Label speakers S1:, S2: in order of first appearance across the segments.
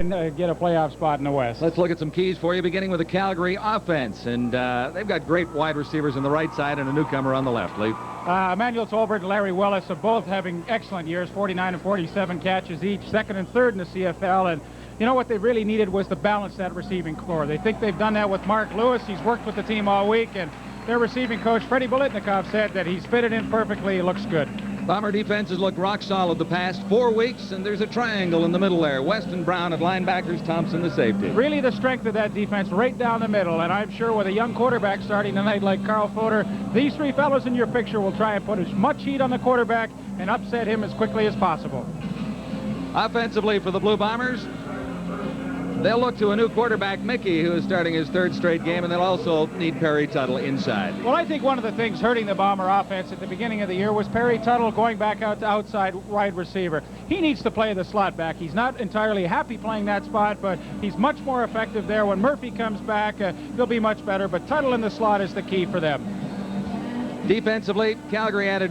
S1: and get a playoff spot in the West.
S2: Let's look at some keys for you, beginning with the Calgary offense. And they've got great wide receivers on the right side and a newcomer on the left, Lee.
S1: Emmanuel Tolbert and Larry Willis are both having excellent years, 49 and 47 catches each, second and third in the CFL. And you know what they really needed was to balance that receiving core. They think they've done that with Mark Lewis. He's worked with the team all week, and their receiving coach, Freddie Bolitnikov, said that he's fitted in perfectly. He looks good.
S2: Bomber defense has looked rock solid the past 4 weeks, and there's a triangle in the middle there. Weston Brown at linebackers, Thompson the safety.
S1: Really the strength of that defense right down the middle, and I'm sure with a young quarterback starting tonight like Carl Foder, these three fellows in your picture will try and put as much heat on the quarterback and upset him as quickly as possible.
S2: Offensively for the Blue Bombers, they'll look to a new quarterback, Mickey, who is starting his third straight game, and they'll also need Perry Tuttle inside.
S1: Well, I think one of the things hurting the Bomber offense at the beginning of the year was Perry Tuttle going back out to outside wide receiver. He needs to play the slot back. He's not entirely happy playing that spot, but he's much more effective there. When Murphy comes back, he'll be much better, but Tuttle in the slot is the key for them.
S2: Defensively, Calgary added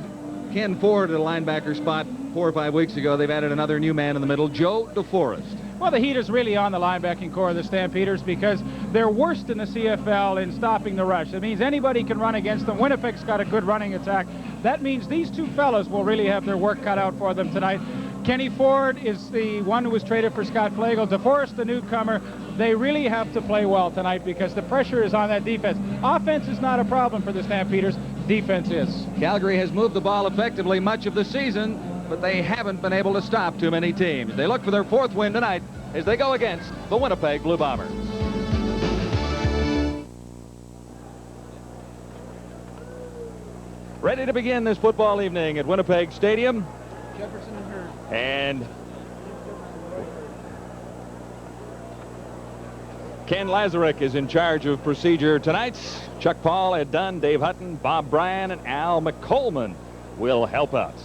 S2: Ken Ford at a linebacker spot 4 or 5 weeks ago. They've added another new man in the middle, Joe DeForest.
S1: Well, the heat is really on the linebacking core of the Stampeders because they're worst in the CFL in stopping the rush. It means anybody can run against them. Winnipeg's got a good running attack. That means these two fellows will really have their work cut out for them tonight. Kenny Ford is the one who was traded for Scott Flagel. DeForest, the newcomer. They really have to play well tonight because the pressure is on that defense. Offense is not a problem for the Stampeders. Defense is.
S2: Calgary has moved the ball effectively much of the season, but they haven't been able to stop too many teams. They look for their 4th win tonight as they go against the Winnipeg Blue Bombers. Ready to begin this football evening at Winnipeg Stadium.
S1: Jefferson and Hurd.
S2: And Ken Lazarek is in charge of procedure tonight. Chuck Paul, Ed Dunn, Dave Hutton, Bob Bryan, and Al McColeman will help us.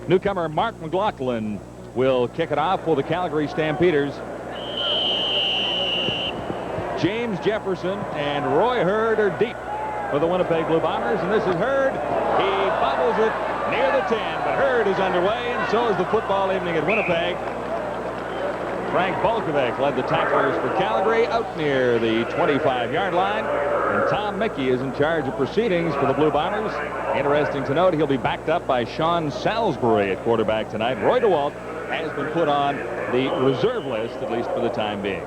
S2: Newcomer Mark McLaughlin will kick it off for the Calgary Stampeders. James Jefferson and Roy Hurd are deep for the Winnipeg Blue Bombers, and this is Hurd. He bobbles it near the 10, but Hurd is underway, and so is the football evening at Winnipeg. Frank Bolkovic led the tacklers for Calgary out near the 25-yard line, and Tom Mickey is in charge of proceedings for the Blue Bombers. Interesting to note, he'll be backed up by Sean Salisbury at quarterback tonight. Roy DeWalt has been put on the reserve list, at least for the time being.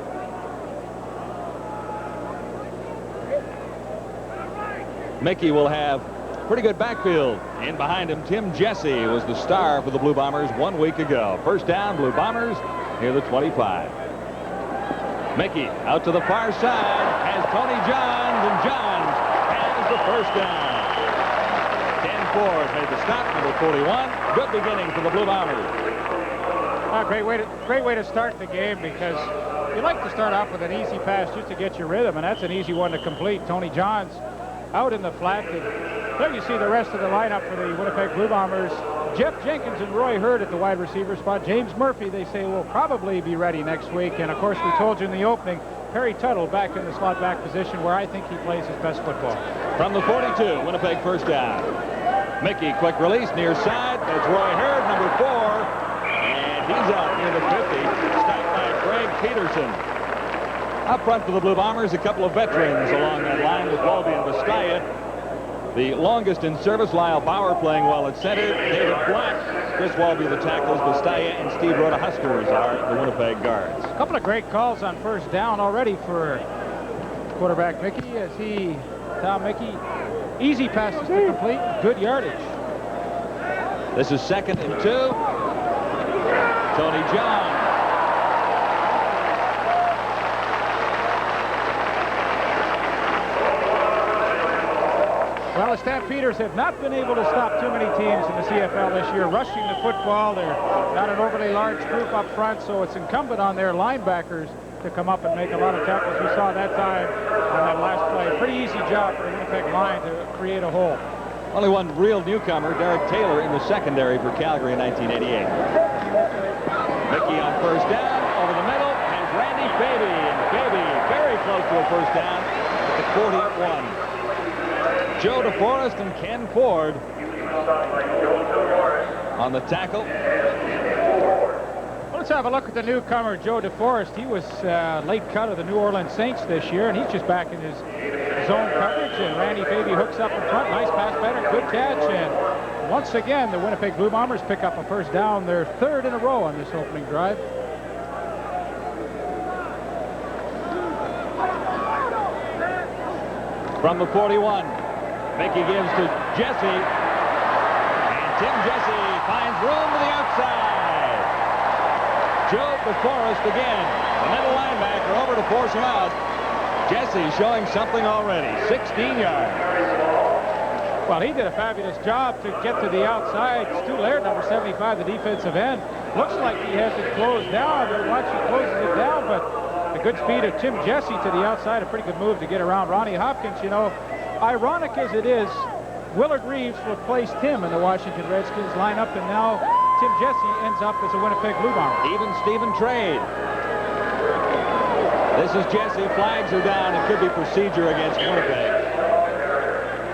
S2: Mickey will have pretty good backfield. In behind him, Tim Jesse was the star for the Blue Bombers 1 week ago. First down, Blue Bombers near the 25. Mickey out to the far side has Tony Johns, and Johns has the first down. Ken Ford made the stop, number 41. Good beginning for the Blue Bombers.
S1: Great way to start the game because you like to start off with an easy pass just to get your rhythm, and that's an easy one to complete. Tony Johns out in the flat. And there you see the rest of the lineup for the Winnipeg Blue Bombers. Jeff Jenkins and Roy Hurd at the wide receiver spot. James Murphy, they say, will probably be ready next week. And, of course, we told you in the opening, Perry Tuttle back in the slot back position where I think he plays his best football.
S2: From the 42, Winnipeg first down. Mickey, quick release, near side. That's Roy Hurd, number 4. And he's out near the 50. Stopped by Greg Peterson. Up front for the Blue Bombers, a couple of veterans along that line with Walby and Vastaya. The longest in service, Lyle Bauer playing well at center. David Black, Chris Walby the tackles, Vastaya and Steve Rhoda Huskers are the Winnipeg guards.
S1: A couple of great calls on first down already for quarterback Mickey as Tom Mickey, easy passes to complete, good yardage.
S2: This is 2nd and 2. Tony John.
S1: Well, the Stampeders have not been able to stop too many teams in the CFL this year rushing the football. They're not an overly large group up front, so it's incumbent on their linebackers to come up and make a lot of tackles. We saw that time on that last play. Pretty easy job for the Winnipeg line to create a hole.
S2: Only one real newcomer, Derek Taylor, in the secondary for Calgary in 1988. Mickey on first down, over the middle, and Randy Beebe. And Beebe very close to a first down at the 41. Joe DeForest and Ken Ford on the tackle.
S1: Well, it's Let's have a look at the newcomer, Joe DeForest. He was late cut of the New Orleans Saints this year, and he's just back in his zone coverage. And Randy Baby hooks up in front. Nice pass better, good catch. And once again, the Winnipeg Blue Bombers pick up a first down. Their third in a row on this opening drive.
S2: From the 41, Mickey gives to Jesse. And Tim Jesse finds room to the outside. Joe DeForest again, the middle linebacker, over to force him out. Jesse showing something already, 16 yards.
S1: Well, he did a fabulous job to get to the outside. Stu Laird, number 75, the defensive end. Looks like he has it closed down. We'll watch he closes it down, but the good speed of Tim Jesse to the outside, a pretty good move to get around Ronnie Hopkins. You know, ironic as it is, Willard Reeves replaced him in the Washington Redskins lineup, and now Tim Jesse ends up as a Winnipeg Blue Bomber.
S2: Even Steven trade. This is Jesse, flags are down. It could be procedure against Winnipeg.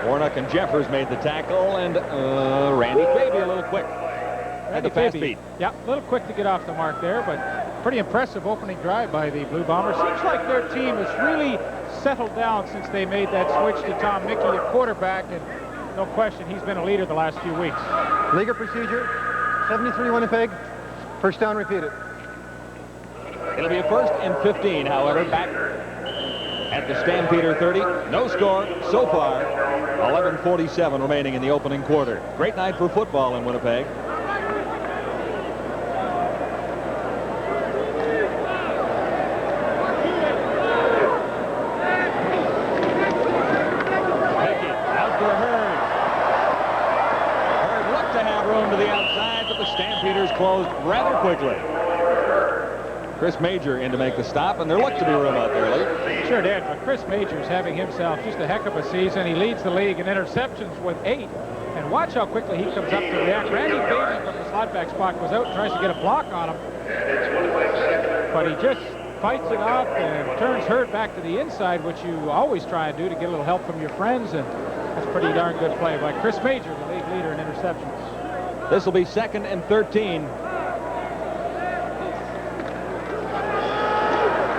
S2: Warnock and Jeffers made the tackle, and Randy Baby a little quick. Had the fast feet.
S1: Yeah, a little quick to get off the mark there, but pretty impressive opening drive by the Blue Bombers. Seems like their team has really settled down since they made that switch to Tom Mickey at quarterback, and no question he's been a leader the last few weeks.
S3: Legal procedure, 73 Winnipeg, first down repeated.
S2: It'll be a first and 15, however, back at the Stampeder 30. No score so far. 11:47 remaining in the opening quarter. Great night for football in Winnipeg. Mickey out for Hurd. Hurd looked to have room to the outside, but the Stampeders closed rather quickly. Chris Major in to make the stop, and there looked to be room out there late.
S1: Sure did, but Chris Major's having himself just a heck of a season. He leads the league in interceptions with 8. And watch how quickly he comes up to react. Randy Baby from the slot back spot goes out and tries to get a block on him. But he just fights it off and turns Hurd back to the inside, which you always try and do to get a little help from your friends. And that's a pretty darn good play by Chris Major, the league leader in interceptions.
S2: This will be 2nd and 13.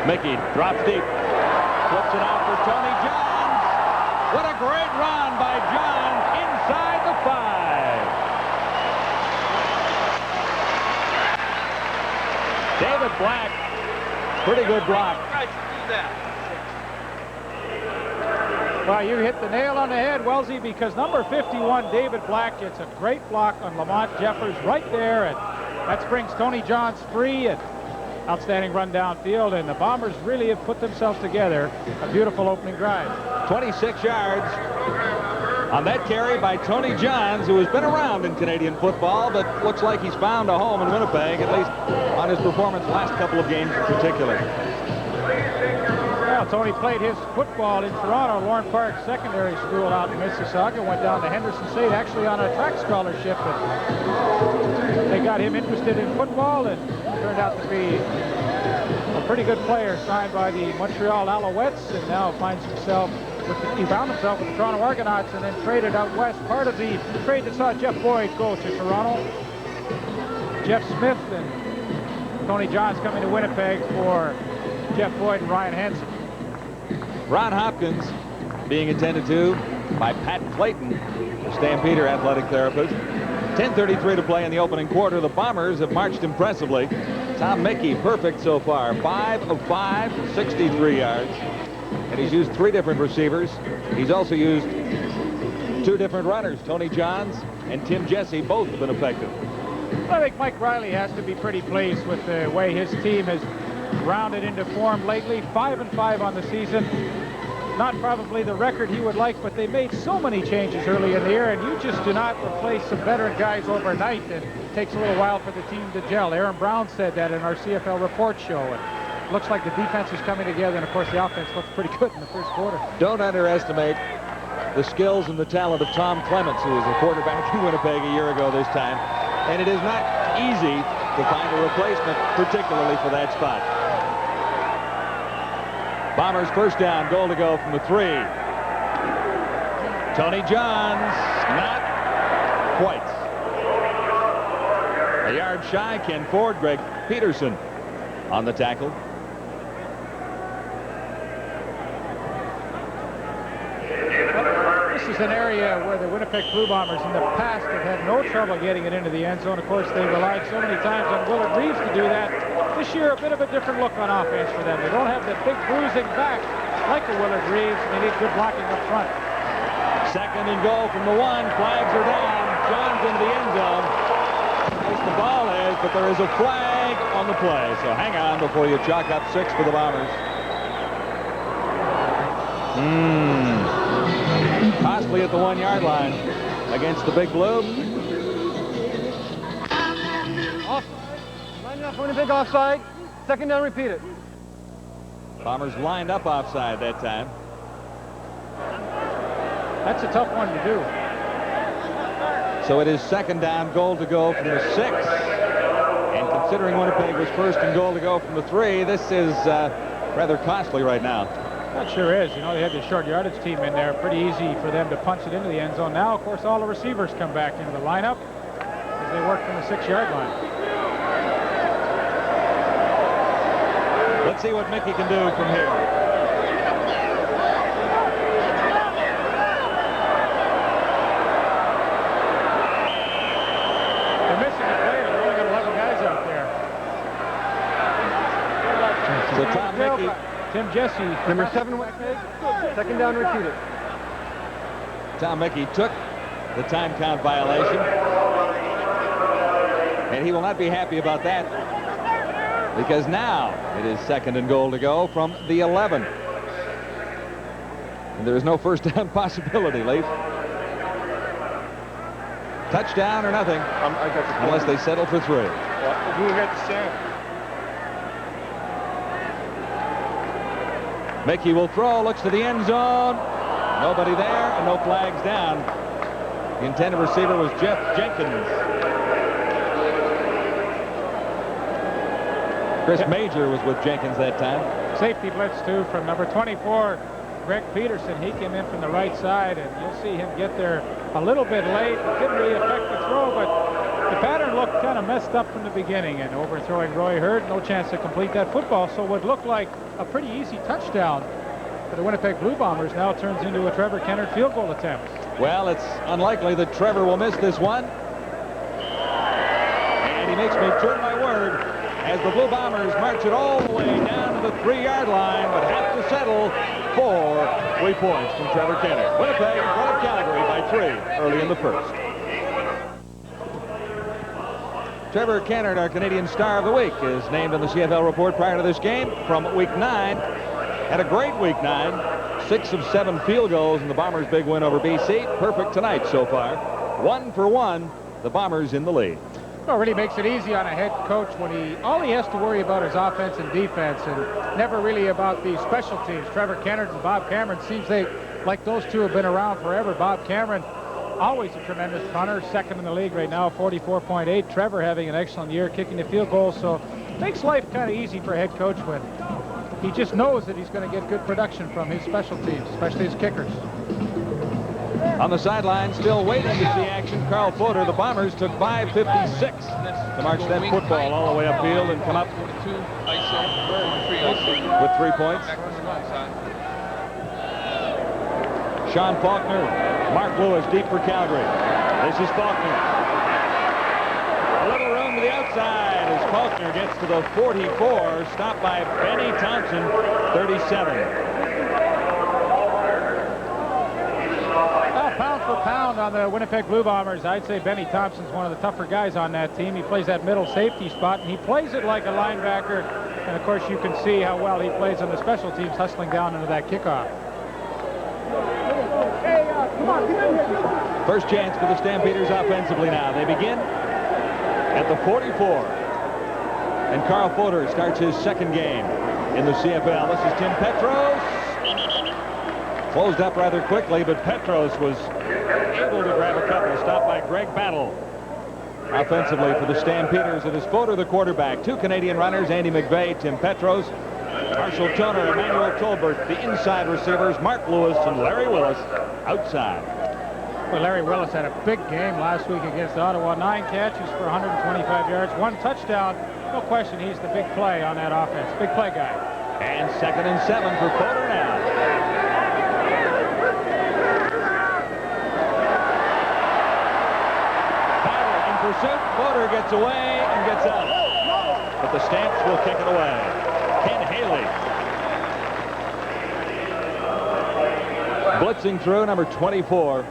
S2: Mickey drops deep, flips it out for Tony Johns. What a great run by Johns inside the 5. David Black, pretty good block.
S1: Well, you hit the nail on the head, Wellesley, because number 51, David Black, gets a great block on Lamont Jeffers right there, and that brings Tony Johns free. And outstanding run downfield, and the Bombers really have put themselves together. A beautiful opening drive.
S2: 26 yards on that carry by Tony Johns, who has been around in Canadian football, but looks like he's found a home in Winnipeg, at least on his performance the last couple of games in particular.
S1: Well, Tony played his football in Toronto, Lorne Park Secondary School out in Mississauga, went down to Henderson State, actually on a track scholarship. And they got him interested in football, and turned out to be a pretty good player, signed by the Montreal Alouettes, and now finds himself he found himself with the Toronto Argonauts and then traded out west. Part of the trade that saw Jeff Boyd go to Toronto. Jeff Smith and Tony Johns coming to Winnipeg for Jeff Boyd and Ryan Hansen.
S2: Ron Hopkins being attended to by Pat Clayton, the Stampeder athletic therapist. 10:33 to play in the opening quarter. The Bombers have marched impressively. Tom Mickey perfect so far. 5 of 5, 63 yards. And he's used 3 different receivers. He's also used 2 different runners. Tony Johns and Tim Jesse both have been effective.
S1: I think Mike Riley has to be pretty pleased with the way his team has rounded into form lately. 5 and 5 on the season. Not probably the record he would like, but they made so many changes early in the year, and you just do not replace some veteran guys overnight, and it takes a little while for the team to gel. Aaron Brown said that in our CFL report show, and it looks like the defense is coming together, and of course the offense looks pretty good in the first quarter.
S2: Don't underestimate the skills and the talent of Tom Clements, who was a quarterback in Winnipeg a year ago this time, and it is not easy to find a replacement, particularly for that spot. Bombers first down, goal to go from the 3. Tony Johns, not quite. A yard shy. Ken Ford, Greg Peterson on the tackle.
S1: This is an area where the Winnipeg Blue Bombers in the past have had no trouble getting it into the end zone. Of course, they relied so many times on Willard Reeves to do that. This year, a bit of a different look on offense for them. They don't have that big bruising back like a Willard Reeves. They need good blocking up front.
S2: Second and goal from the 1. Flags are down. John's into the end zone. As the ball is, but there is a flag on the play. So hang on before you chalk up 6 for the Bombers. Costly at the 1-yard line against the Big Blue.
S3: Offside. Line up, Winnipeg offside. Second down, repeat it.
S2: Bombers lined up offside that time.
S1: That's a tough one to do.
S2: So it is second down, goal to go from the 6. And considering Winnipeg was first and goal to go from the 3, this is rather costly right now.
S1: That sure is. You know, they had the short yardage team in there. Pretty easy for them to punch it into the end zone. Now, of course, all the receivers come back into the lineup as they work from the 6-yard line.
S2: Let's see what Mickey can do from here.
S1: They're missing a player. They've only got 11 guys out there.
S2: So Tom Mickey.
S1: Tim Jesse.
S3: Number 7, Winnipeg. Second down, repeat it.
S2: Tom Mickey took the time count violation. And he will not be happy about that, because now it is second and goal to go from the 11. And there is no first down possibility, Leaf. Touchdown or nothing, unless they settle for 3.
S3: Who got the stand?
S2: Mickey will throw, looks to the end zone. Nobody there, and no flags down. The intended receiver was Jeff Jenkins. Chris Major was with Jenkins that time.
S1: Safety blitz, too, from number 24, Greg Peterson. He came in from the right side, and you'll see him get there a little bit late. It didn't really affect the throw, but the pattern looked kind of messed up from the beginning, and overthrowing Roy Hurd, no chance to complete that football. So what looked like a pretty easy touchdown for the Winnipeg Blue Bombers now turns into a Trevor Kennard field goal attempt.
S2: Well, it's unlikely that Trevor will miss this one. And he makes me turn my word as the Blue Bombers march it all the way down to the 3-yard line, but have to settle for 3 points from Trevor Kennard. Winnipeg in front of Calgary by 3 early in the first. Trevor Kennard, our Canadian Star of the Week, is named in the CFL report prior to this game from Week 9. Had a great Week 9. 6 of 7 field goals in the Bombers' big win over BC. Perfect tonight so far. 1 for 1, the Bombers in the lead.
S1: Well, it really makes it easy on a head coach when all he has to worry about is offense and defense, and never really about the special teams. Trevor Kennard and Bob Cameron, seems like those two have been around forever. Bob Cameron, always a tremendous punter, second in the league right now, 44.8. Trevor having an excellent year, kicking the field goals, so makes life kind of easy for a head coach when he just knows that he's going to get good production from his special teams, especially his kickers.
S2: On the sideline, still waiting to see action, Carl Fodor. The Bombers took 5:56 to march that football all the way upfield and come up with 3 points. Sean Faulkner, Mark Lewis deep for Calgary. This is Faulkner. A little room to the outside as Faulkner gets to the 44, stopped by Benny Thompson, 37.
S1: Pound for pound on the Winnipeg Blue Bombers, I'd say Benny Thompson's one of the tougher guys on that team. He plays that middle safety spot, and he plays it like a linebacker. And, of course, you can see how well he plays on the special teams, hustling down into that kickoff.
S2: First chance for the Stampeders offensively now. They begin at the 44. And Carl Fodor starts his second game in the CFL. This is Tim Petros. Closed up rather quickly, but Petros was able to grab a couple. Stopped by Greg Battle. Offensively for the Stampeders, it is Fodor the quarterback. 2 Canadian runners, Andy McVeigh, Tim Petros, Marshall Toner, Emmanuel Tolbert. The inside receivers, Mark Lewis and Larry Willis outside.
S1: Well, Larry Willis had a big game last week against Ottawa. 9 catches for 125 yards, 1 touchdown. No question, he's the big play on that offense. Big play guy.
S2: And 2nd and 7 for Porter now. Battle in pursuit. Porter gets away and gets out. But the Stamps will kick it away. Ken Haley. Blitzing through, number 24.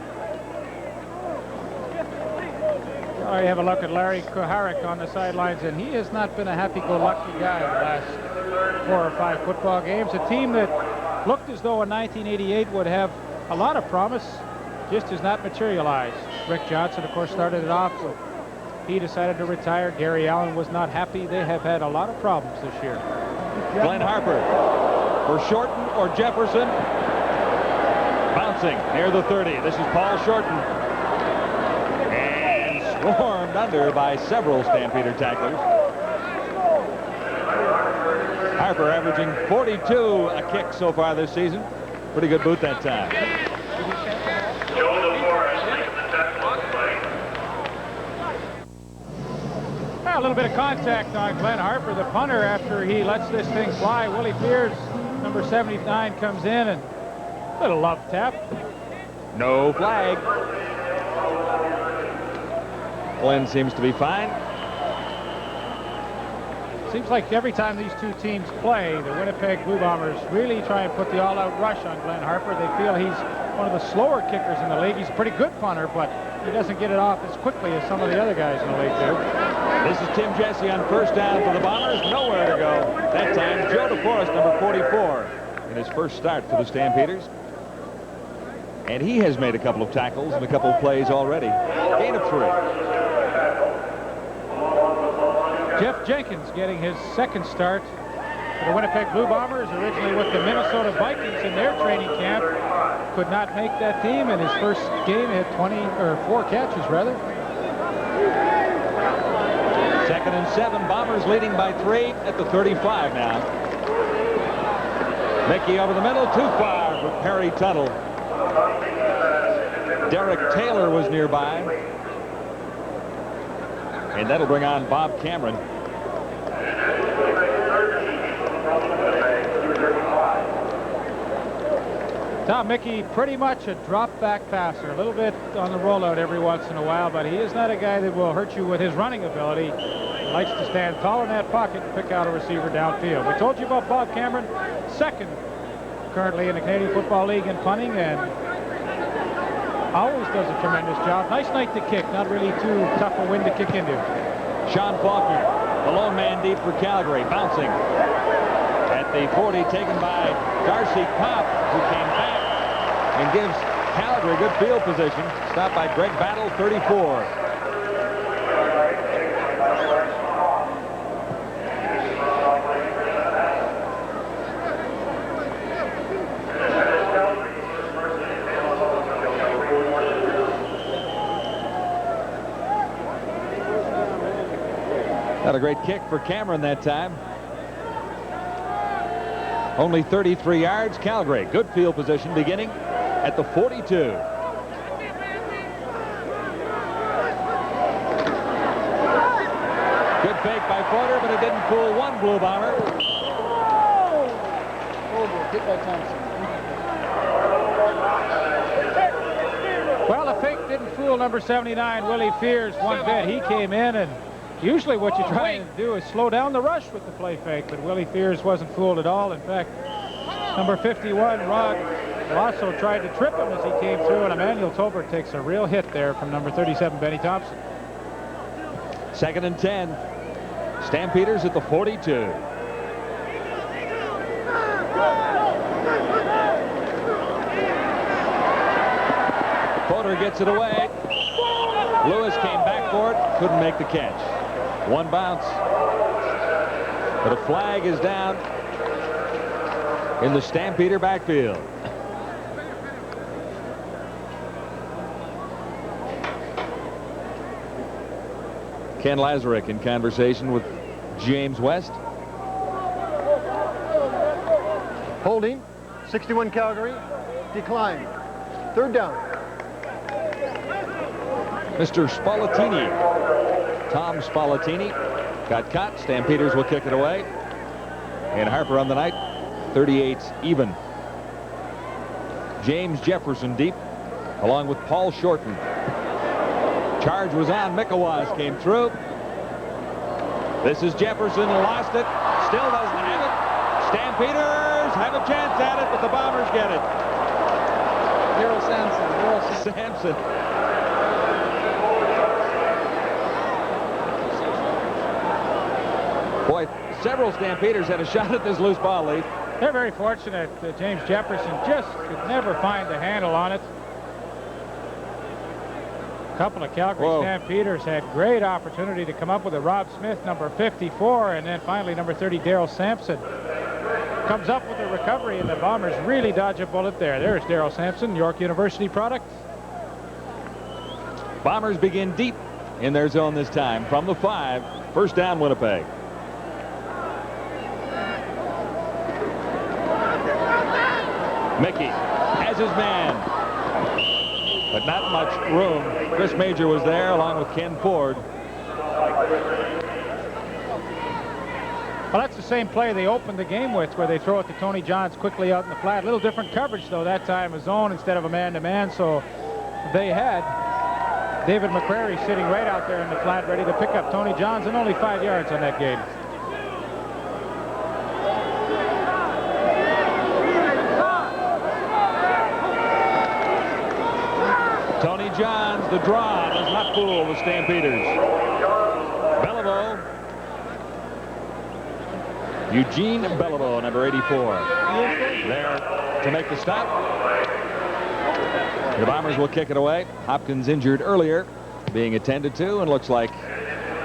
S1: Oh, you have a look at Larry Kuharek on the sidelines, and he has not been a happy-go-lucky guy in the last 4 or 5 football games. A team that looked as though in 1988 would have a lot of promise just has not materialized. Rick Johnson, of course, started it off. He decided to retire. Gary Allen was not happy. They have had a lot of problems this year.
S2: Glenn Harper for Shorten or Jefferson. Bouncing near the 30. This is Paul Shorten. And swarmed under by several Stampeder tacklers. Harper averaging 42 a kick so far this season. Pretty good boot that time.
S1: A little bit of contact on Glenn Harper, the punter, after he lets this thing fly. Willie Fears, number 79, comes in and a little love tap.
S2: No flag. Glenn seems to be fine.
S1: Seems like every time these two teams play, the Winnipeg Blue Bombers really try and put the all-out rush on Glenn Harper. They feel he's one of the slower kickers in the league. He's a pretty good punter, but he doesn't get it off as quickly as some of the other guys in the league do.
S2: This is Tim Jesse on 1st down for the Bombers. Nowhere to go. That time, Joe DeForest, number 44, in his first start for the Stampeders. And he has made a couple of tackles and a couple of plays already. Gain of 3.
S1: Jeff Jenkins getting his 2nd start for the Winnipeg Blue Bombers, originally with the Minnesota Vikings in their training camp. Could not make that team. In his first game, he had 4 catches, rather.
S2: 2nd and 7. Bombers leading by 3 at the 35 now. Mickey over the middle, too far for Perry Tuttle. Derek Taylor was nearby. And that'll bring on Bob Cameron.
S1: Tom Mickey, pretty much a drop-back passer. A little bit on the rollout every once in a while, but he is not a guy that will hurt you with his running ability. He likes to stand tall in that pocket and pick out a receiver downfield. We told you about Bob Cameron, 2nd currently in the Canadian Football League in punting, and always does a tremendous job. Nice night to kick, not really too tough a wind to kick into.
S2: Sean Faulkner, the lone man deep for Calgary, bouncing at the 40, taken by Darcy Kopp, who came back and gives Calgary good field position. Stopped by Greg Battle, 34. Not a great kick for Cameron that time. Only 33 yards. Calgary, good field position beginning at the 42. Good fake by Porter, but it didn't fool one Blue Bomber.
S1: Hit by Thompson. Well, the fake didn't fool number 79, Willie Fears, one bit. He came in, and usually what you try to do is slow down the rush with the play fake, but Willie Fears wasn't fooled at all. In fact, number 51, Rod Lasso, tried to trip him as he came through, and Emmanuel Tolbert takes a real hit there from number 37, Benny Thompson.
S2: 2nd and 10. Stampeders at the 42. Porter gets it away. Lewis came back for it, couldn't make the catch. One bounce. But a flag is down in the Stampeder backfield. Ken Lazarick in conversation with James West.
S3: Holding, 61 Calgary, decline. 3rd down.
S2: Mr. Spallettini, Tom Spallettini, Got caught. Stampeders will kick it away. And Harper on the night, 38 even. James Jefferson deep, along with Paul Shorten. Charge was on. Mikowas came through. This is Jefferson, lost it, still doesn't have it. Stampeders have a chance at it, but the Bombers get it.
S4: Daryl Sampson.
S2: Sampson. Boy, several Stampeders had a shot at this loose ball lead.
S1: They're very fortunate that James Jefferson just could never find the handle on it. A couple of Calgary Stampeders had great opportunity to come up with a Rob Smith, number 54, and then finally number 30, Daryl Sampson. Comes up with a recovery, and the Bombers really dodge a bullet there. There's Daryl Sampson, York University product.
S2: Bombers begin deep in their zone this time from the 5. First down, Winnipeg. Mickey has his man, but not much room. Chris Major was there along with Ken Ford.
S1: Well, that's the same play they opened the game with, where they throw it to Tony Johns quickly out in the flat. A little different coverage, though, that time, a zone instead of a man-to-man. So they had David McCrary sitting right out there in the flat, ready to pick up Tony Johns, and only 5 yards on that game.
S2: Tony Johns, the draw, does not fool the Stampeders. Beliveau. Eugene Beliveau, number 84. There to make the stop. The Bombers will kick it away. Hopkins injured earlier, being attended to, and looks like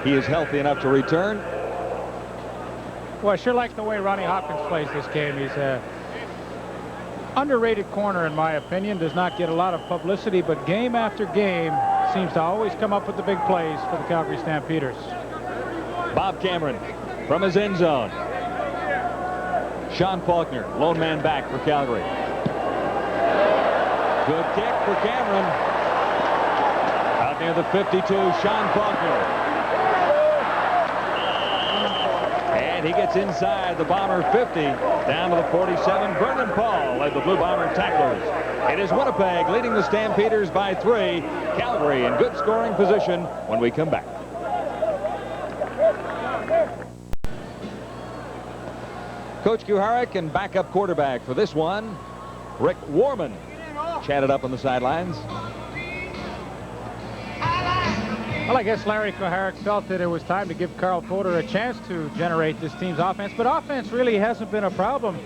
S2: he is healthy enough to return.
S1: Well, I sure like the way Ronnie Hopkins plays this game. He's a underrated corner, in my opinion. Does not get a lot of publicity, but game after game seems to always come up with the big plays for the Calgary Stampeders.
S2: Bob Cameron from his end zone. Sean Faulkner, lone man back for Calgary. Good kick for Cameron. Out near the 52, Sean Faulkner. And he gets inside the Bomber 50, down to the 47. Vernon Paul led the Blue Bomber tacklers. It is Winnipeg leading the Stampeders by 3. Calgary in good scoring position when we come back. Coach Kuharek and backup quarterback for this one, Rick Warman, chatted up on the sidelines.
S1: Well, I guess Larry Kuharek felt that it was time to give Carl Fodor a chance to generate this team's offense, but offense really hasn't been a problem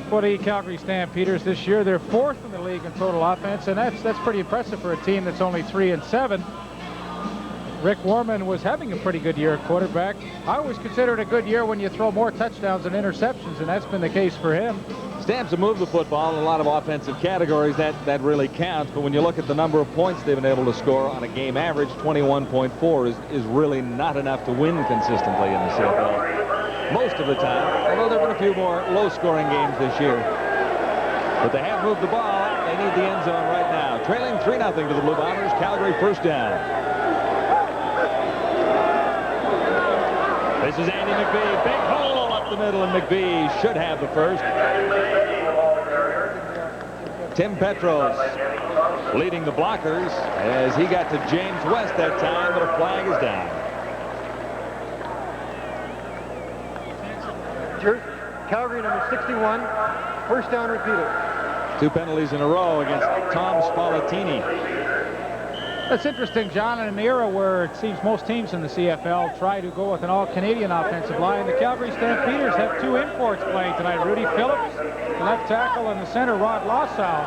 S1: for the Calgary Stampeders this year. They're 4th in the league in total offense, and that's pretty impressive for a team that's only 3-7. Rick Warman was having a pretty good year at quarterback. I always consider it a good year when you throw more touchdowns than interceptions, and that's been the case for him.
S2: Stamps have moved the football in a lot of offensive categories. That really counts. But when you look at the number of points they've been able to score on a game average, 21.4 is really not enough to win consistently in the CFL most of the time. Although there have been a few more low-scoring games this year. But they have moved the ball. They need the end zone right now. Trailing 3-0 to the Blue Bombers. Calgary first down. This is Andy McBee. Big hole up the middle, and McBee should have the first. Tim Petros leading the blockers as he got to James West that time, but a flag is down.
S3: Calgary number 61. First down repeated.
S2: 2 penalties in a row against Tom Spallettini.
S1: That's interesting, John, in an era where it seems most teams in the CFL try to go with an all-Canadian offensive line. The Calgary Stampeders have 2 imports playing tonight. Rudy Phillips, the left tackle, and the center, Rod Lossow.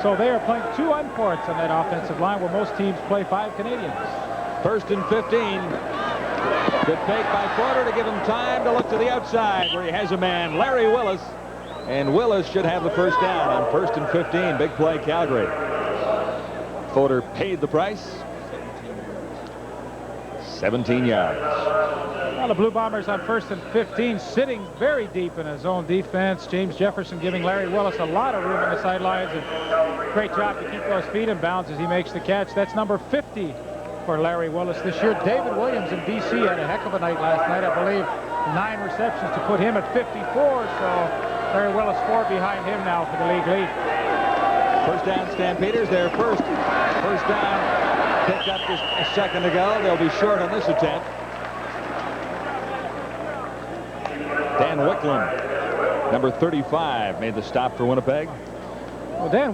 S1: So they are playing 2 imports on that offensive line, where most teams play 5 Canadians.
S2: First and 15. Good fake by Fodor to give him time to look to the outside, where he has a man, Larry Willis. And Willis should have the first down on first and 15. Big play, Calgary. Fodor paid the price. 17 yards.
S1: Well, the Blue Bombers on first and 15, sitting very deep in a zone defense. James Jefferson giving Larry Willis a lot of room on the sidelines, and great job to keep those feet in bounds as he makes the catch. That's number 50 for Larry Willis this year. David Williams in B.C. had a heck of a night last night. I believe 9 receptions to put him at 54. So Larry Willis 4 behind him now for the league lead.
S2: First down, Stampeders. Their first down picked up just a second ago. They'll be short on this attempt. Dan Wicklund, number 35, made the stop for Winnipeg.
S1: Well, Dan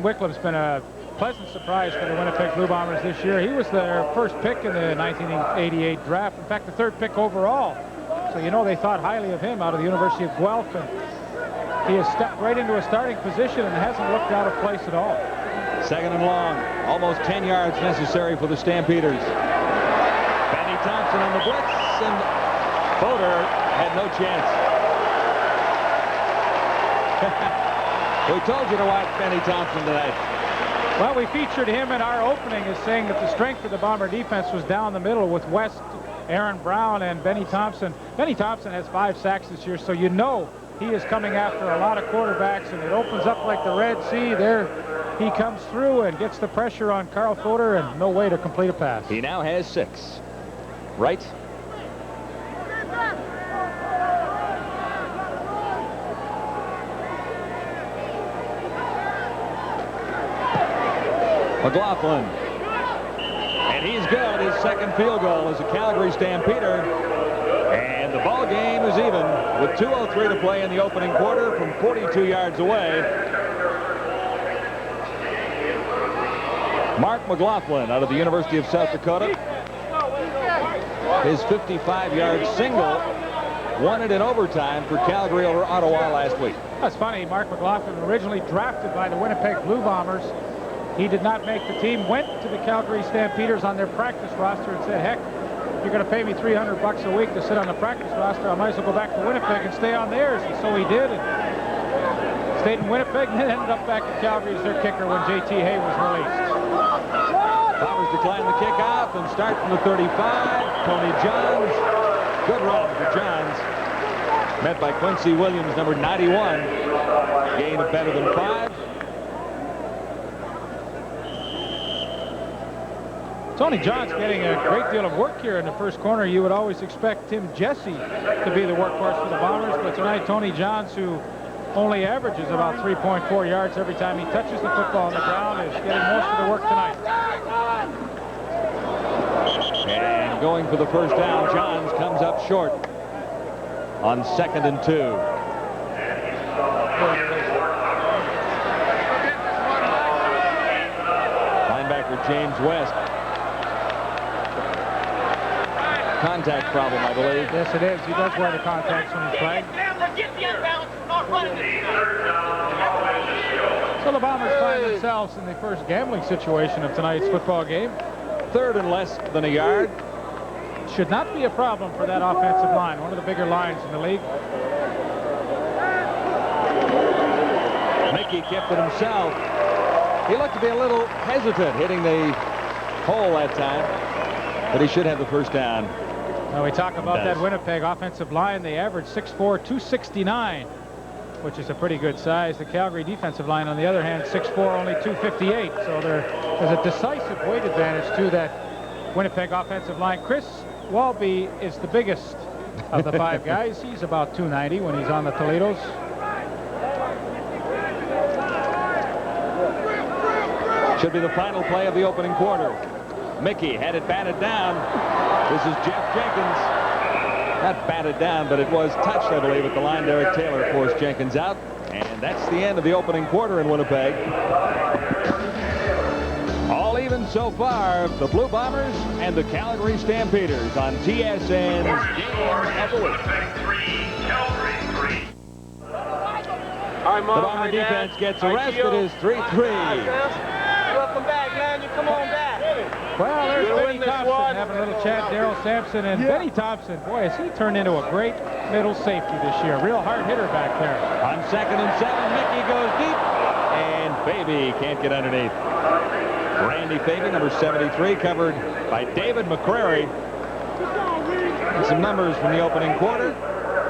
S1: Wicklam's been a pleasant surprise for the Winnipeg Blue Bombers this year. He was their first pick in the 1988 draft. In fact, the 3rd pick overall. So you know they thought highly of him out of the University of Guelph. And he has stepped right into a starting position and hasn't looked out of place at all.
S2: Second and long. Almost 10 yards necessary for the Stampeders. Benny Thompson on the blitz, and Boder had no chance. We told you to watch Benny Thompson tonight.
S1: Well, we featured him in our opening as saying that the strength of the Bomber defense was down the middle with West, Aaron Brown, and Benny Thompson. Benny Thompson has 5 sacks this year, so you know he is coming after a lot of quarterbacks, and it opens up like the Red Sea. There he comes through and gets the pressure on Carl Foder, and no way to complete a pass.
S2: He now has 6. Right. McLaughlin. And he's good. His second field goal is a Calgary Stampeder. And the ball game is even with 2:03 to play in the opening quarter from 42 yards away. Mark McLaughlin out of the University of South Dakota. His 55-yard single won it in overtime for Calgary over Ottawa last week.
S1: That's funny. Mark McLaughlin, originally drafted by the Winnipeg Blue Bombers. He did not make the team, went to the Calgary Stampeders on their practice roster and said, heck, you're going to pay me $300 a week to sit on the practice roster. I might as well go back to Winnipeg and stay on theirs. And so he did. And stayed in Winnipeg and then ended up back at Calgary as their kicker when J.T. Hay was released.
S2: Bombers decline the kickoff and start from the 35. Tony Johns. Good run for Johns. Met by Quincy Williams, number 91. Gain of better than 5.
S1: Tony Johns getting a great deal of work here in the first corner. You would always expect Tim Jesse to be the workhorse for the Bombers, but tonight Tony Johns, who only averages about 3.4 yards every time he touches the football on the ground, is getting most of the work tonight.
S2: And going for the first down, Johns comes up short on 2nd and 2. Linebacker James West. Contact problem, I believe.
S1: Yes, it is. He does wear the contacts when he's playing. So the Bombers find themselves in the first gambling situation of tonight's football game.
S2: 3rd and less than a yard.
S1: Should not be a problem for that offensive line, one of the bigger lines in the league.
S2: Mickey kept it himself. He looked to be a little hesitant hitting the hole that time, but he should have the first down.
S1: Now we talk about that Winnipeg offensive line. They average 6'4", 269, which is a pretty good size. The Calgary defensive line, on the other hand, 6'4", only 258. So there's a decisive weight advantage to that Winnipeg offensive line. Chris Walby is the biggest of the 5 guys. He's about 290 when he's on the Toledos.
S2: Should be the final play of the opening quarter. Mickey had it batted down. This is Jeff Jenkins. Not batted down, but it was touched, I believe, at the line. Derek Taylor forced Jenkins out. And that's the end of the opening quarter in Winnipeg. All even so far, the Blue Bombers and the Calgary Stampeders on TSN's Game of the Week. The Bomber defense gets arrested as 3-3.
S4: Welcome back, man. You come on back.
S1: Well, there's Benny Thompson having a little chat. Daryl Sampson and Benny Thompson. Boy, has he turned into a great middle safety this year. Real hard hitter back there.
S2: On 2nd and 7, Mickey goes deep, and Faby can't get underneath. Randy Faby, number 73, covered by David McCrary. And some numbers from the opening quarter.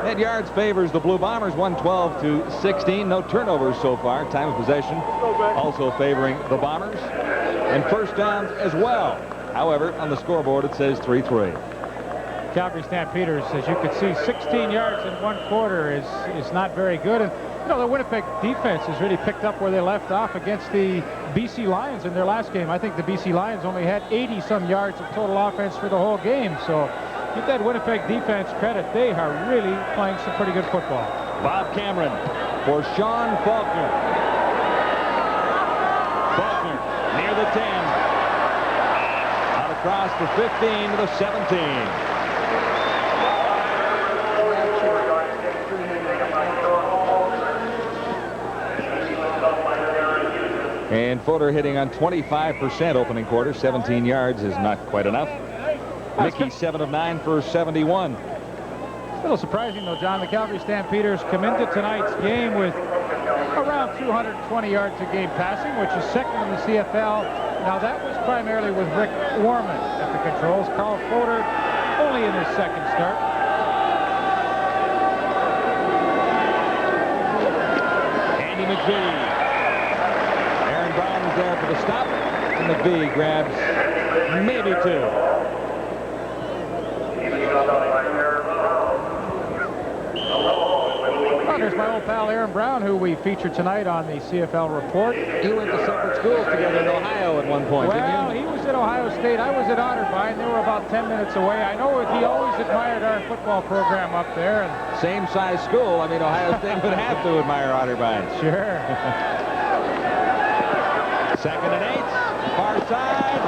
S2: Net yards favors the Blue Bombers, 112-16. No turnovers so far. Time of possession also favoring the Bombers. And first downs as well. However, on the scoreboard, it says 3-3.
S1: Calgary Stampeders, as you can see, 16 yards in 1 quarter is not very good. And you know, the Winnipeg defense has really picked up where they left off against the BC Lions in their last game. I think the BC Lions only had 80-some yards of total offense for the whole game. So give that Winnipeg defense credit. They are really playing some pretty good football.
S2: Bob Cameron for Sean Faulkner. Faulkner near the 10. Out across the 15 to the 17. And Fodor hitting on 25% opening quarter. 17 yards is not quite enough. Mickey 7 of 9 for 71.
S1: It's a little surprising, though, John. The Calgary Stampeders come into tonight's game with around 220 yards a game passing, which is second in the CFL. Now, that was primarily with Rick Warman at the controls. Carl Fodor only in his second start.
S2: Andy McVie. Aaron Brown is there for the stop. And McVie grabs maybe 2.
S1: There's my old pal Aaron Brown, who we featured tonight on the CFL report.
S2: You went to separate schools together in Ohio at one point,
S1: Well,
S2: didn't
S1: he was at Ohio State. I was at Otterbein. They were about 10 minutes away. I know he always admired our football program up there. And
S2: Same size school. I mean, Ohio State would have to admire Otterbein.
S1: sure.
S2: 2nd and 8. Far side.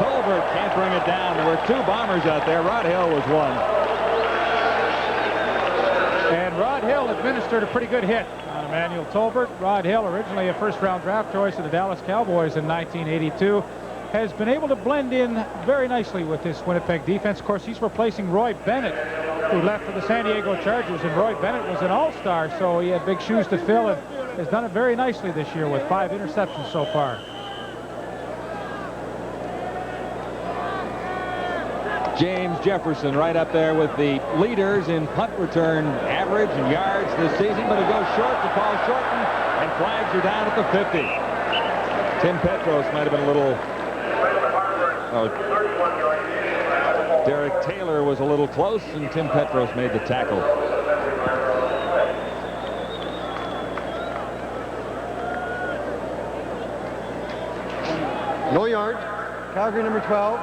S2: Tolbert can't bring it down. There were 2 bombers out there. Rod Hill was one.
S1: And Rod Hill administered a pretty good hit on Emmanuel Tolbert. Rod Hill, originally a first-round draft choice of the Dallas Cowboys in 1982, has been able to blend in very nicely with this Winnipeg defense. Of course, he's replacing Roy Bennett, who left for the San Diego Chargers, and Roy Bennett was an all-star, so he had big shoes to fill and has done it very nicely this year with 5 interceptions so far.
S2: James Jefferson right up there with the leaders in punt return average and yards this season, but it goes short. The ball shortened, and flags are down at the 50. Tim Petros might have been a little... Derek Taylor was a little close, and Tim Petros made the tackle.
S3: No yards. Calgary number 12.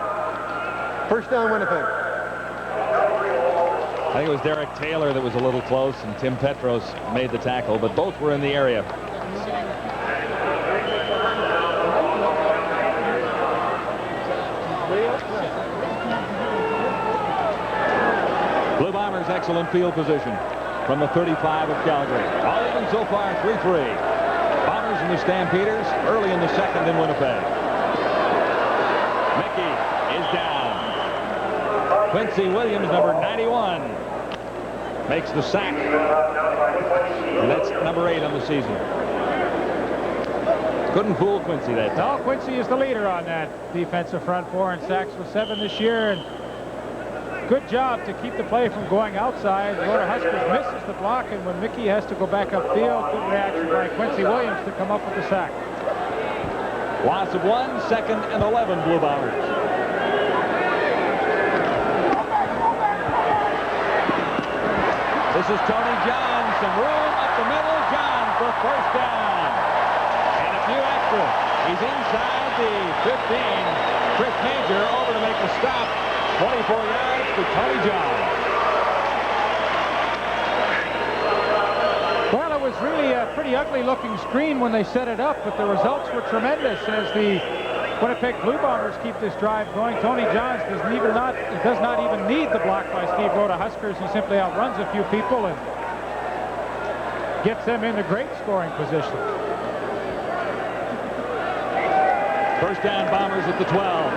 S3: First down, Winnipeg.
S2: I think it was Derek Taylor that was a little close, and Tim Petros made the tackle, but both were in the area. Blue Bombers excellent field position from the 35 of Calgary. All even so far, 3-3. Bombers and the Stampeders early in the second in Winnipeg. Mickey is down. Quincy Williams, number 91, makes the sack. And that's number 8 on the season. Couldn't fool Quincy that time.
S1: No, Quincy is the leader on that defensive front 4 in sacks with 7 this year. And good job to keep the play from going outside. Florida Huskers misses the block, and when Mickey has to go back upfield, good reaction by Quincy Williams to come up with the sack.
S2: Loss of 1, 2nd and 11, Blue Bombers. This is Tony John. Some room up the middle. John for first down. And a few extra. He's inside the 15. Chris Major over to make the stop. 24 yards for Tony John.
S1: Well, it was really a pretty ugly-looking screen when they set it up, but the results were tremendous as the Winnipeg Blue Bombers keep this drive going. Tony Johns does not even need the block by Steve Rhoda Huskers. He simply outruns a few people and gets them into great scoring position.
S2: First down, Bombers at the 12.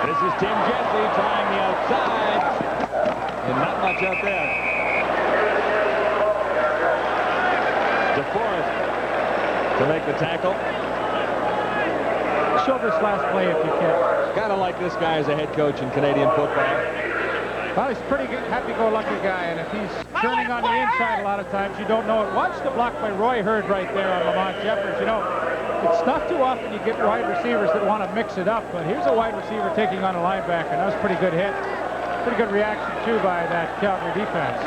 S2: This is Tim Jesse trying the outside, and not much out there. DeForest to make the tackle.
S1: Show this last play if you can.
S2: Kind of like this guy as a head coach in Canadian football.
S1: Well, he's a pretty good, happy-go-lucky guy, and if he's turning on the inside a lot of times, you don't know it. Watch the block by Roy Hurd right there on Lamont Jeffers. You know, It's not too often you get wide receivers that want to mix it up, but here's a wide receiver taking on a linebacker. That was a pretty good hit. Pretty good reaction, too, by that Calgary defense.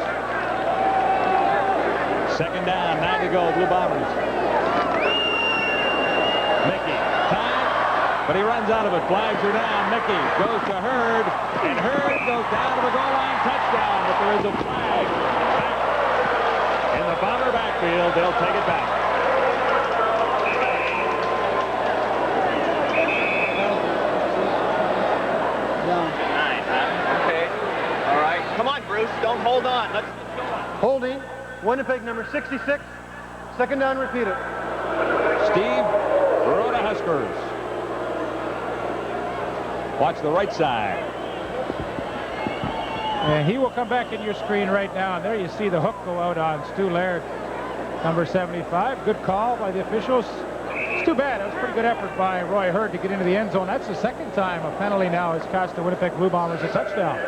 S2: Second down, 9 to go, Blue Bombers. Mickey, time, but he runs out of it. Flags are down. Mickey goes to Hurd, and Hurd goes down to the goal line. Touchdown, but there is a flag back in the Bomber backfield. They'll take it back.
S4: Don't hold on. Let's go.
S3: Holding, Winnipeg number 66. Second down, repeated.
S2: Steve Rhoda Huskers. Watch the right side.
S1: And he will come back in your screen right now. And there you see the hook go out on Stu Laird, number 75. Good call by the officials. It's too bad. That was a pretty good effort by Roy Hurd to get into the end zone. That's the second time a penalty now has cost the Winnipeg Blue Bombers a touchdown.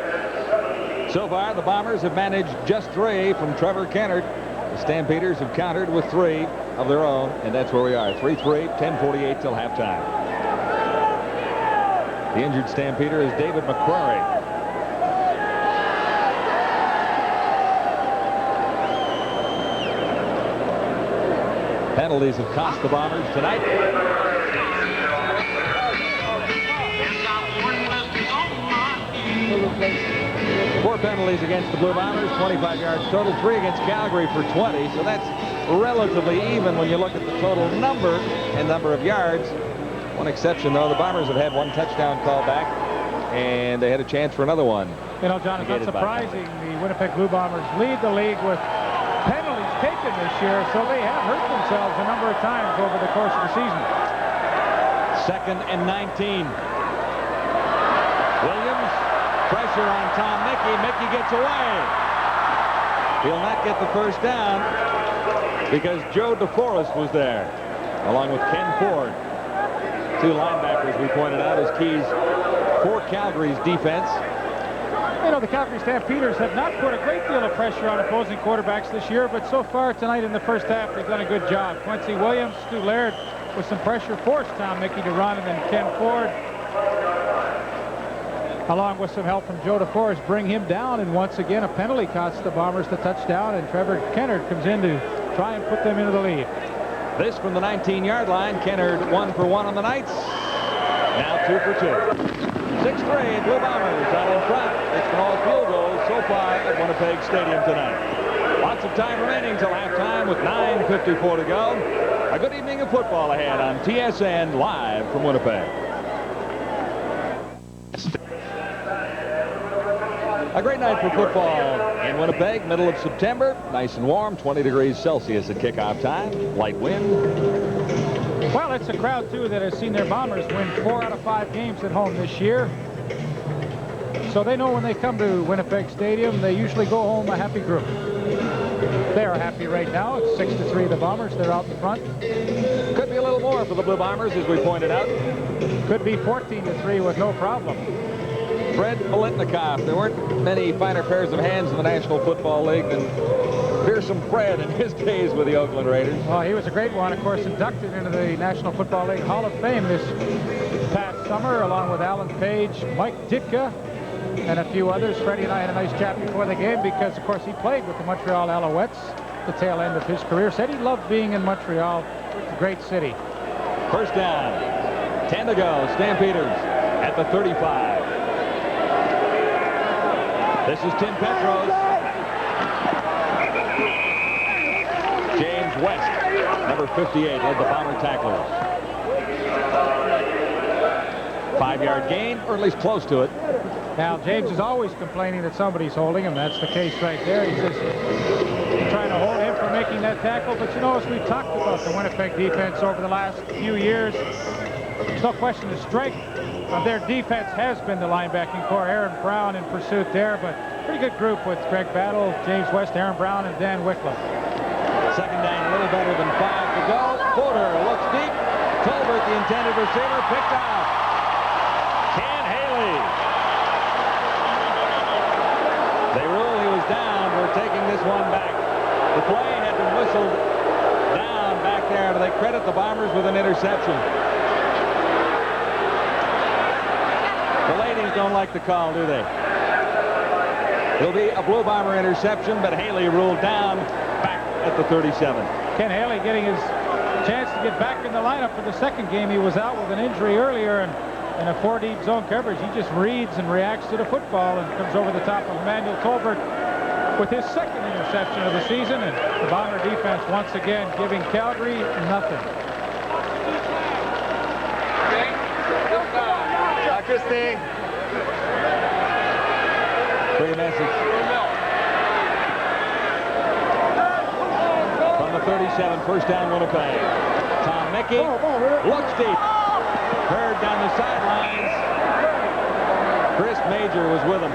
S2: So far, the Bombers have managed just 3 from Trevor Kennard. The Stampeders have countered with 3 of their own, and that's where we are. 3-3, 10:48 till halftime. The injured Stampeder is David McQuarrie. Penalties have cost the Bombers tonight. 4 penalties against the Blue Bombers, 25 yards total, 3 against Calgary for 20, so that's relatively even when you look at the total number and number of yards. One exception, though, the Bombers have had 1 touchdown call back, and they had a chance for another one.
S1: You know, John, it's not surprising the Winnipeg Blue Bombers lead the league with penalties taken this year, so they have hurt themselves a number of times over the course of the season.
S2: 2nd and 19. Williams, pressure on Tom Mickey. Mickey gets away. He'll not get the first down because Joe DeForest was there, along with Ken Ford. 2 linebackers, we pointed out, as keys for Calgary's defense.
S1: You know, the Calgary Stampeders have not put a great deal of pressure on opposing quarterbacks this year, but so far tonight in the first half, they've done a good job. Quincy Williams, Stu Laird, with some pressure, forced Tom Mickey to run, and then Ken Ford, along with some help from Joe DeForest, bring him down, and once again a penalty costs the Bombers the touchdown, and Trevor Kennard comes in to try and put them into the lead.
S2: This from the 19-yard line. Kennard 1 for 1 on the Knights. Now 2 for 2. 6-3, Blue Bombers out in front. It's been all field goals so far at Winnipeg Stadium tonight. Lots of time remaining till halftime with 9:54 to go. A good evening of football ahead on TSN live from Winnipeg. A great night for football in Winnipeg, middle of September. Nice and warm, 20 degrees Celsius at kickoff time. Light wind.
S1: Well, it's a crowd, too, that has seen their Bombers win 4 out of 5 games at home this year. So they know when they come to Winnipeg Stadium, they usually go home a happy group. They are happy right now. It's 6-3 the Bombers. They're out in front.
S2: Could be a little more for the Blue Bombers, as we pointed out.
S1: Could be 14-3 with no problem.
S2: Fred Biletnikoff. There weren't many finer pairs of hands in the National Football League than Fearsome Fred in his days with the Oakland Raiders.
S1: Well, he was a great one, of course, inducted into the National Football League Hall of Fame this past summer, along with Alan Page, Mike Ditka, and a few others. Freddie and I had a nice chat before the game because, of course, he played with the Montreal Alouettes at the tail end of his career. Said he loved being in Montreal. It's a great city.
S2: First down. 10 to go. Stampeders at the 35. This is Tim Petros. James West, number 58, led the Bomber tacklers. 5-yard gain, or at least close to it.
S1: Now, James is always complaining that somebody's holding him. That's the case right there. He says they're trying to hold him for making that tackle. But, you know, as we've talked about the Winnipeg defense over the last few years, there's no question the strength of their defense has been the linebacking core. Aaron Brown in pursuit there, but pretty good group with Greg Battle, James West, Aaron Brown, and Dan Wycliffe.
S2: Second down, a little better than 5 to go. Porter looks deep. Tolbert, the intended receiver, picked off. Ken Haley. They rule he was down. We're taking this one back. The play had been whistled down back there or do they credit the Bombers with an interception? The ladies don't like the call, do they? It'll be a Blue Bomber interception, but Haley ruled down back at the 37.
S1: Ken Haley getting his chance to get back in the lineup for the second game. He was out with an injury earlier, and in a 4-deep zone coverage, he just reads and reacts to the football and comes over the top of Emmanuel Tolbert with his second interception of the season. And the Bomber defense once again giving Calgary nothing.
S4: Christine.
S2: Free message. From the 37, first down Winnipeg. Tom Mickey looks deep. Hurd down the sidelines. Chris Major was with him.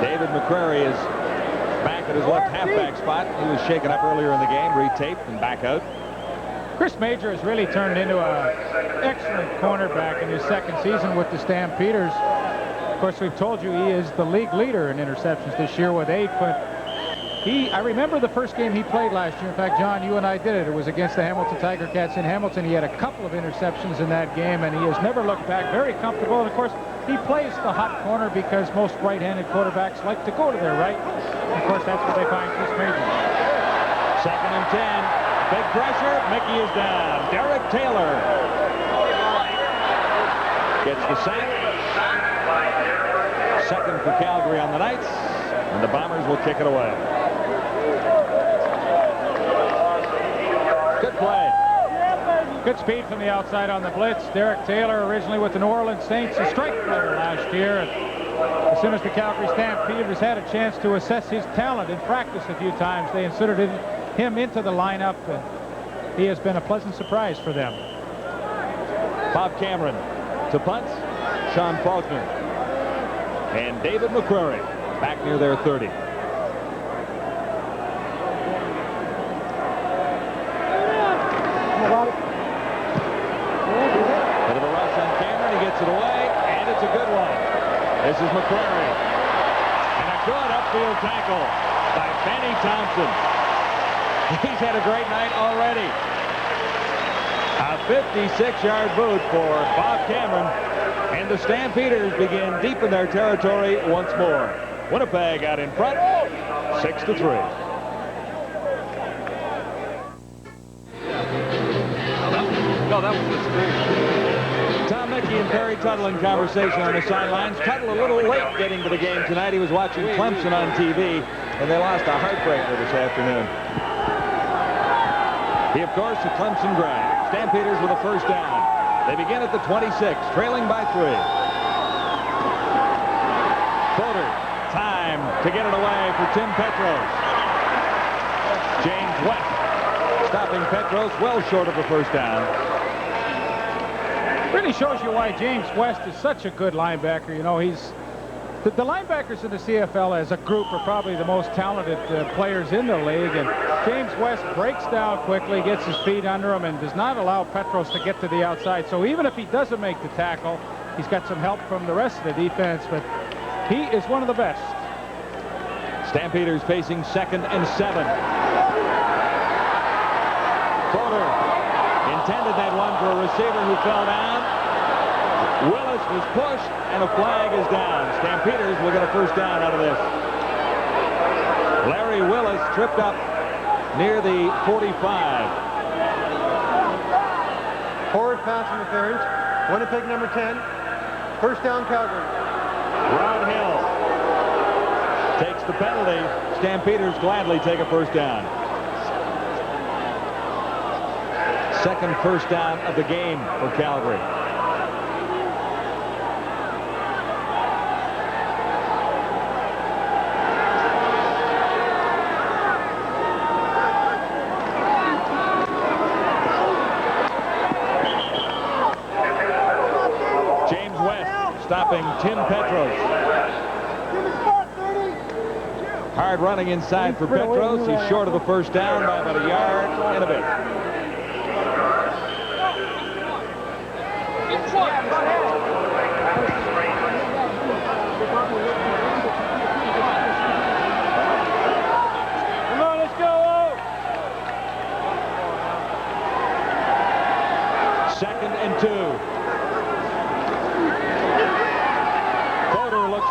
S2: David McCrary is back at his left halfback spot. He was shaken up earlier in the game, retaped and back out.
S1: Chris Major has really turned into an excellent cornerback in his second season with the Stampeders. Of course, we've told you he is the league leader in interceptions this year with 8, but I remember the first game he played last year. In fact, John, you and I did it. It was against the Hamilton Tiger Cats in Hamilton. He had a couple of interceptions in that game, and he has never looked back. Very comfortable. And, of course, he plays the hot corner because most right-handed quarterbacks like to go to their right. And, of course, that's where they find Chris Major.
S2: Second and 10. Big pressure. Mickey is down. Derek Taylor gets the sack. Second for Calgary on the Knights, and the Bombers will kick it away. Good play.
S1: Good speed from the outside on the blitz. Derek Taylor, originally with the New Orleans Saints, a strike player last year. And as soon as the Calgary Stampeders had a chance to assess his talent in practice a few times, they inserted him into the lineup. He has been a pleasant surprise for them.
S2: Bob Cameron to punt. Sean Faulkner and David McCrary back near their 30. Bit of a rush on Cameron. He gets it away, and it's a good one. This is McCrary. And a good upfield tackle by Benny Thompson. He's had a great night already. A 56-yard boot for Bob Cameron. And the Stampeders begin deep in their territory once more. Winnipeg out in front, 6-3.
S4: No, that was the screen.
S2: Tom Mickey and Perry Tuttle in conversation on the sidelines. Tuttle a little late getting to the game tonight. He was watching Clemson on TV, and they lost a heartbreaker this afternoon. He, of course, a Clemson grad. Stampeders with a first down. They begin at the 26, trailing by 3. Fodor, time to get it away for Tim Petros. James West stopping Petros well short of the first down.
S1: Really shows you why James West is such a good linebacker. You know, he's the linebackers in the CFL as a group are probably the most talented players in the league, and James West breaks down quickly, gets his feet under him, and does not allow Petros to get to the outside. So even if he doesn't make the tackle, he's got some help from the rest of the defense, but he is one of the best.
S2: Stampeders facing 2nd and 7. Fodor intended that one for a receiver who fell down. Willis was pushed, and a flag is down. Stampeders will get a first down out of this. Larry Willis tripped up near the 45.
S3: Forward pass interference. Winnipeg number 10. First down Calgary.
S2: Ron Hill takes the penalty. Stampeders gladly take a first down. Second first down of the game for Calgary. Stopping Tim Petros. Hard running inside for Petros. He's short of the first down by about a yard and a bit.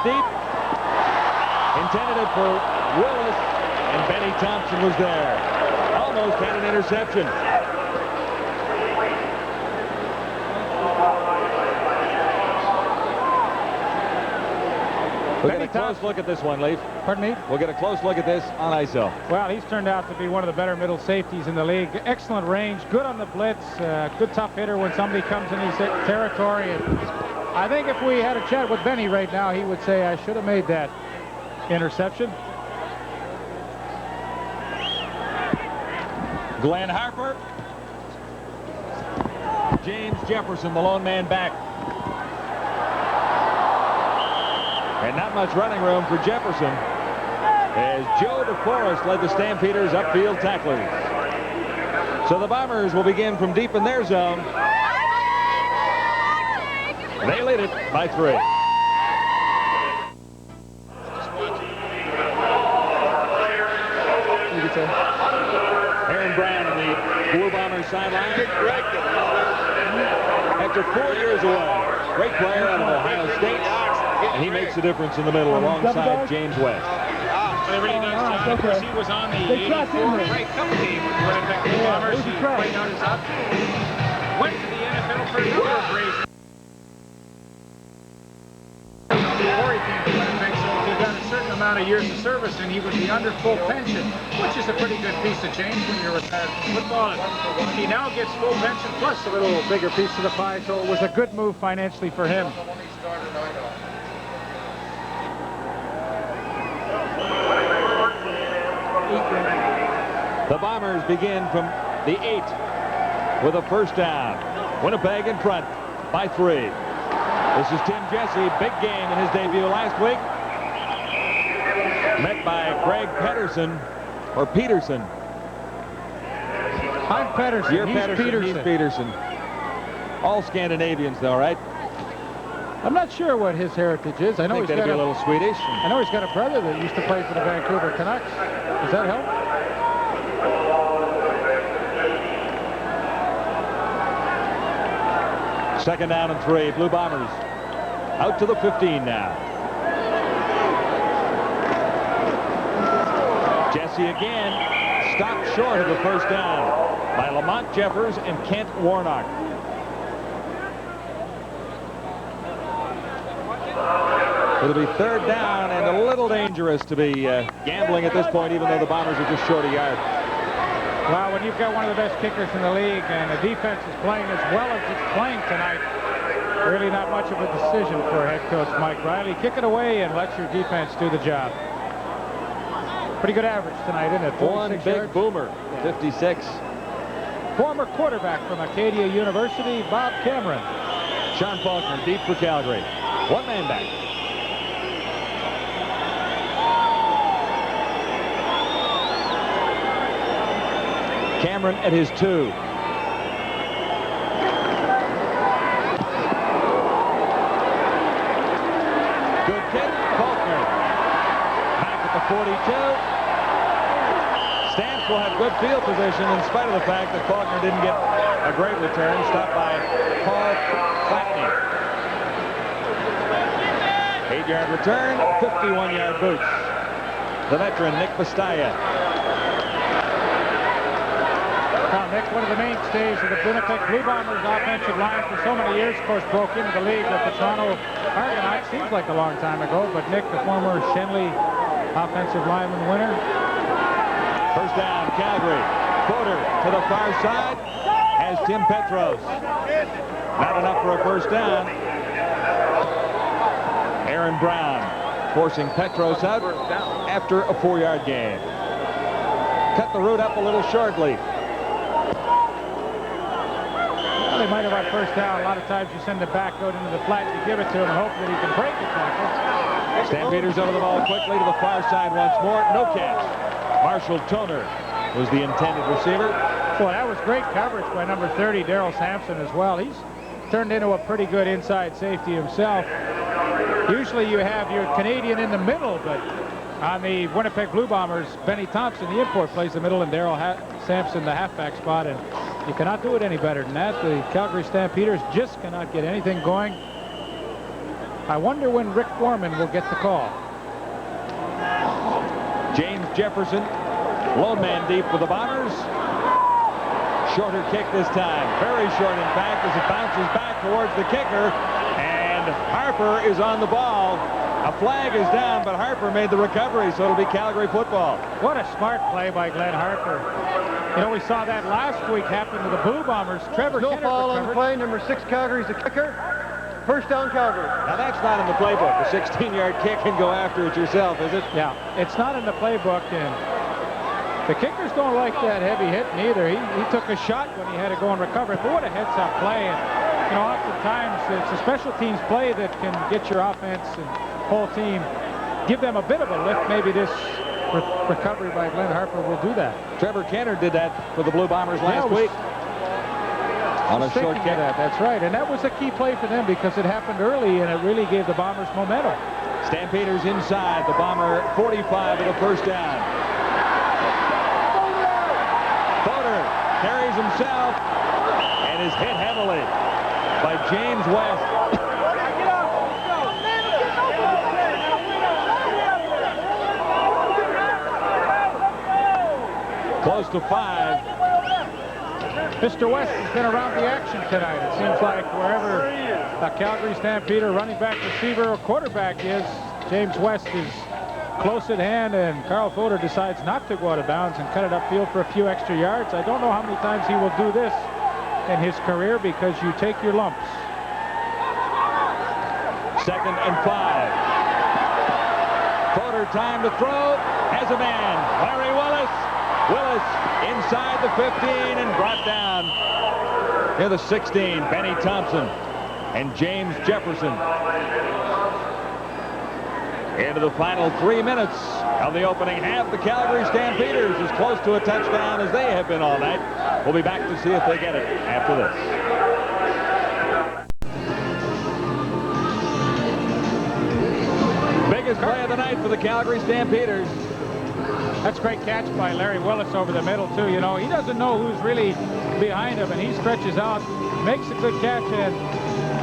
S2: deep. Intended it for Willis, and Benny Thompson was there. Almost had an interception. We'll get a close look at this one, Leaf.
S1: Pardon me?
S2: We'll get a close look at this on ISO.
S1: Well, he's turned out to be one of the better middle safeties in the league. Excellent range, good on the blitz, good tough hitter when somebody comes in his territory. And I think if we had a chat with Benny right now, he would say, I should have made that interception.
S2: Glenn Harper. James Jefferson, the lone man back. And not much running room for Jefferson as Joe DeForest led the Stampeders upfield tacklers. So the Bombers will begin from deep in their zone. They lead it by 3. Aaron Brown on the Blue Bombers sideline. After 4 years away, great player out of Ohio State. And he makes a difference in the middle alongside James West.
S1: He really does, John. Of course, he was on the 84 Grey Cup team with the Winnipeg Blue Bombers. He played on his up. Went to the NFL for a number of reasons. Before he came to Winnipeg, so he got a certain amount of years of service, and he would be under full pension, which is a pretty good piece of change when you're retired from football. And he now gets full pension plus a little bigger piece of the pie, so it was a good move financially for him.
S2: The Bombers begin from the 8 with a first down. Winnipeg in front by 3. This is Tim Jesse, big game in his debut last week. Met by Greg Pedersen, or Peterson.
S1: I'm Pedersen.
S2: You're Pedersen. He's Peterson. All Scandinavians, though, right?
S1: I'm not sure what his heritage is. I know
S2: think
S1: he's
S2: that'd
S1: got
S2: be a little Swedish.
S1: I know he's got a brother that used to play for the Vancouver Canucks. Does that help?
S2: Second down and 3. Blue Bombers out to the 15 now. Jesse again stopped short of the first down by Lamont Jeffers and Kent Warnock. It'll be third down and a little dangerous to be gambling at this point, even though the Bombers are just short a yard.
S1: Well, when you've got one of the best kickers in the league and the defense is playing as well as it's playing tonight, really not much of a decision for head coach Mike Riley. Kick it away and let your defense do the job. Pretty good average tonight, isn't it?
S2: One big yards. Boomer, 56.
S1: Former quarterback from Acadia University, Bob Cameron.
S2: Sean Faulkner deep for Calgary. One man back. Cameron at his 2. Good kick. Faulkner back at the 42. Stamps will have good field position in spite of the fact that Faulkner didn't get a great return. Stopped by Paul Flatney. 8-yard return, 51-yard boots. The veteran Nick Bastaya.
S1: Now, Nick, one of the mainstays of the Winnipeg Blue Bombers offensive line for so many years, of course, broke into the league with the Toronto Argonauts. Seems like a long time ago, but Nick, the former Shenley offensive lineman winner.
S2: First down, Calgary. Porter to the far side has Tim Petros. Not enough for a first down. Aaron Brown forcing Petros out after a 4-yard gain. Cut the route up a little shortly.
S1: They might have had first down. A lot of times you send it back out into the flat, you give it to him and hope that he can break the tackle.
S2: Stampeders over the ball quickly to the far side once more. No catch. Marshall Toner was the intended receiver.
S1: Boy, that was great coverage by number 30, Daryl Sampson, as well. He's turned into a pretty good inside safety himself. Usually you have your Canadian in the middle, but on the Winnipeg Blue Bombers, Benny Thompson, the import, plays the middle, and Daryl Sampson, the halfback spot, and you cannot do it any better than that. The Calgary Stampeders just cannot get anything going I wonder when Rick Warman will get the call.
S2: James Jefferson, lone man deep for the Bombers. Shorter kick this time. Very short, in fact, as it bounces back towards the kicker. And Harper is on the ball. A flag is down, but Harper made the recovery, so it'll be Calgary football.
S1: What a smart play by Glenn Harper. You know, we saw that last week happen to the Blue Bombers. Trevor
S3: No
S1: Kennard
S3: foul on the
S1: recovered.
S3: play. Number 6 Calgary's the kicker. First down Calgary.
S2: Now that's not in the playbook. A 16-yard kick and go after it yourself, is it?
S1: Yeah, it's not in the playbook, and the kickers don't like that heavy hit neither. He took a shot when he had to go and recover it, but what a heads-up play. And, you know, oftentimes it's a special teams play that can get your offense and whole team, give them a bit of a lift. Maybe this recovery by Glenn Harper will do that.
S2: Trevor Kennard did that for the Blue Bombers last week. On a short kick.
S1: That's right, and that was a key play for them because it happened early and it really gave the Bombers momentum.
S2: Stampeders inside the Bomber 45 of the first down. Fodor carries himself and is hit heavily by James West. Close to 5.
S1: Mr. West has been around the action tonight. It seems like wherever a Calgary Stampeder running back, receiver, or quarterback is, James West is close at hand, and Carl Fodor decides not to go out of bounds and cut it upfield for a few extra yards. I don't know how many times he will do this in his career because you take your lumps.
S2: 2nd and 5. Fodor time to throw. Has a man. Larry Willis. Willis inside the 15 and brought down near the 16. Benny Thompson and James Jefferson. Into the final 3 minutes of the opening half. The Calgary Stampeders as close to a touchdown as they have been all night. We'll be back to see if they get it after this. Biggest play of the night for the Calgary Stampeders.
S1: That's a great catch by Larry Willis over the middle, too. You know, he doesn't know who's really behind him, and he stretches out, makes a good catch, and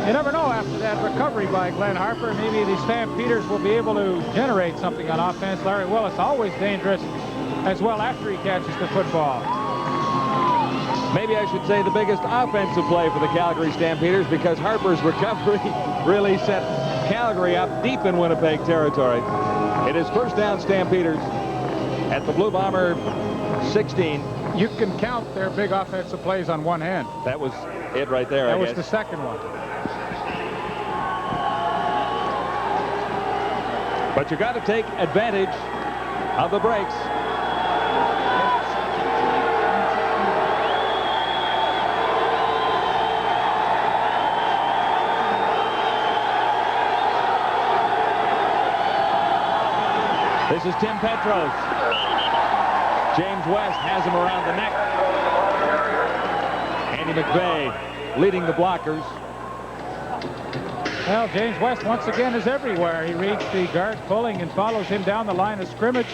S1: you never know after that recovery by Glenn Harper. Maybe the Stampeders will be able to generate something on offense. Larry Willis always dangerous as well after he catches the football.
S2: Maybe I should say the biggest offensive play for the Calgary Stampeders because Harper's recovery really set Calgary up deep in Winnipeg territory. It is first down Stampeders at the Blue Bomber 16.
S1: You can count their big offensive plays on one hand.
S2: That was it right there,
S1: That was the second one.
S2: But you got to take advantage of the breaks. This is Tim Petros. James West has him around the neck. Andy McVeigh leading the blockers.
S1: Well, James West once again is everywhere. He reads the guard pulling and follows him down the line of scrimmage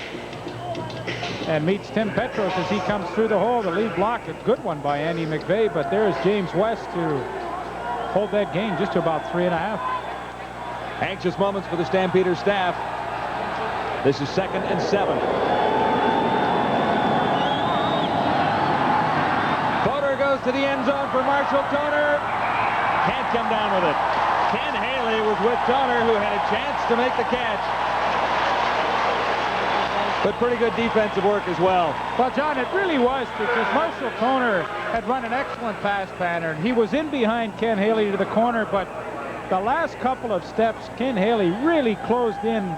S1: and meets Tim Petros as he comes through the hole. The lead block, a good one by Andy McVeigh, but there's James West to hold that game just to about 3.5.
S2: Anxious moments for the Stampeder staff. This is 2nd and 7. Fodor goes to the end zone for Marshall Toner. Can't come down with it. Ken Haley was with Toner, who had a chance to make the catch. But pretty good defensive work as well.
S1: Well, John, it really was because Marshall Toner had run an excellent pass pattern. He was in behind Ken Haley to the corner, but the last couple of steps, Ken Haley really closed in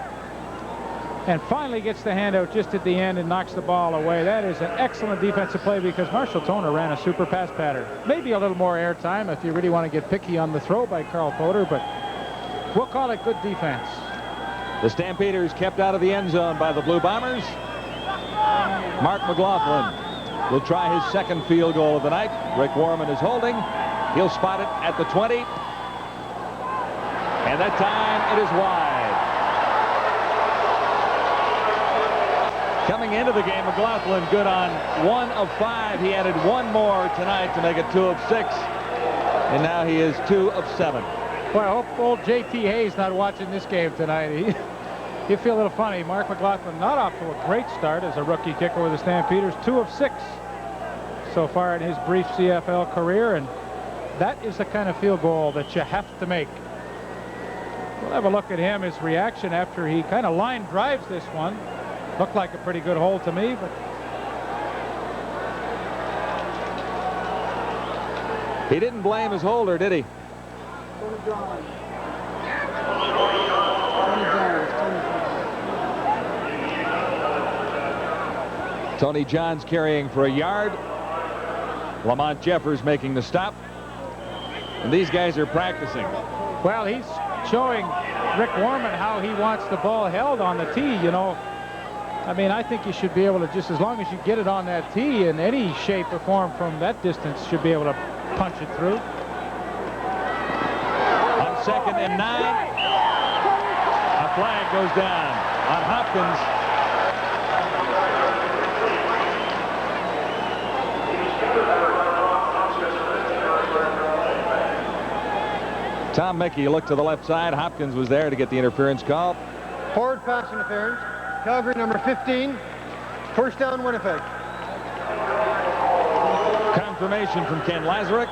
S1: and finally gets the handout just at the end and knocks the ball away. That is an excellent defensive play because Marshall Toner ran a super pass pattern. Maybe a little more airtime if you really want to get picky on the throw by Carl Fodor, but we'll call it good defense.
S2: The Stampeders kept out of the end zone by the Blue Bombers. Mark McLaughlin will try his second field goal of the night. Rick Warman is holding. He'll spot it at the 20. And that time it is wide. Coming into the game, McLaughlin good on 1 of 5. He added one more tonight to make it 2 of 6. And now he is 2 of 7.
S1: Well, I hope old J.T. Hayes not watching this game tonight. He'd feel a little funny. Mark McLaughlin not off to a great start as a rookie kicker with the Stampeders. 2 of 6 so far in his brief CFL career, and that is the kind of field goal that you have to make. We'll have a look at him, his reaction after he kind of line drives this one. Looked like a pretty good hole to me, but
S2: he didn't blame his holder, did he? Tony Johns carrying for a yard. Lamont Jeffers making the stop. And these guys are practicing.
S1: Well, he's showing Rick Warman how he wants the ball held on the tee, you know. I mean, I think you should be able to, just as long as you get it on that tee in any shape or form from that distance, should be able to punch it through.
S2: On 2nd and 9, a flag goes down on Hopkins. Tom Mickey looked to the left side. Hopkins was there to get the interference call.
S3: Forward pass interference. Calgary number 15. First down, Winnipeg.
S2: Confirmation from Ken Lazaruk.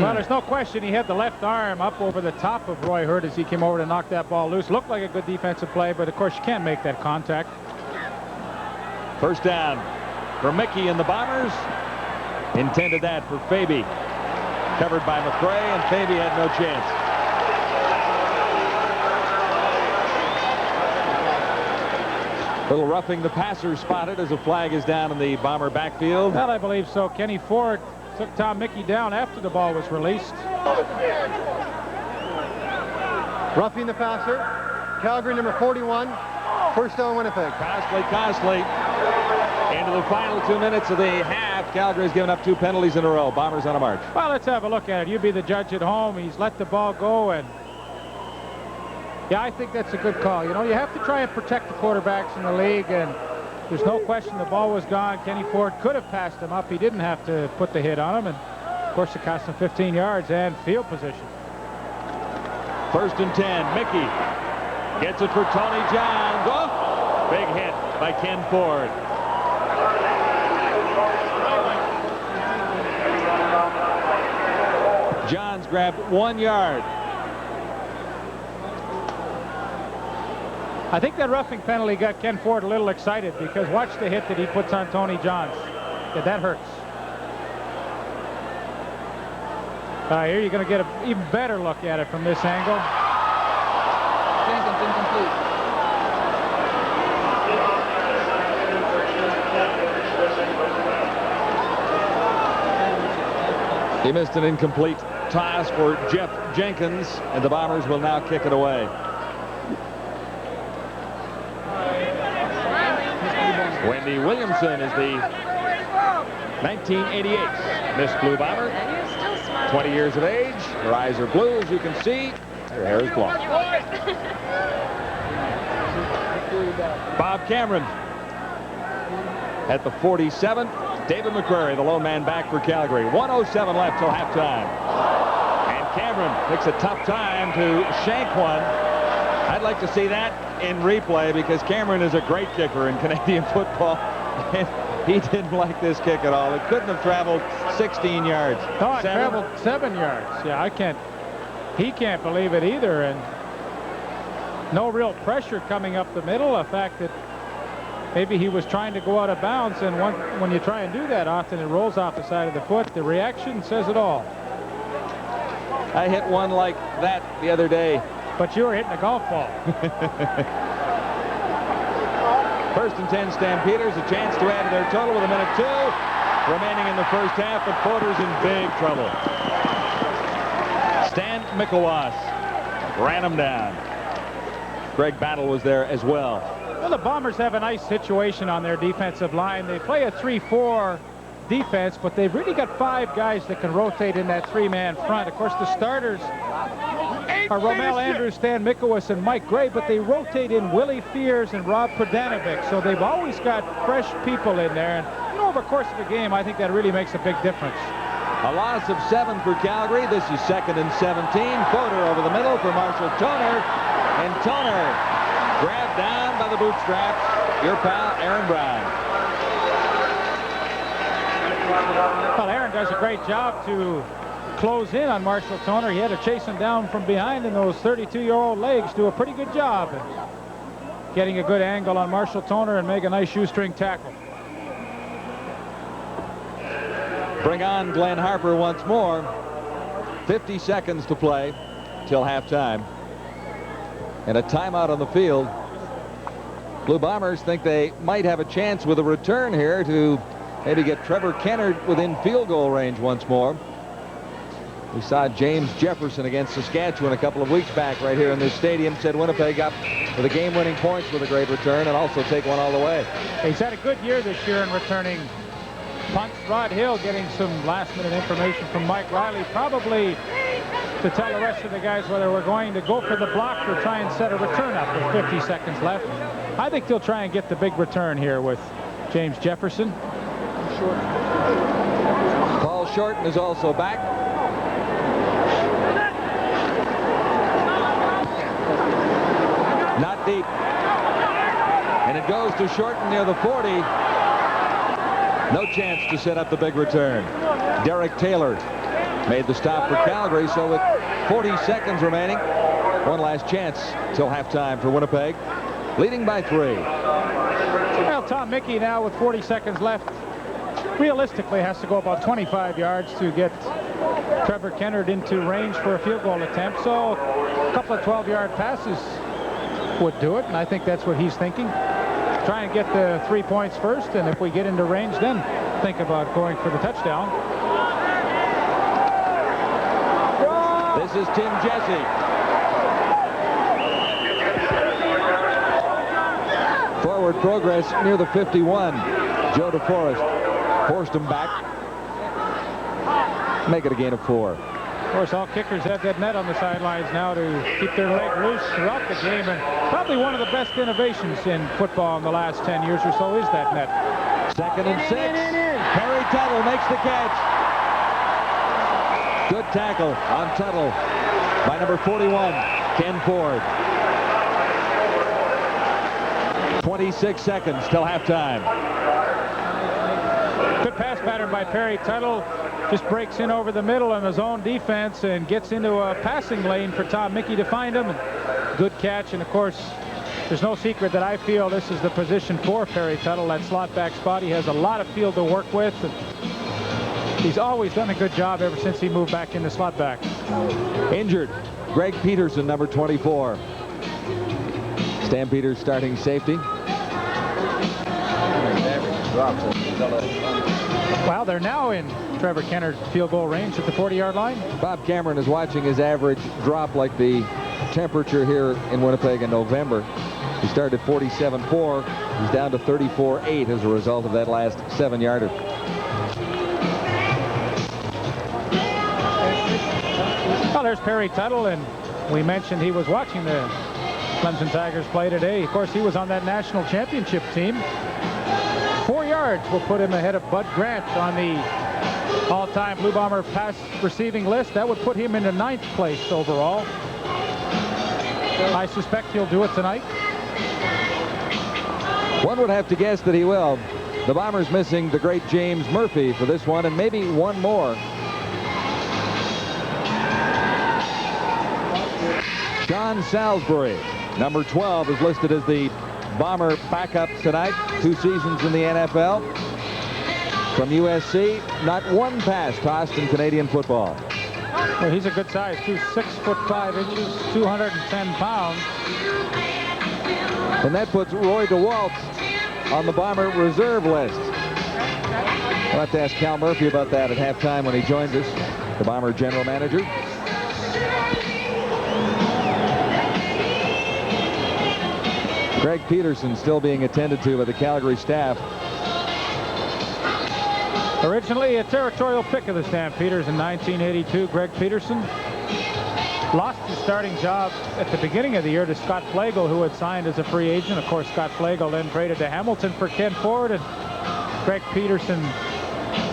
S1: Well, there's no question he had the left arm up over the top of Roy Hurd as he came over to knock that ball loose. Looked like a good defensive play, but of course you can't make that contact.
S2: First down for Mickey and the Bombers. Intended that for Faby. Covered by McRae, and Faby had no chance. Little roughing the passer spotted as a flag is down in the Bomber backfield.
S1: Well, I believe so. Kenny Ford took Tom Mickey down after the ball was released.
S3: Roughing the passer. Calgary number 41. First down, Winnipeg.
S2: Costly. Into the final 2 minutes of the half. Calgary's given up 2 penalties in a row. Bombers on a march.
S1: Well, let's have a look at it. You be the judge at home. He's let the ball go, and yeah, I think that's a good call. You know, you have to try and protect the quarterbacks in the league, and there's no question the ball was gone. Kenny Ford could have passed him up. He didn't have to put the hit on him, and of course it cost him 15 yards and field position.
S2: 1st and 10. Mickey gets it for Tony Johns. Oh, big hit by Ken Ford. Johns grabbed 1 yard.
S1: I think that roughing penalty got Ken Ford a little excited, because watch the hit that he puts on Tony Johns. Yeah, that hurts. Here you're going to get an even better look at it from this angle.
S5: Jenkins incomplete.
S2: He missed an incomplete toss for Jeff Jenkins, and the Bombers will now kick it away. Wendy Williamson is the 1988 Miss Blue Bomber. 20 years of age. Her eyes are blue, as you can see. Her hair is blonde. Bob Cameron at the 47th. David McCrary, the lone man back for Calgary. 1:07 left till halftime. And Cameron takes a tough time to shank one. I'd like to see that in replay, because Cameron is a great kicker in Canadian football. And he didn't like this kick at all. It couldn't have traveled 16 yards.
S1: No, it traveled 7 yards. Yeah, he can't believe it either. And no real pressure coming up the middle. The fact that maybe he was trying to go out of bounds, and when you try and do that often, it rolls off the side of the foot. The reaction says it all.
S2: I hit one like that the other day.
S1: But you were hitting a golf ball.
S2: 1st and 10 Stampeders, a chance to add to their total with 1:02 remaining in the first half, but Porter's in big trouble. Stan Mickelwas ran him down. Greg Battle was there as well.
S1: Well, the Bombers have a nice situation on their defensive line. They play a 3-4 defense, but they've really got 5 guys that can rotate in that 3-man front. Of course, the starters are Romel Andrews, Stan Mickelwas, and Mike Gray, but they rotate in Willie Fears and Rob Pradanovic, so they've always got fresh people in there. And you know, over the course of a game, I think that really makes a big difference.
S2: A loss of 7 for Calgary. This is 2nd and 17. Floater over the middle for Marshall Toner. And Toner grabbed down by the bootstraps. Your pal, Aaron Brown.
S1: Well, Aaron does a great job to close in on Marshall Toner. He had to chase him down from behind, and those 32-year-old legs do a pretty good job getting a good angle on Marshall Toner and make a nice shoestring tackle.
S2: Bring on Glenn Harper once more. 50 seconds to play till halftime. And a timeout on the field. Blue Bombers think they might have a chance with a return here to maybe get Trevor Kennard within field goal range once more. We saw James Jefferson against Saskatchewan a couple of weeks back right here in this stadium. Said Winnipeg up for the game-winning points with a great return and also take one all the way.
S1: He's had a good year this year in returning punts. Rod Hill getting some last-minute information from Mike Riley, probably to tell the rest of the guys whether we're going to go for the block or try and set a return up with 50 seconds left. I think they'll try and get the big return here with James Jefferson.
S2: Paul Shorten is also back. Not deep. And it goes to Shorten near the 40. No chance to set up the big return. Derek Taylor made the stop for Calgary, so with 40 seconds remaining, one last chance till halftime for Winnipeg, leading by 3.
S1: Well, Tom Mickey now with 40 seconds left realistically has to go about 25 yards to get Trevor Kennard into range for a field goal attempt. So a couple of 12-yard passes would do it, and I think that's what he's thinking. Try and get the 3 points first, and if we get into range, then think about going for the touchdown.
S2: This is Tim Jesse. Forward progress near the 51. Joe DeForest forced him back. Make it a gain of 4.
S1: Of course, all kickers have that net on the sidelines now to keep their leg loose throughout the game, and probably one of the best innovations in football in the last 10 years or so is that net.
S2: 2nd and 6. Perry Tuttle makes the catch. Good tackle on Tuttle by number 41, Ken Ford. 26 seconds till halftime.
S1: Good pass pattern by Perry Tuttle. Just breaks in over the middle in his own defense and gets into a passing lane for Tom Mickey to find him. Good catch, and of course, there's no secret that I feel this is the position for Perry Tuttle, that slot back spot. He has a lot of field to work with. He's always done a good job ever since he moved back into slot back.
S2: Injured, Greg Peterson, number 24. Stampeders starting safety.
S1: Well, they're now in Trevor Kennard's field goal range at the 40-yard line.
S2: Bob Cameron is watching his average drop like the temperature here in Winnipeg in November. He started 47.4. He's down to 34.8 as a result of that last 7-yarder.
S1: Well, there's Perry Tuttle, and we mentioned he was watching the Clemson Tigers play today. Of course, he was on that national championship team. 4 yards will put him ahead of Bud Grant on the all-time Blue Bomber pass receiving list. That would put him into 9th place overall. I suspect he'll do it tonight.
S2: One would have to guess that he will. The Bombers missing the great James Murphy for this one, and maybe one more. John Salisbury, number 12, is listed as the Bomber backup tonight. 2 seasons in the NFL. From USC, not one pass tossed in Canadian football.
S1: Well, he's a good size, 6'5", 210 pounds.
S2: And that puts Roy DeWalt on the Bomber reserve list. We'll have to ask Cal Murphy about that at halftime when he joins us, the Bomber general manager. Greg Peterson still being attended to by the Calgary staff.
S1: Originally a territorial pick of the Stampeders in 1982, Greg Peterson lost his starting job at the beginning of the year to Scott Flagel, who had signed as a free agent. Of course, Scott Flagel then traded to Hamilton for Ken Ford, and Greg Peterson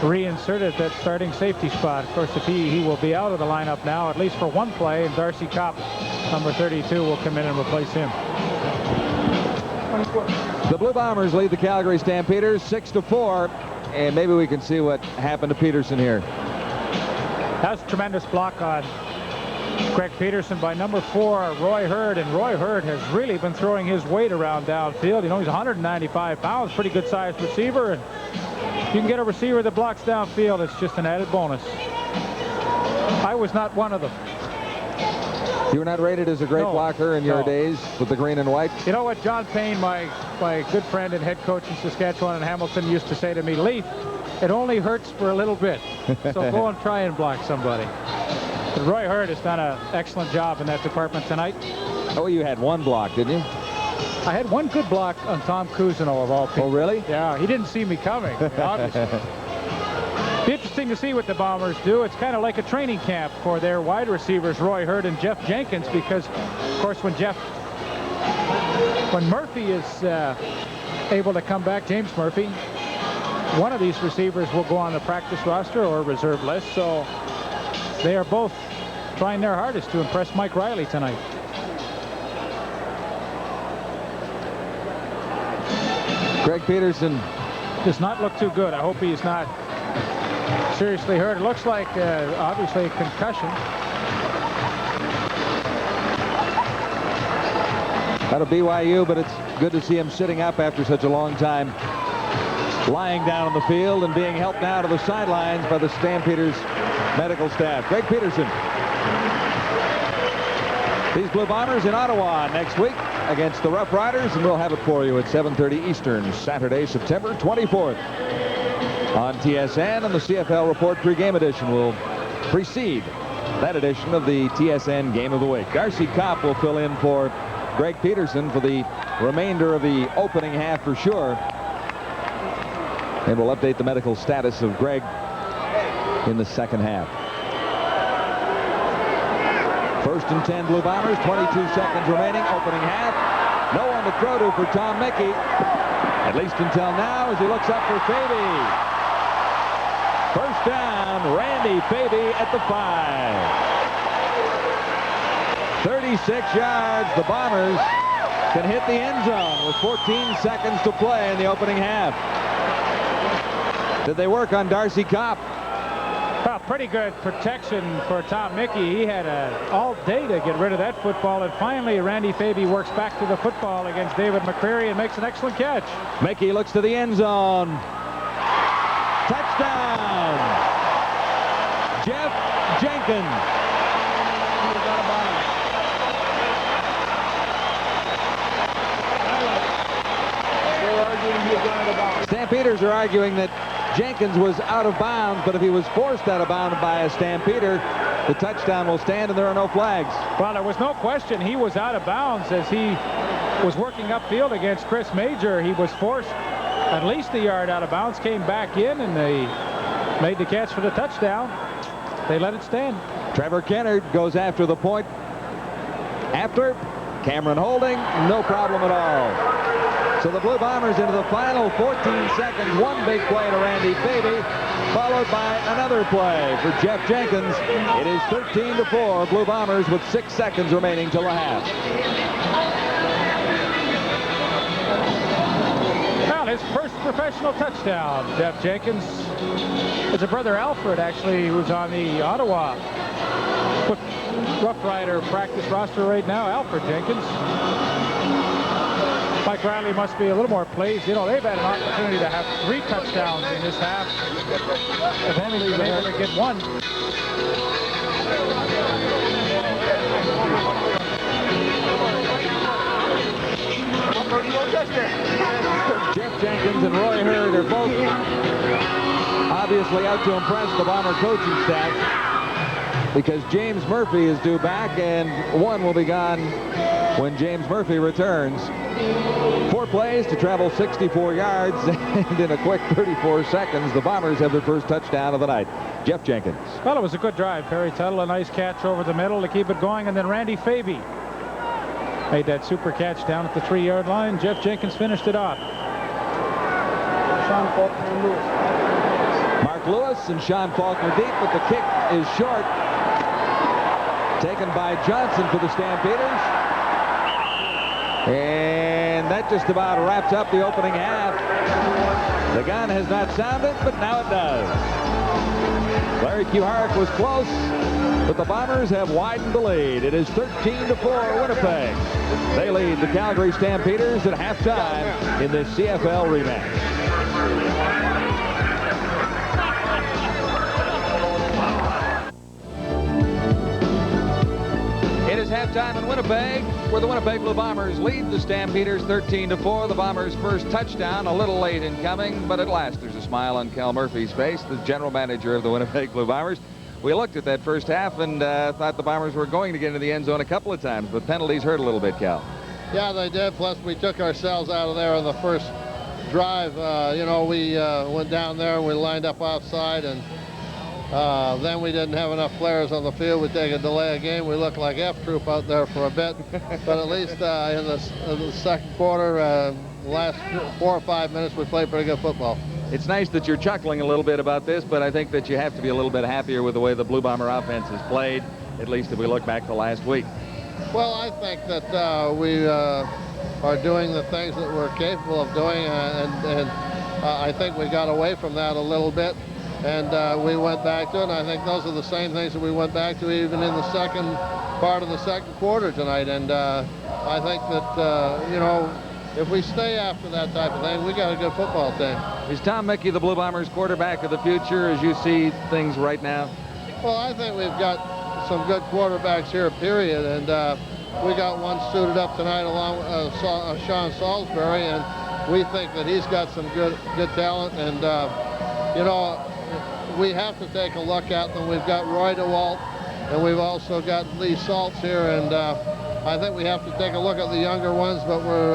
S1: reinserted that starting safety spot. Of course, if he will be out of the lineup now, at least for one play, and Darcy Kopp, number 32, will come in and replace him.
S2: The Blue Bombers lead the Calgary Stampeders 6-4, and maybe we can see what happened to Peterson here.
S1: That was a tremendous block on Greg Peterson by number 4, Roy Hurd, and Roy Hurd has really been throwing his weight around downfield. You know, he's 195 pounds, pretty good sized receiver, and if you can get a receiver that blocks downfield, it's just an added bonus. I was not one of them.
S2: You were not rated as a great blocker in your days with the green and white?
S1: You know what John Payne, my good friend and head coach in Saskatchewan and Hamilton, used to say to me, Leaf, it only hurts for a little bit, so go and try and block somebody. But Roy Hurd has done an excellent job in that department tonight.
S2: Oh, you had one block, didn't you?
S1: I had one good block on Tom Cousineau of all people.
S2: Oh, really?
S1: Yeah, he didn't see me coming, obviously. Be interesting to see what the Bombers do. It's kind of like a training camp for their wide receivers, Roy Hurd and Jeff Jenkins, because, of course, when Murphy is able to come back, James Murphy, one of these receivers will go on the practice roster or reserve list, so they are both trying their hardest to impress Mike Riley tonight.
S2: Greg Peterson
S1: does not look too good. I hope he's not seriously hurt. It looks like obviously a concussion.
S2: Out of BYU, but it's good to see him sitting up after such a long time lying down on the field and being helped now to the sidelines by the Stampeders medical staff. Greg Peterson. These Blue Bombers in Ottawa next week against the Rough Riders, and we'll have it for you at 7:30 Eastern, Saturday, September 24th. On TSN, and the CFL Report pregame edition will precede that edition of the TSN Game of the Week. Darcy Kopp will fill in for Greg Peterson for the remainder of the opening half for sure. And we'll update the medical status of Greg in the second half. First and 10 Blue Bombers, 22 seconds remaining, opening half. No one to throw to for Tom Mickey, at least until now, as he looks up for Faby. First down, Randy Faby at the 5. 36 yards. The Bombers can hit the end zone with 14 seconds to play in the opening half. Did they work on Darcy Kopp?
S1: Well, pretty good protection for Tom Mickey. He had all day to get rid of that football, and finally Randy Faby works back to the football against David McCreary and makes an excellent catch.
S2: Mickey looks to the end zone. Touchdown! Jeff Jenkins. Stampeders are arguing that Jenkins was out of bounds, but if he was forced out of bounds by a Stampeder, the touchdown will stand and there are no flags.
S1: Well, there was no question he was out of bounds as he was working upfield against Chris Major. He was forced at least a yard out of bounds, came back in, and they made the catch for the touchdown. They let it stand.
S2: Trevor Kennard goes after the point. After Cameron Holding, no problem at all. So the Blue Bombers into the final 14 seconds. One big play to Randy Faby, followed by another play for Jeff Jenkins. It is 13-4, Blue Bombers with 6 seconds remaining till the half.
S1: Well, his first professional touchdown, Jeff Jenkins. It's a brother Alfred, actually, who's on the Ottawa Rough Rider practice roster right now, Alfred Jenkins. Mike Riley must be a little more pleased. You know, they've had an opportunity to have 3 touchdowns in this half. They've only been able to get 1.
S2: Jeff Jenkins and Roy Hurd are both obviously out to impress the Bomber coaching staff, because James Murphy is due back, and one will be gone when James Murphy returns. 4 plays to travel 64 yards, and in a quick 34 seconds, the Bombers have their first touchdown of the night. Jeff Jenkins.
S1: Well, it was a good drive. Perry Tuttle, a nice catch over the middle to keep it going, and then Randy Faby made that super catch down at the 3-yard line. Jeff Jenkins finished it off.
S2: Mark Lewis and Sean Faulkner deep, but the kick is short. Taken by Johnson for the Stampeders. And that just about wraps up the opening half. The gun has not sounded, but now it does. Larry Kuharek was close, but the Bombers have widened the lead. It is 13-4 Winnipeg. They lead the Calgary Stampeders at halftime in this CFL rematch. It is halftime in Winnipeg, where the Winnipeg Blue Bombers lead the Stampeders 13-4. The Bombers' first touchdown, a little late in coming, but at last there's a smile on Cal Murphy's face, the general manager of the Winnipeg Blue Bombers. We looked at that first half and thought the Bombers were going to get into the end zone a couple of times, but penalties hurt a little bit, Cal.
S5: Yeah, they did. Plus, we took ourselves out of there on the first drive. You know, we went down there and we lined up offside, and then we didn't have enough players on the field. We take a delay of game. We looked like F-Troop out there for a bit. But at least in the second quarter, last 4 or 5 minutes, we played pretty good football.
S2: It's nice that you're chuckling a little bit about this, but I think that you have to be a little bit happier with the way the Blue Bomber offense has played, at least if we look back to last week.
S5: Well, I think that we are doing the things that we're capable of doing, and I think we got away from that a little bit, and we went back to it, and I think those are the same things that we went back to even in the second part of the second quarter tonight, and I think that, you know, if we stay after that type of thing, we got a good football team.
S2: Is Tom Mickey the Blue Bombers quarterback of the future as you see things right now?
S5: Well, I think we've got some good quarterbacks here, period, and we got one suited up tonight along with Sean Salisbury, and we think that he's got some good talent, and you know, we have to take a look at them. We've got Roy DeWalt, and we've also got Lee Saltz here, and I think we have to take a look at the younger ones, but we're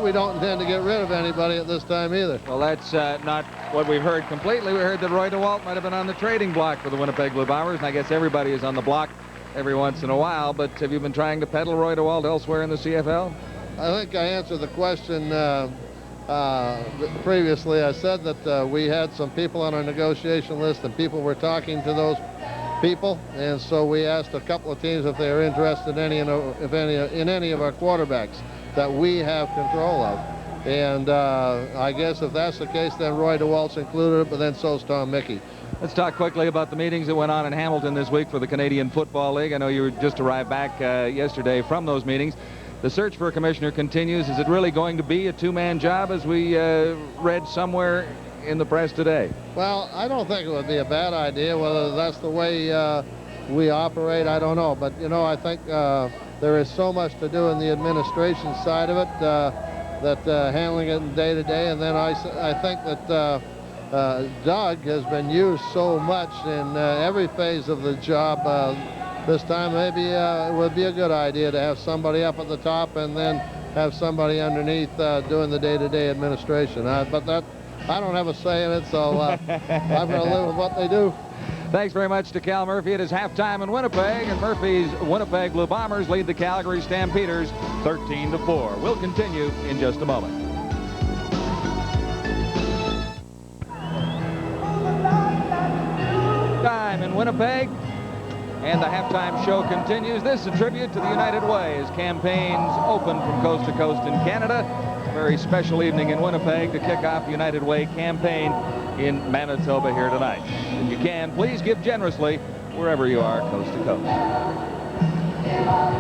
S5: we don't intend to get rid of anybody at this time either.
S2: Well, that's not what we've heard completely. We heard that Roy DeWalt might have been on the trading block for the Winnipeg Blue Bombers, and I guess everybody is on the block every once in a while, but have you been trying to peddle Roy DeWalt elsewhere in the CFL?
S5: I think I answered the question previously. I said that we had some people on our negotiation list, and people were talking to those people, and so we asked a couple of teams if they are interested in any of our quarterbacks that we have control of. And I guess if that's the case, then Roy DeWalt's included, but then so's Tom Mickey.
S2: Let's talk quickly about the meetings that went on in Hamilton this week for the Canadian Football League. I know you just arrived back yesterday from those meetings. The search for a commissioner continues. Is it really going to be a two-man job, as we read somewhere in the press today?
S5: Well, I don't think it would be a bad idea. Whether that's the way we operate, I don't know. But, you know, I think there is so much to do in the administration side of it, that handling it day to day. And then I think that Doug has been used so much in every phase of the job. This time maybe it would be a good idea to have somebody up at the top and then have somebody underneath doing the day-to-day administration. But that, I don't have a say in it, so I've got to live with what they do.
S2: Thanks very much to Cal Murphy. It is halftime in Winnipeg, and Murphy's Winnipeg Blue Bombers lead the Calgary Stampeders 13-4. We'll continue in just a moment. Time in Winnipeg, and the halftime show continues. This is a tribute to the United Way as campaigns open from coast to coast in Canada. A very special evening in Winnipeg to kick off the United Way campaign in Manitoba here tonight. If you can, please give generously wherever you are, coast to coast.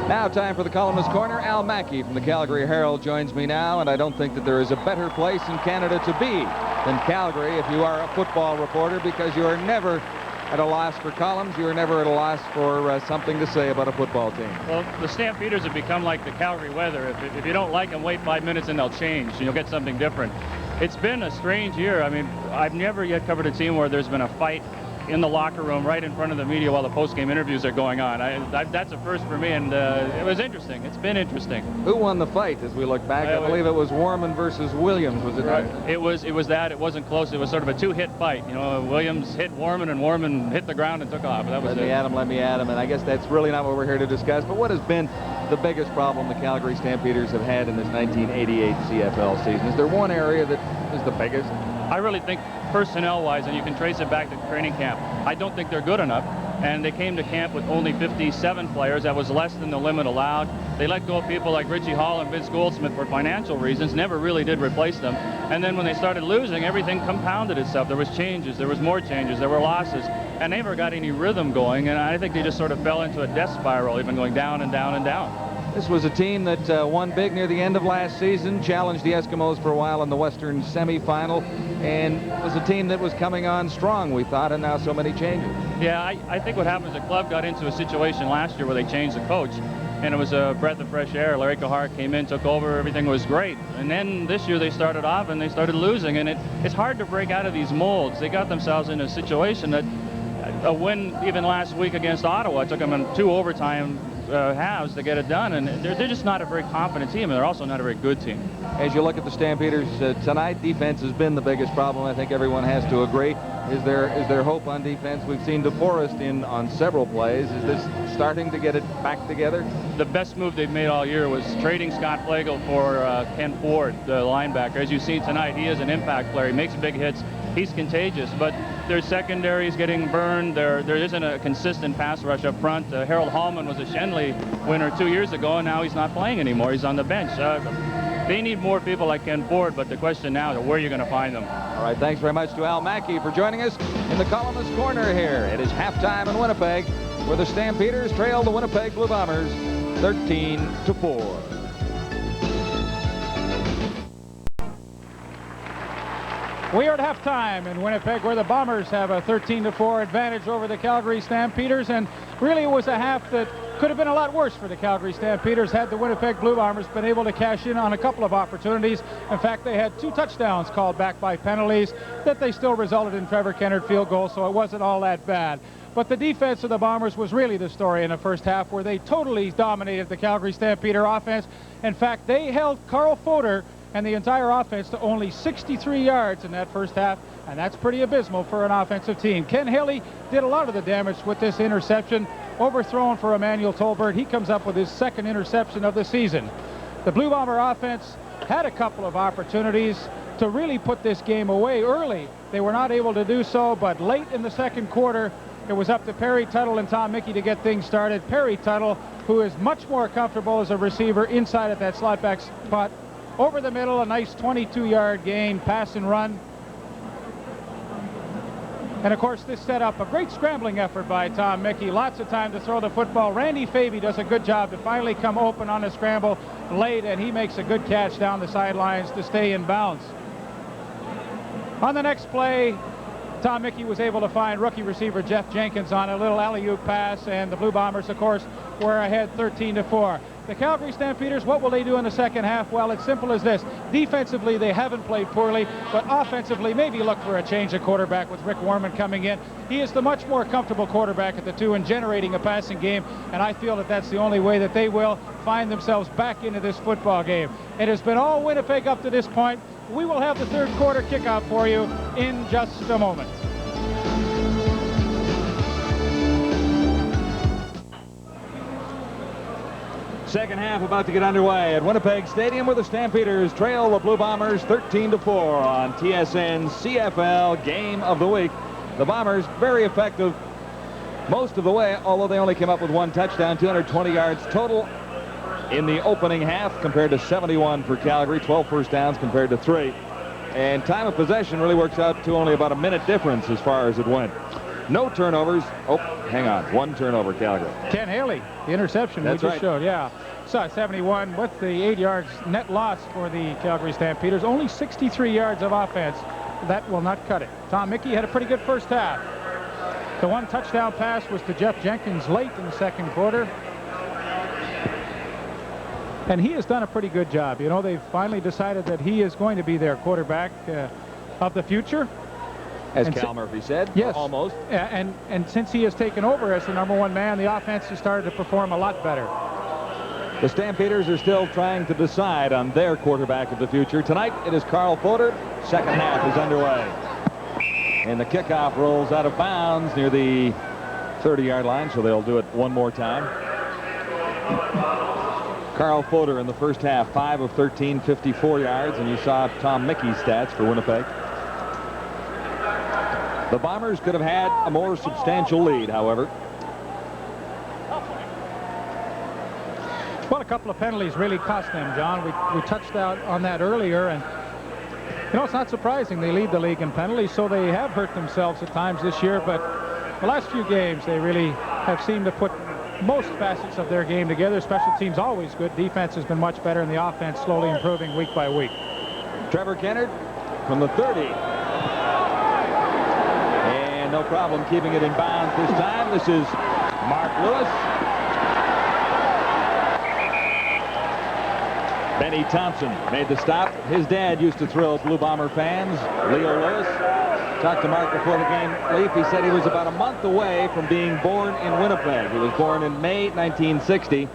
S2: Now time for the Columnist Corner. Al Mackey from the Calgary Herald joins me now, and I don't think that there is a better place in Canada to be than Calgary if you are a football reporter, because you are never at a loss for columns. You are never at a loss for something to say about a football team.
S6: Well, the Stampeders have become like the Calgary weather. If you don't like them, wait 5 minutes and they'll change, and you'll get something different. It's been a strange year. I mean, I've never yet covered a team where there's been a fight in the locker room right in front of the media while the post-game interviews are going on. That's a first for me, and it was interesting. It's been interesting.
S2: Who won the fight as we look back? I believe it was Warman versus Williams, was it not?
S6: It was that. It wasn't close. It was sort of a two-hit fight. You know, Williams hit Warman, and Warman hit the ground and took off. That was
S2: let me at him, and I guess that's really not what we're here to discuss. But what has been the biggest problem the Calgary Stampeders have had in this 1988 CFL season? Is there one area that is the biggest?
S6: I really think personnel-wise, and you can trace it back to training camp, I don't think they're good enough. And they came to camp with only 57 players. That was less than the limit allowed. They let go of people like Richie Hall and Vince Goldsmith for financial reasons, never really did replace them. And then when they started losing, everything compounded itself. There was changes, there was more changes, there were losses, and they never got any rhythm going. And I think they just sort of fell into a death spiral, even going down and down and down.
S2: This was a team that won big near the end of last season, challenged the Eskimos for a while in the Western semifinal, and was a team that was coming on strong, we thought, and now so many changes.
S6: Yeah, I think what happened is the club got into a situation last year where they changed the coach, and it was a breath of fresh air. Larry Kahar came in, took over, everything was great. And then this year they started off and they started losing, and it's hard to break out of these molds. They got themselves in a situation that a win even last week against Ottawa took them in 2 overtime halves to get it done, and they're just not a very confident team, and they're also not a very good team.
S2: As you look at the Stampeders tonight, defense has been the biggest problem. I think everyone has to agree. Is there hope on defense? We've seen DeForest in on several plays. Is this starting to get it back together?
S6: The best move they've made all year was trading Scott Flagel for Ken Ford, the linebacker. As you see tonight, he is an impact player. He makes big hits. He's contagious, but their secondary is getting burned. There isn't a consistent pass rush up front. Harold Hallman was a Shenley winner 2 years ago, and now he's not playing anymore. He's on the bench. They need more people like Ken Ford, but the question now is where are you going to find them?
S2: All right, thanks very much to Al Mackey for joining us in the columnist corner here. It is halftime in Winnipeg, where the Stampeders trail the Winnipeg Blue Bombers 13-4.
S1: We are at halftime in Winnipeg, where the Bombers have a 13-4 advantage over the Calgary Stampeders, and really it was a half that could have been a lot worse for the Calgary Stampeders had the Winnipeg Blue Bombers been able to cash in on a couple of opportunities. In fact, they had 2 touchdowns called back by penalties that they still resulted in Trevor Kennard field goals, so it wasn't all that bad. But the defense of the Bombers was really the story in the first half, where they totally dominated the Calgary Stampeder offense. In fact, they held Carl Foder and the entire offense to only 63 yards in that first half, and that's pretty abysmal for an offensive team. Ken Haley did a lot of the damage with this interception, overthrown for Emmanuel Tolbert. He comes up with his 2nd interception of the season. The Blue Bomber offense had a couple of opportunities to really put this game away early. They were not able to do so, but late in the second quarter, it was up to Perry Tuttle and Tom Mickey to get things started. Perry Tuttle, who is much more comfortable as a receiver inside at that slot back spot, over the middle, a nice 22-yard gain, pass and run. And of course, this set up a great scrambling effort by Tom Mickey. Lots of time to throw the football. Randy Faby does a good job to finally come open on a scramble late, and he makes a good catch down the sidelines to stay in bounds. On the next play, Tom Mickey was able to find rookie receiver Jeff Jenkins on a little alley-oop pass, and the Blue Bombers, of course, were ahead 13-4. The Calgary Stampeders, what will they do in the second half? Well, it's simple as this. Defensively, they haven't played poorly, but offensively, maybe look for a change of quarterback with Rick Warman coming in. He is the much more comfortable quarterback at the 2 and generating a passing game, and I feel that that's the only way that they will find themselves back into this football game. It has been all Winnipeg up to this point. We will have the third quarter kickoff for you in just a moment.
S2: Second half about to get underway at Winnipeg Stadium, where the Stampeders trail the Blue Bombers 13-4 on TSN's CFL Game of the Week. The Bombers very effective most of the way, although they only came up with 1 touchdown, 220 yards total in the opening half compared to 71 for Calgary, 12 first downs compared to 3. And time of possession really works out to only about a minute difference as far as it went. No turnovers. Oh, hang on. 1 turnover, Calgary.
S1: Ken Haley, the interception
S2: That's
S1: we just
S2: right.
S1: showed. Yeah. So 71 with the 8 yards net loss for the Calgary Stampeders. Only 63 yards of offense. That will not cut it. Tom Mickey had a pretty good first half. The 1 touchdown pass was to Jeff Jenkins late in the second quarter. And he has done a pretty good job. You know, they've finally decided that he is going to be their quarterback of the future.
S2: As Cal Murphy said,
S1: yes,
S2: almost.
S1: And since he has taken over as the #1 man, the offense has started to perform a lot better.
S2: The Stampeders are still trying to decide on their quarterback of the future. Tonight, it is Carl Foder. Second half is underway. And the kickoff rolls out of bounds near the 30-yard line, so they'll do it one more time. Carl Foder in the first half, 5 of 13, 54 yards, and you saw Tom Mickey's stats for Winnipeg. The Bombers could have had a more substantial lead, however.
S1: Well, a couple of penalties really cost them, John. We touched out on that earlier, and you know, it's not surprising. They lead the league in penalties, so they have hurt themselves at times this year, but the last few games they really have seemed to put most facets of their game together. Special teams always good. Defense has been much better, and the offense slowly improving week by week.
S2: Trevor Kennard from the 30. And no problem keeping it in bounds this time. This is Mark Lewis. Benny Thompson made the stop. His dad used to thrill Blue Bomber fans, Leo Lewis. Talked to Mark before the game leave. He said he was about a month away from being born in Winnipeg. He was born in May 1960.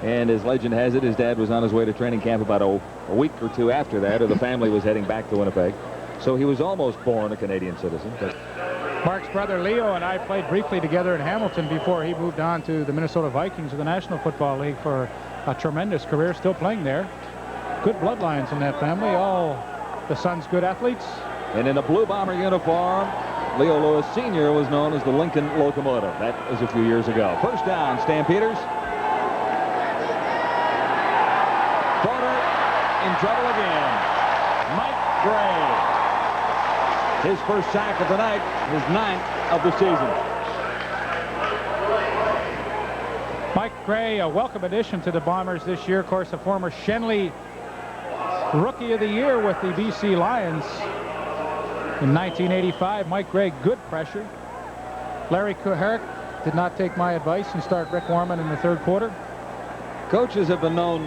S2: And as legend has it, his dad was on his way to training camp about a week or two after that, or the family was heading back to Winnipeg. So he was almost born a Canadian citizen. But
S1: Mark's brother Leo and I played briefly together in Hamilton before he moved on to the Minnesota Vikings of the National Football League for a tremendous career, still playing there. Good bloodlines in that family. All the sons good athletes.
S2: And in a Blue Bomber uniform, Leo Lewis Sr. was known as the Lincoln Locomotive. That was a few years ago. First down, Stampeders. Porter in trouble again. Mike Gray. His first sack of the night, his 9th of the season.
S1: Mike Gray, a welcome addition to the Bombers this year. Of course, a former Shenley Rookie of the Year with the BC Lions in 1985. Mike Gray, good pressure. Larry Kuharek did not take my advice and start Rick Warman in the third quarter.
S2: Coaches have been known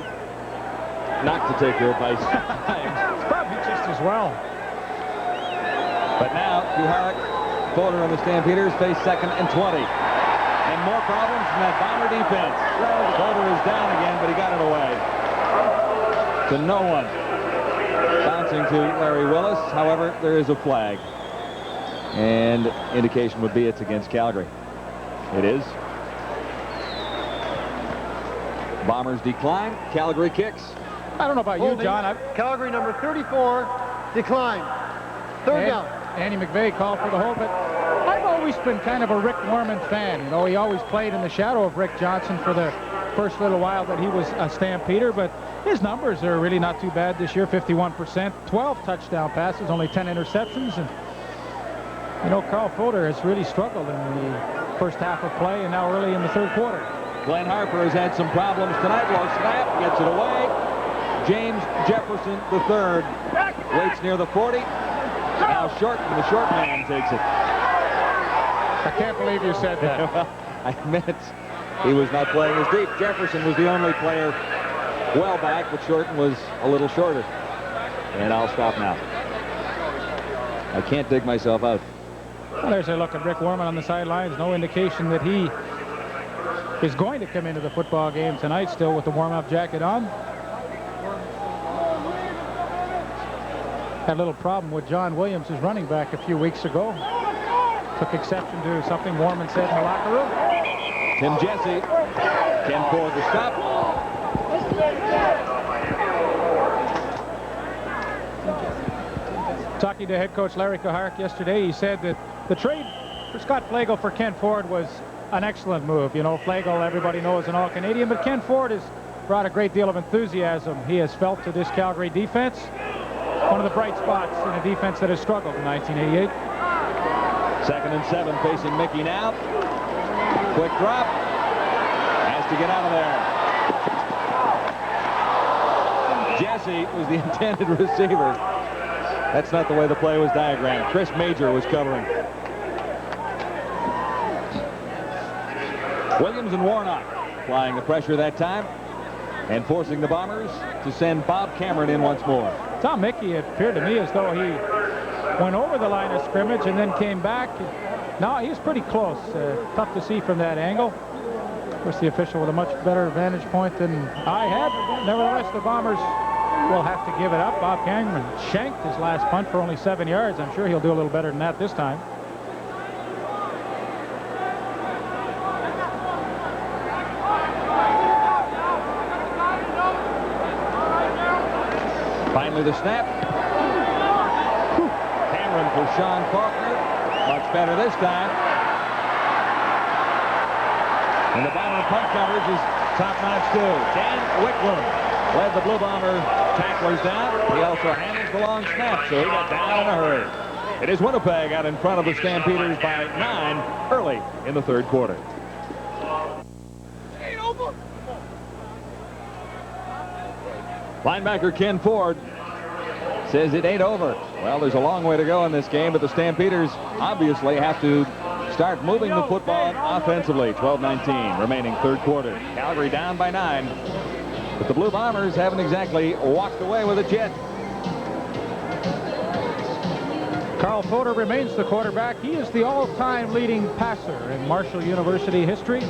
S2: not to take your advice.
S1: It's probably just as well.
S2: But now, Kuharek, Porter, and the Stampeders face 2nd and 20. And more problems from that Bomber defense. Porter is down again, but he got it away. To no one. Bouncing to Larry Willis. However, there is a flag. And indication would be it's against Calgary. It is. Bombers decline. Calgary kicks.
S1: I don't know about you, John.
S3: Calgary number 34 declined. Third down.
S1: Andy McVeigh called for the hold, but I've always been kind of a Rick Warman fan. You know, he always played in the shadow of Rick Johnson for the first little while that he was a Stampeder, but his numbers are really not too bad this year. 51%, 12 touchdown passes, only 10 interceptions. And you know, Carl Foder has really struggled in the first half of play and now early in the third quarter.
S2: Glenn Harper has had some problems tonight. Low snap, gets it away. James Jefferson III waits near the 40. Now Shorten, the short man, takes it.
S1: I can't believe you said that.
S2: Well, I meant he was not playing as deep. Jefferson was the only player well back, but Shorten was a little shorter. And I'll stop now. I can't dig myself out.
S1: Well, there's a look at Rick Warman on the sidelines. No indication that he is going to come into the football game tonight still with the warm-up jacket on. Had a little problem with John Williams, his running back, a few weeks ago. Took exception to something Warman said in the locker room.
S2: Tim Jesse, Ken Ford to stop.
S1: Talking to head coach Larry Kuharek yesterday, he said that the trade for Scott Flagel for Ken Ford was an excellent move. You know, Flagel, everybody knows, an All-Canadian, but Ken Ford has brought a great deal of enthusiasm he has felt to this Calgary defense. One of the bright spots in a defense that has struggled in 1988.
S2: 2nd and 7 facing Mickey now. Quick drop. Has to get out of there. Jesse was the intended receiver. That's not the way the play was diagrammed. Chris Major was covering. Williams and Warnock applying the pressure that time and forcing the Bombers to send Bob Cameron in once more.
S1: Tom Mickey, it appeared to me as though he went over the line of scrimmage and then came back. No, he was pretty close. Tough to see from that angle. Of course, the official with a much better vantage point than I had. Nevertheless, the Bombers will have to give it up. Bob Cameron shanked his last punt for only 7 yards. I'm sure he'll do a little better than that this time. Finally,
S2: the snap. Cameron for Sean Faulkner. But better this time. And the Bomber punt coverage is top-notch, too. Dan Wicklund led the Blue Bomber tacklers down. He also handles the long snap, so he got down in a hurry. It is Winnipeg out in front of the Stampeders by 9 early in the third quarter. Linebacker Ken Ford says it ain't over. Well, there's a long way to go in this game, but the Stampeders obviously have to start moving the football offensively. 12-19 remaining third quarter. Calgary down by 9, but the Blue Bombers haven't exactly walked away with it yet.
S1: Carl Fodor remains the quarterback. He is the all-time leading passer in Marshall University history.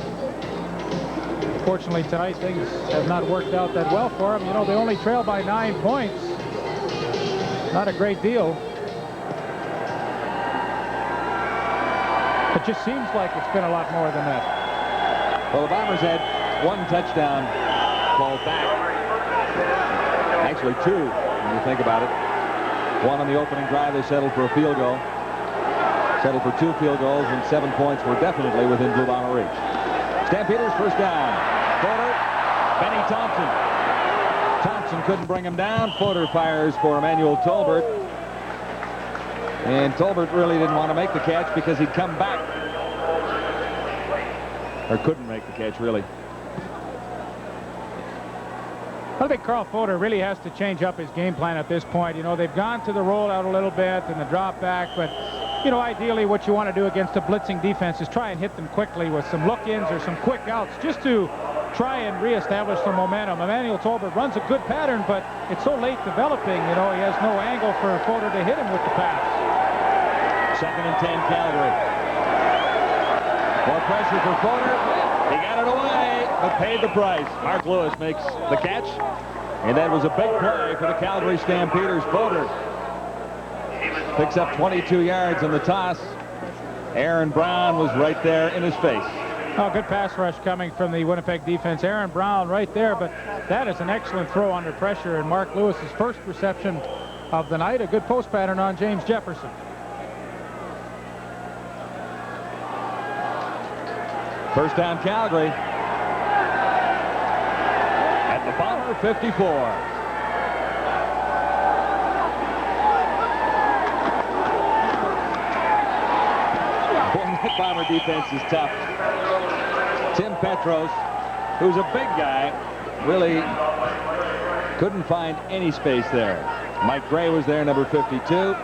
S1: Fortunately, tonight things have not worked out that well for him. You know, they only trail by 9 points. Not a great deal. It just seems like it's been a lot more than that.
S2: Well, the Bombers had one touchdown called back. Actually, 2, when you think about it. One on the opening drive, they settled for a field goal. Settled for 2 field goals, and 7 points were definitely within Blue Bomber reach. Stampeders first down. Fodor, Benny Thompson. Thompson couldn't bring him down. Fodor fires for Emmanuel Tolbert. And Tolbert really didn't want to make the catch because he'd come back. Or couldn't make the catch, really.
S1: I think Carl Fodor really has to change up his game plan at this point. You know, they've gone to the rollout a little bit and the drop back, but you know, ideally what you want to do against a blitzing defense is try and hit them quickly with some look-ins or some quick outs just to try and reestablish some momentum. Emmanuel Tolbert runs a good pattern, but it's so late developing, you know, he has no angle for Fodor to hit him with the pass.
S2: 2nd and 10, Calgary. More pressure for Fodor. He got it away, but paid the price. Mark Lewis makes the catch, and that was a big play for the Calgary Stampeders. Fodor picks up 22 yards on the toss. Aaron Brown was right there in his face.
S1: Oh, good pass rush coming from the Winnipeg defense. Aaron Brown right there, but that is an excellent throw under pressure, and Mark Lewis's first reception of the night. A good post pattern on James Jefferson.
S2: First down, Calgary. At the Bomber 54. That Bomber defense is tough. Tim Petros, who's a big guy, really couldn't find any space there. Mike Gray was there, number 52.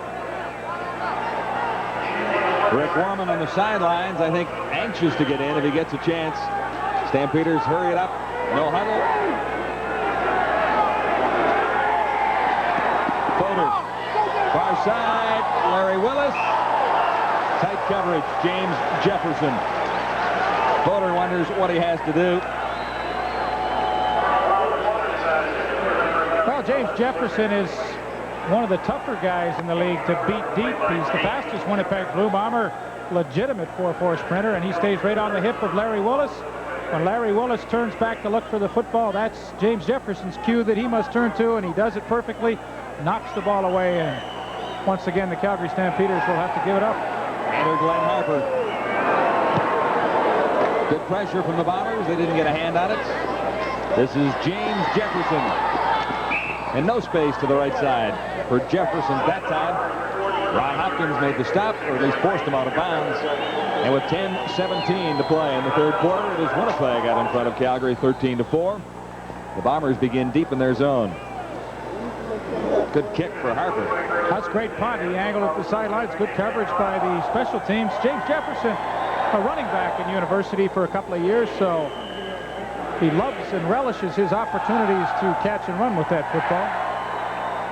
S2: Rick Warman on the sidelines, I think, anxious to get in if he gets a chance. Stampeders hurry it up. No huddle. Fodor. Far side. Larry Willis. Tight coverage. James Jefferson. Fodor wonders what he has to do.
S1: Well, James Jefferson is one of the tougher guys in the league to beat deep. He's the fastest Winnipeg Blue Bomber, legitimate 4-4 sprinter, and he stays right on the hip of Larry Willis. When Larry Willis turns back to look for the football, that's James Jefferson's cue that he must turn to, and he does it perfectly, knocks the ball away, and once again the Calgary Stampeders will have to give it up.
S2: Enter Glenn Harper. Good pressure from the Bombers. They didn't get a hand on it. This is James Jefferson. And no space to the right side for Jefferson that time. Ron Hopkins made the stop, or at least forced him out of bounds. And with 10:17 to play in the third quarter, it is Winnipeg out in front of Calgary, 13-4. The Bombers begin deep in their zone. Good kick for Harper.
S1: That's great punt. He angled at the sidelines. Good coverage by the special teams. James Jefferson, a running back in university for a couple of years, so he loves and relishes his opportunities to catch and run with that football.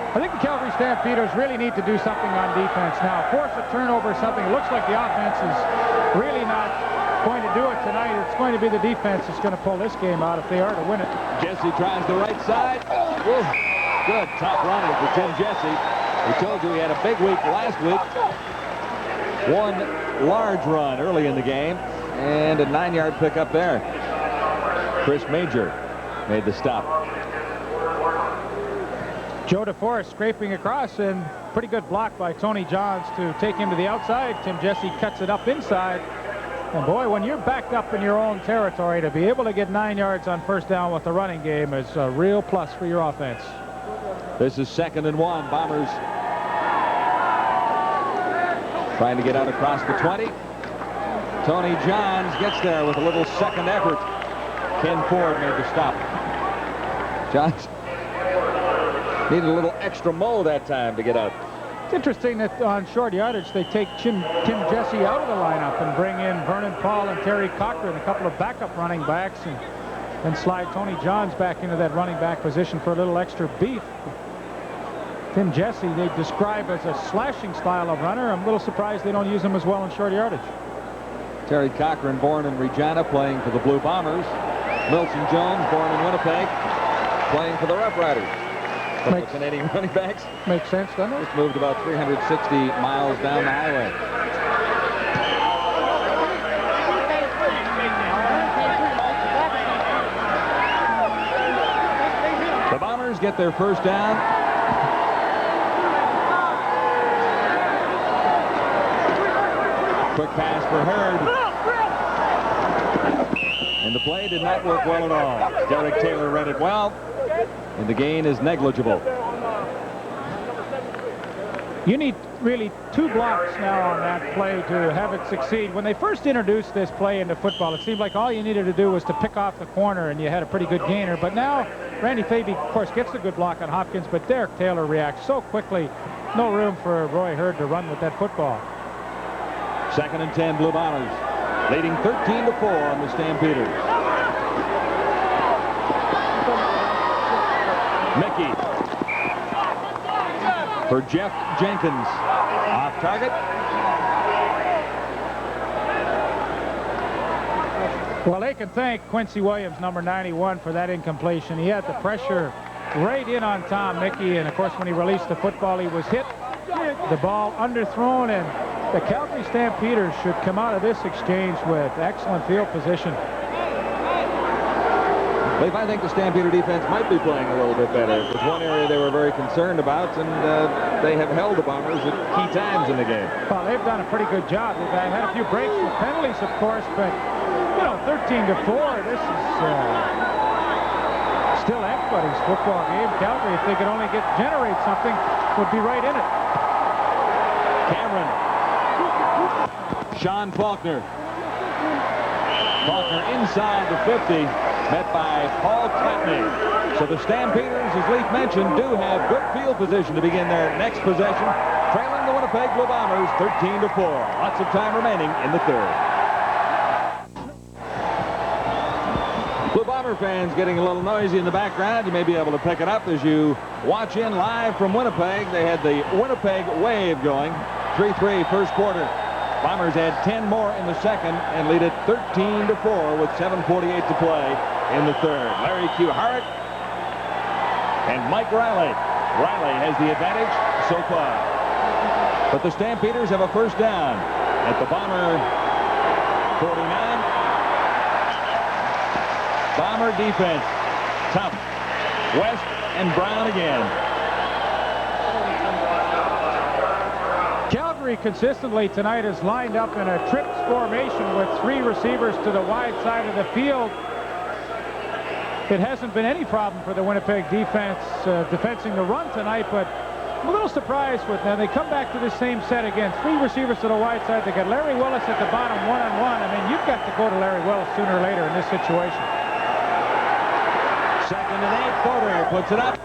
S1: I think the Calgary Stampeders really need to do something on defense now. Force a turnover or something. It looks like the offense is really not going to do it tonight. It's going to be the defense that's going to pull this game out if they are to win it.
S2: Jesse tries the right side. Woo. Good top running for Tim Jesse. We told you he had a big week last week. One large run early in the game and a 9-yard pickup there. Chris Major made the stop.
S1: Joe DeForest scraping across and pretty good block by Tony Johns to take him to the outside. Tim Jesse cuts it up inside. And boy, when you're backed up in your own territory, to be able to get 9 yards on first down with the running game is a real plus for your offense.
S2: This is 2nd and 1. Bombers trying to get out across the 20. Tony Johns gets there with a little second effort. Ken Ford made the stop. Johns needed a little extra mo that time to get out.
S1: It's interesting that on short yardage they take Tim Jesse out of the lineup and bring in Vernon Paul and Terry Cochran, a couple of backup running backs, and slide Tony Johns back into that running back position for a little extra beef. Tim Jesse they describe as a slashing style of runner. I'm a little surprised they don't use him as well in short yardage.
S2: Terry Cochran, born in Regina, playing for the Blue Bombers. Milton Jones, born in Winnipeg, playing for the Rough Riders. Couple of Canadian running backs.
S1: Makes sense, doesn't it?
S2: Just moved about 360 miles down the highway. The Bombers get their first down. Quick pass for Hurd. And the play did not work well at all. Derek Taylor read it well, and the gain is negligible.
S1: You need really 2 blocks now on that play to have it succeed. When they first introduced this play into football, it seemed like all you needed to do was to pick off the corner and you had a pretty good gainer. But now Randy Faby, of course, gets a good block on Hopkins, but Derek Taylor reacts so quickly. No room for Roy Hurd to run with that football.
S2: 2nd and 10, Blue Bombers, leading 13-4 on the Stampeders. Mickey for Jeff Jenkins. Off target.
S1: Well, they can thank Quincy Williams, number 91, for that incompletion. He had the pressure right in on Tom Mickey, and of course when he released the football he was hit. The ball underthrown, and the Calgary Stampeders should come out of this exchange with excellent field position.
S2: I think the Stampeder defense might be playing a little bit better. It was one area they were very concerned about, and they have held the Bombers at key times in the game.
S1: Well, they've done a pretty good job. They've had a few breaks with penalties, of course, but, you know, 13-4, this is still anybody's football game. Calgary, if they could only generate something, would be right in it.
S2: Cameron. Sean Faulkner. Faulkner inside the 50, met by Paul Clatney. So the Stampeders, as Leaf mentioned, do have good field position to begin their next possession, trailing the Winnipeg Blue Bombers 13-4. Lots of time remaining in the third. Blue Bomber fans getting a little noisy in the background. You may be able to pick it up as you watch in live from Winnipeg. They had the Winnipeg Wave going. 3-3 first quarter. Bombers had 10 more in the second and lead it 13-4 with 7:48 to play in the third. Larry Q. Harrett and Mike Riley. Riley has the advantage so far. But the Stampeders have a first down at the Bomber 49. Bomber defense. Tough. West and Brown again.
S1: Calgary consistently tonight is lined up in a trips formation with 3 receivers to the wide side of the field. It hasn't been any problem for the Winnipeg defense defensing the run tonight, but I'm a little surprised with them. They come back to the same set again. 3 receivers to the wide side. They got Larry Willis at the bottom, one-on-one. I mean, you've got to go to Larry Willis sooner or later in this situation.
S2: 2nd and 8. Porter puts it up.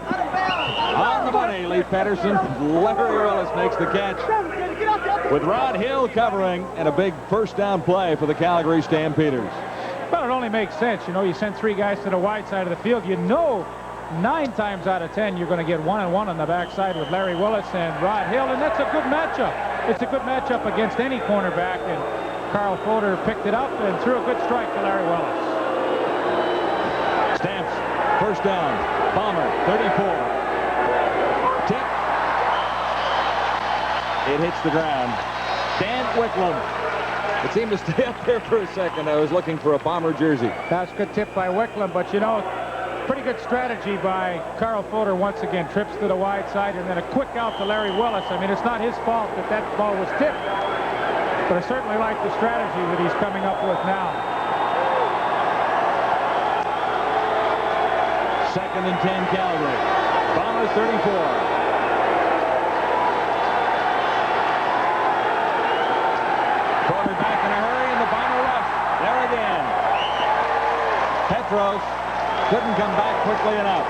S2: On the money, Lee Pedersen. Larry Willis makes the catch with Rod Hill covering, and a big first down play for the Calgary Stampeders.
S1: Well, it only makes sense. You know, you send 3 guys to the wide side of the field. You know 9 times out of 10 you're going to get one-on-one on the backside with Larry Willis and Rod Hill, and that's a good matchup. It's a good matchup against any cornerback, and Carl Fodor picked it up and threw a good strike to Larry Willis.
S2: Stamps, first down, Bomber, 34. Tip. It hits the ground. Dan Wicklund. It seemed to stay up there for a second. I was looking for a Bomber jersey.
S1: That's a good tip by Wicklund, but you know, Pretty good strategy by Carl Fodor once again. Trips to the wide side and then a quick out to Larry Willis. I mean, it's not his fault that that ball was tipped. But I certainly like the strategy that he's coming up with now.
S2: 2nd and 10 Calgary. Bombers 34. Back in a hurry, and the Bomber rush. There again. Petros couldn't come back quickly enough.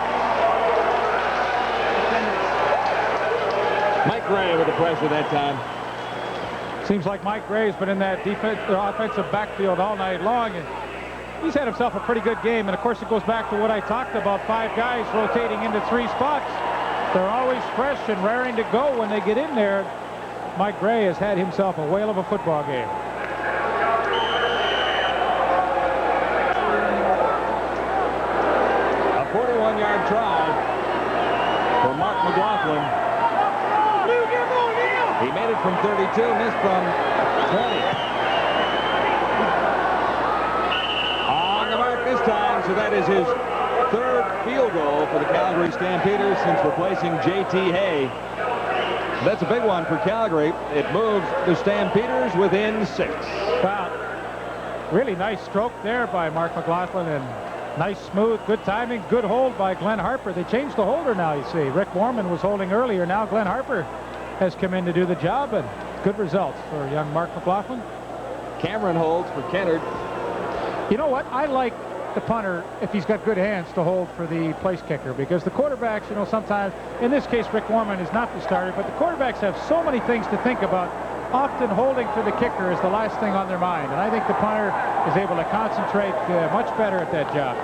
S2: Mike Gray with the pressure that time.
S1: Seems like Mike Gray's been in that offensive backfield all night long, and he's had himself a pretty good game. And of course, it goes back to what I talked about, 5 guys rotating into 3 spots. They're always fresh and raring to go when they get in there. Mike Gray has had himself a whale of a football game.
S2: A 41-yard try for Mark McLaughlin. He made it from 32, missed from 20. On the mark this time, so that is his 3rd field goal for the Calgary Stampeders since replacing J.T. Hay. That's a big one for Calgary. It moves the Stampeders within 6.
S1: Wow. Really nice stroke there by Mark McLaughlin, and nice, smooth, good timing, good hold by Glenn Harper. They changed the holder now, you see. Rick Warman was holding earlier. Now Glenn Harper has come in to do the job, and good results for young Mark McLaughlin.
S2: Cameron holds for Kennard.
S1: You know what? I like the punter, if he's got good hands, to hold for the place kicker, because the quarterbacks, you know, sometimes, in this case Rick Warman is not the starter, but the quarterbacks have so many things to think about. Often holding for the kicker is the last thing on their mind, and I think the punter is able to concentrate much better at that job.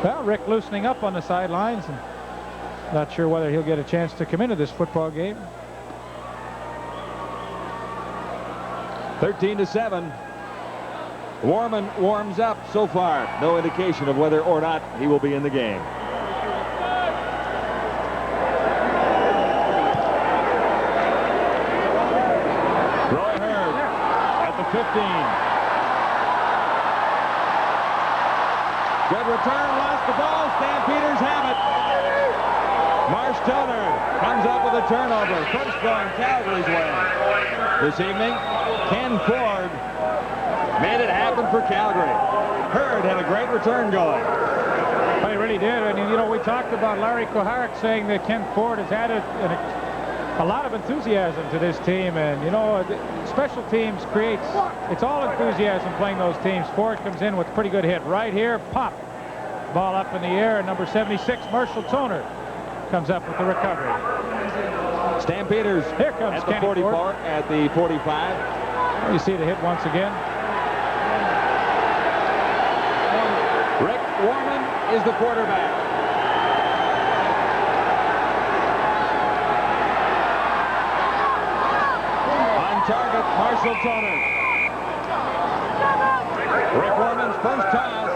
S1: Well, Rick loosening up on the sidelines, and not sure whether he'll get a chance to come into this football game.
S2: 13-7. Warman warms up so far. No indication of whether or not he will be in the game. Roy Hurd at the 15. Good return, lost the ball. Stampeders have it. Marsh Toner comes up with a turnover. First going Calgary's way. This evening, Ken Ford made it happen for Calgary. Hurd had a great return going.
S1: Well, he really did. I mean, you know, we talked about Larry Kuharek saying that Ken Ford has added a lot of enthusiasm to this team, and you know, special teams creates, it's all enthusiasm playing those teams. Ford comes in with a pretty good hit right here. Pop. Ball up in the air, and number 76, Marshall Toner, comes up with the recovery.
S2: Stampeders
S1: here comes
S2: at the
S1: Kenny
S2: 44,
S1: Ford.
S2: at the 45.
S1: You see the hit once again.
S2: Rick Warman is the quarterback. On target, Marshall Toner. Rick Warman's first toss.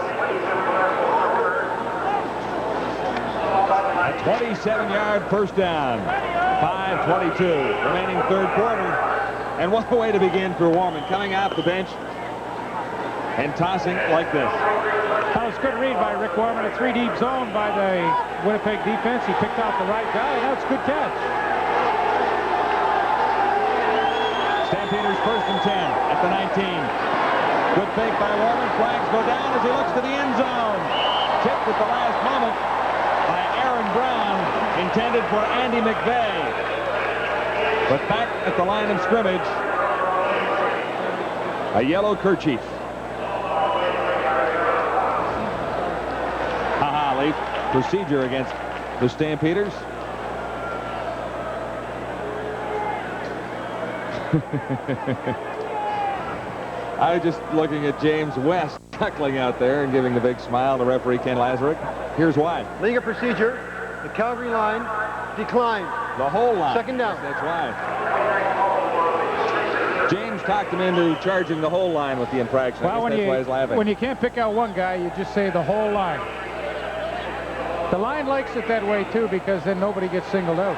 S2: A 27-yard first down. 5:22 remaining 3rd quarter. And what a way to begin for Warman, coming off the bench and tossing like this.
S1: That was a good read by Rick Warman. A 3-deep zone by the Winnipeg defense. He picked out the right guy. That's a good catch.
S2: Stampeders 1st and 10 at the 19. Good fake by Warman. Flags go down as he looks to the end zone. Tipped at the last moment by Aaron Brown, intended for Andy McVeigh. But back at the line of scrimmage, a yellow kerchief. Ha-ha, Leaf. Procedure against the Stampeders. I was just looking at James West chuckling out there and giving the big smile to referee Ken Lazarick. Here's why.
S3: Legal procedure. The Calgary line declined.
S2: The whole line.
S3: 2nd down.
S2: That's why. James talked him into charging the whole line with the infraction.
S1: Well,
S2: that's why he's laughing.
S1: when you can't pick out one guy, you just say the whole line. The line likes it that way, too, because then nobody gets singled out.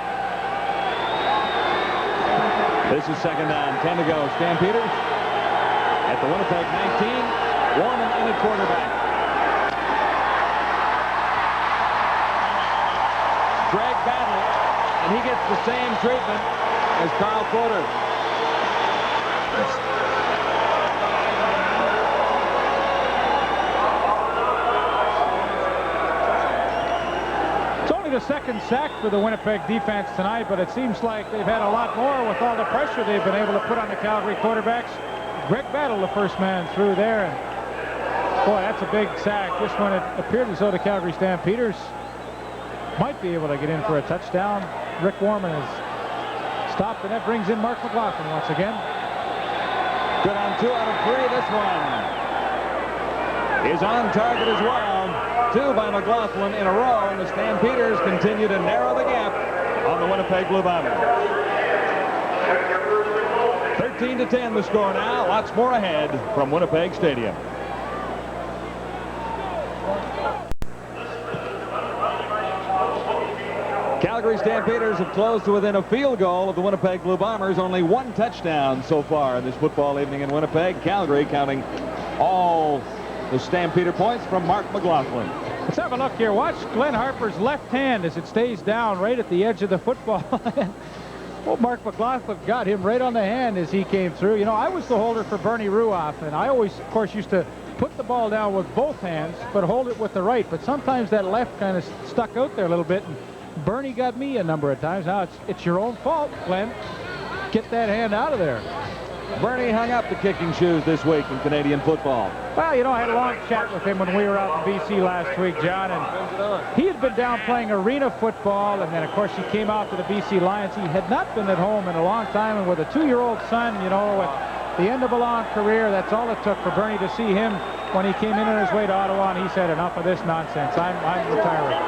S2: This is 2nd down. 10 to go. Stampeders at the Winnipeg 19. Warman in at quarterback. he gets the same treatment as Carl Porter.
S1: It's only the second sack for the Winnipeg defense tonight, but it seems like they've had a lot more with all the pressure they've been able to put on the Calgary quarterbacks. Greg Battle, the first man through there, and boy, that's a big sack. Just when it appeared as though the Calgary Stampeders might be able to get in for a touchdown, Rick Warman has stopped, and that brings in Mark McLaughlin once again.
S2: Good on 2 out of 3. This one is on target as well. 2 by McLaughlin in a row, and the Stampeders continue to narrow the gap on the Winnipeg Blue Bombers. 13-10 the score now. Lots more ahead from Winnipeg Stadium. Calgary Stampeders have closed to within a field goal of the Winnipeg Blue Bombers. Only 1 touchdown so far this football evening in Winnipeg. Calgary counting all the Stampeder points from Mark McLaughlin.
S1: Let's have a look here. Watch Glenn Harper's left hand as it stays down right at the edge of the football. Well, Mark McLaughlin got him right on the hand as he came through. You know, I was the holder for Bernie Ruoff, and I always, of course, used to put the ball down with both hands, but hold it with the right. But sometimes that left kind of stuck out there a little bit, and Bernie got me a number of times. Now it's your own fault, Glenn. Get that hand out of there.
S2: Bernie hung up the kicking shoes this week in Canadian football.
S1: Well, you know, I had a long chat with him when we were out in BC last week, John, and he had been down playing arena football, and then, of course, he came out to the BC Lions. He had not been at home in a long time, and with a 2-year-old son, you know, at the end of a long career, that's all it took for Bernie to see him when he came in on his way to Ottawa, and he said, enough of this nonsense. I'm retiring.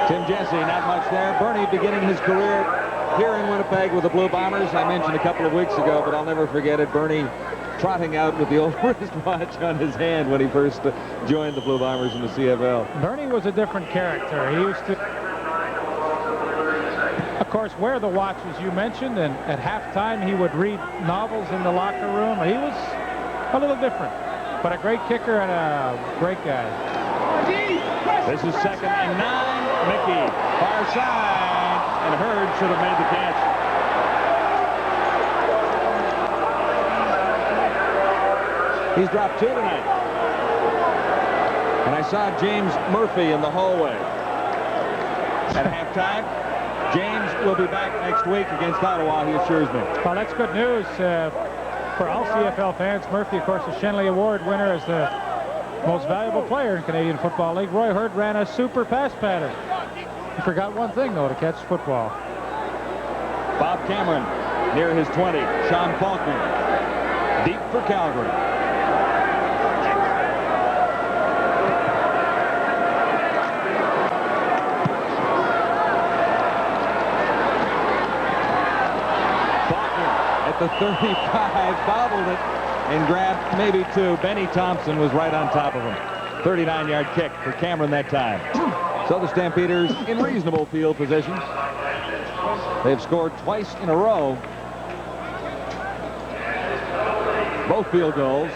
S2: Tim Jesse, not much there. Bernie beginning his career here in Winnipeg with the Blue Bombers. I mentioned a couple of weeks ago, but I'll never forget it. Bernie trotting out with the old wristwatch on his hand when he first joined the Blue Bombers in the CFL.
S1: Bernie was a different character. He used to, of course, wear the watch, as you mentioned, and at halftime he would read novels in the locker room. He was a little different, but a great kicker and a great guy.
S2: This is 2nd and 9. Mickey, far side, and Hurd should have made the catch. He's dropped 2 tonight. And I saw James Murphy in the hallway. At halftime, James will be back next week against Ottawa, he assures me.
S1: Well, that's good news for all CFL fans. Murphy, of course, the Shenley Award winner as the most valuable player in Canadian Football League. Roy Hurd ran a super pass pattern. He forgot one thing, though, to catch football.
S2: Bob Cameron near his 20. Sean Faulkner deep for Calgary. Faulkner at the 35 bobbled it and grabbed maybe 2. Benny Thompson was right on top of him. 39-yard kick for Cameron that time. So the Stampeders in reasonable field positions. They've scored twice in a row. Both field goals.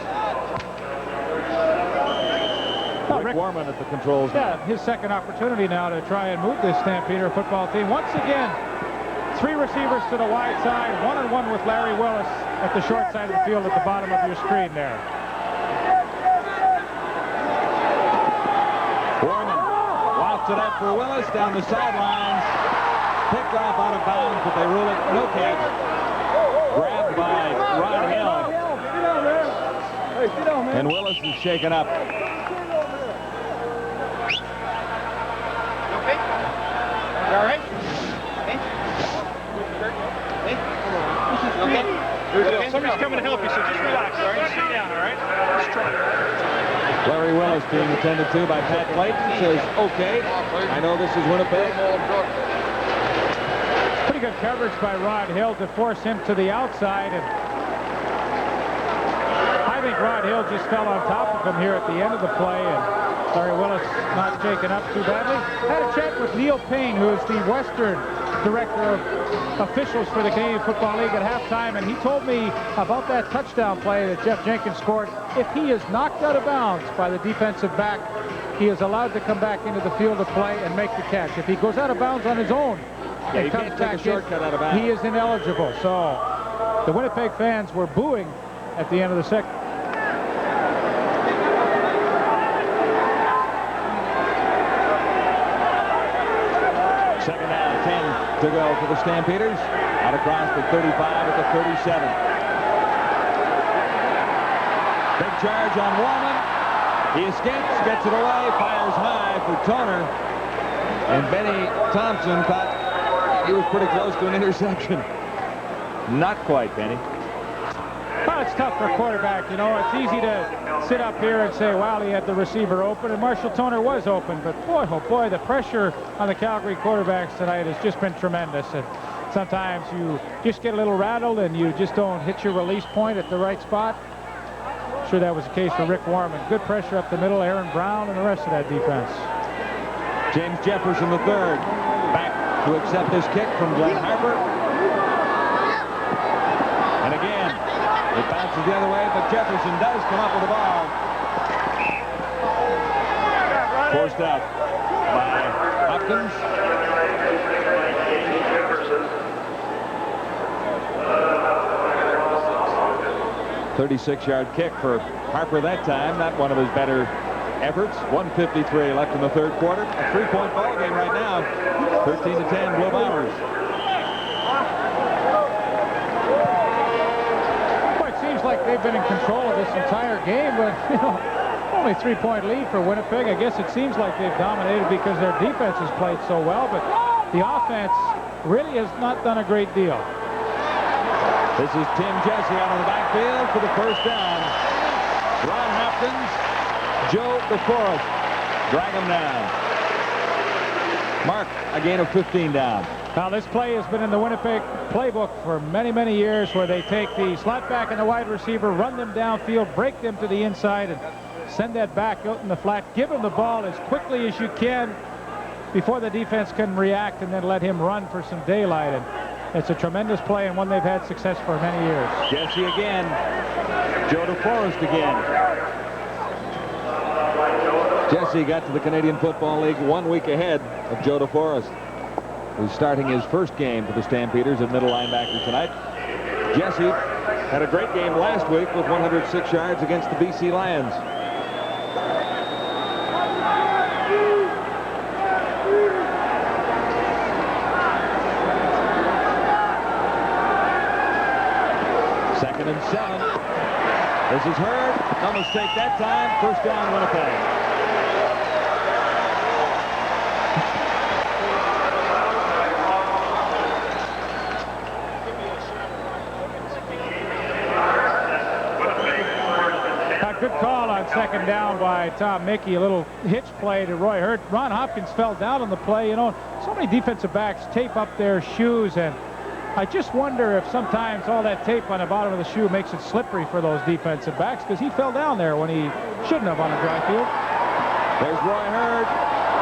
S2: Rick Warman at the controls.
S1: Yeah, his second opportunity now to try and move this Stampeder football team. Once again, 3 receivers to the wide side, 1-on-1 with Larry Willis at the short side of the field at the bottom of your screen there.
S2: Warman wafts it up for Willis down the sidelines. Picked off out of bounds, but they rule it no catch. Grabbed by Rod Hill. And Willis is shaken up.
S4: You all right? Okay? Somebody's coming to help you, so just relax, all right? Sit down, all right? Just try.
S2: Larry Willis being attended to by Pat Clayton says, okay, I know this is Winnipeg.
S1: Pretty good coverage by Rod Hill to force him to the outside. And I think Rod Hill just fell on top of him here at the end of the play, and Larry Willis not shaken up too badly. Had a chat with Neil Payne, who is the Western Director of Officials for the Canadian Football League at halftime, and he told me about that touchdown play that Jeff Jenkins scored. If he is knocked out of bounds by the defensive back, he is allowed to come back into the field of play and make the catch. If he goes out of bounds on his own,
S2: Yeah, you
S1: and comes
S2: can't take a
S1: back
S2: shortcut out of bounds.
S1: he is ineligible. So the Winnipeg fans were booing at the end of the second.
S2: Second down, 10 to go for the Stampeders. Out across the 35 at the 37. Big charge on Warman. He escapes, gets it away, fires high for Toner. And Benny Thompson thought he was pretty close to an interception. Not quite, Benny.
S1: Well, it's tough for a quarterback. You know, it's easy to sit up here and say, well, he had the receiver open, and Marshall Toner was open. But boy, oh boy, the pressure on the Calgary quarterbacks tonight has just been tremendous. And sometimes you just get a little rattled and you just don't hit your release point at the right spot. I'm sure that was the case for Rick Warman. Good pressure up the middle, Aaron Brown, and the rest of that defense.
S2: James Jefferson III back to accept this kick from Glenn Harper. And again, it bounces the other way, but Jefferson does come up with the ball. Forced out by Hopkins. 36-yard kick for Harper that time. Not one of his better efforts. 1:53 left in the third quarter. A 3-point ball game right now. 13-10 Blue Bombers.
S1: Well, it seems like they've been in control of this entire game, but you know, only 3-point lead for Winnipeg. I guess it seems like they've dominated because their defense has played so well, but the offense really has not done a great deal.
S2: This is Tim Jesse out on the backfield for the first down. Ron Hopkins, Joe DeForest drag him down. Mark, a gain of 15 down.
S1: Now, this play has been in the Winnipeg playbook for many, many years, where they take the slot back and the wide receiver, run them downfield, break them to the inside, and send that back out in the flat. Give him the ball as quickly as you can before the defense can react, and then let him run for some daylight. And it's a tremendous play and one they've had success for many years.
S2: Jesse again. Joe DeForest again. Jesse got to the Canadian Football League 1 week ahead of Joe DeForest, who's starting his first game for the Stampeders at middle linebacker tonight. Jesse had a great game last week with 106 yards against the BC Lions. Second and 7. This is Hurd. No mistake that time. First down, Winnipeg.
S1: A good call on second down by Tom Mickey. A little hitch play to Roy Hurd. Ron Hopkins fell down on the play. You know, so many defensive backs tape up their shoes, and I just wonder if sometimes all that tape on the bottom of the shoe makes it slippery for those defensive backs, because he fell down there when he shouldn't have on a dry field.
S2: There's Roy Hurd.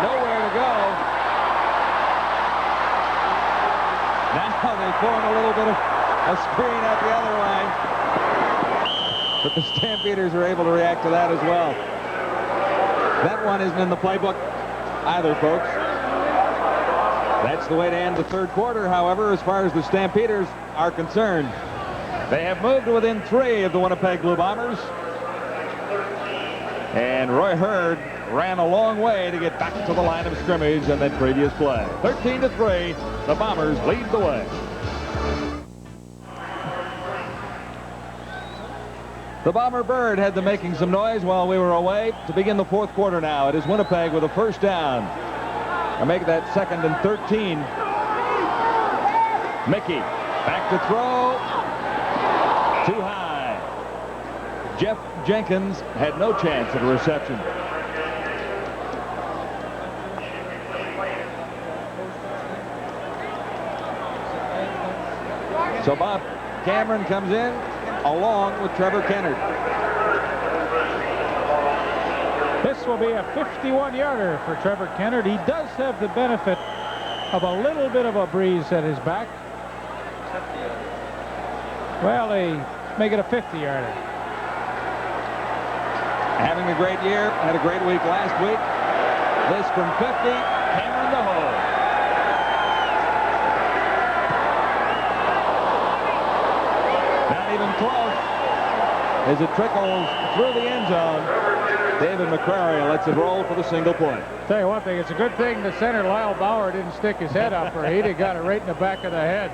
S2: Nowhere to go. Now they form a little bit of a screen out the other way. But the Stampeders are able to react to that as well. That one isn't in the playbook either, folks. That's the way to end the third quarter, however, as far as the Stampeders are concerned. They have moved to within 3 of the Winnipeg Blue Bombers. And Roy Hurd ran a long way to get back to the line of scrimmage on that previous play. 13-3, the Bombers lead the way. The Bomber Bird had them making some noise while we were away. To begin the fourth quarter now, it is Winnipeg with a first down. I make that 2nd and 13. Mickey back to throw. Too high. Jeff Jenkins had no chance at a reception. So Bob Cameron comes in along with Trevor Kennard.
S1: This will be a 51-yarder for Trevor Kennard. He does have the benefit of a little bit of a breeze at his back. Well, they make it a 50-yarder.
S2: Having a great year, had a great week last week. This from 50, Cameron to hold. even close as it trickles through the end zone. David McCrary lets it roll for the single point.
S1: Tell you one thing, it's a good thing the center Lyle Bauer didn't stick his head up, or he'd have got it right in the back of the head.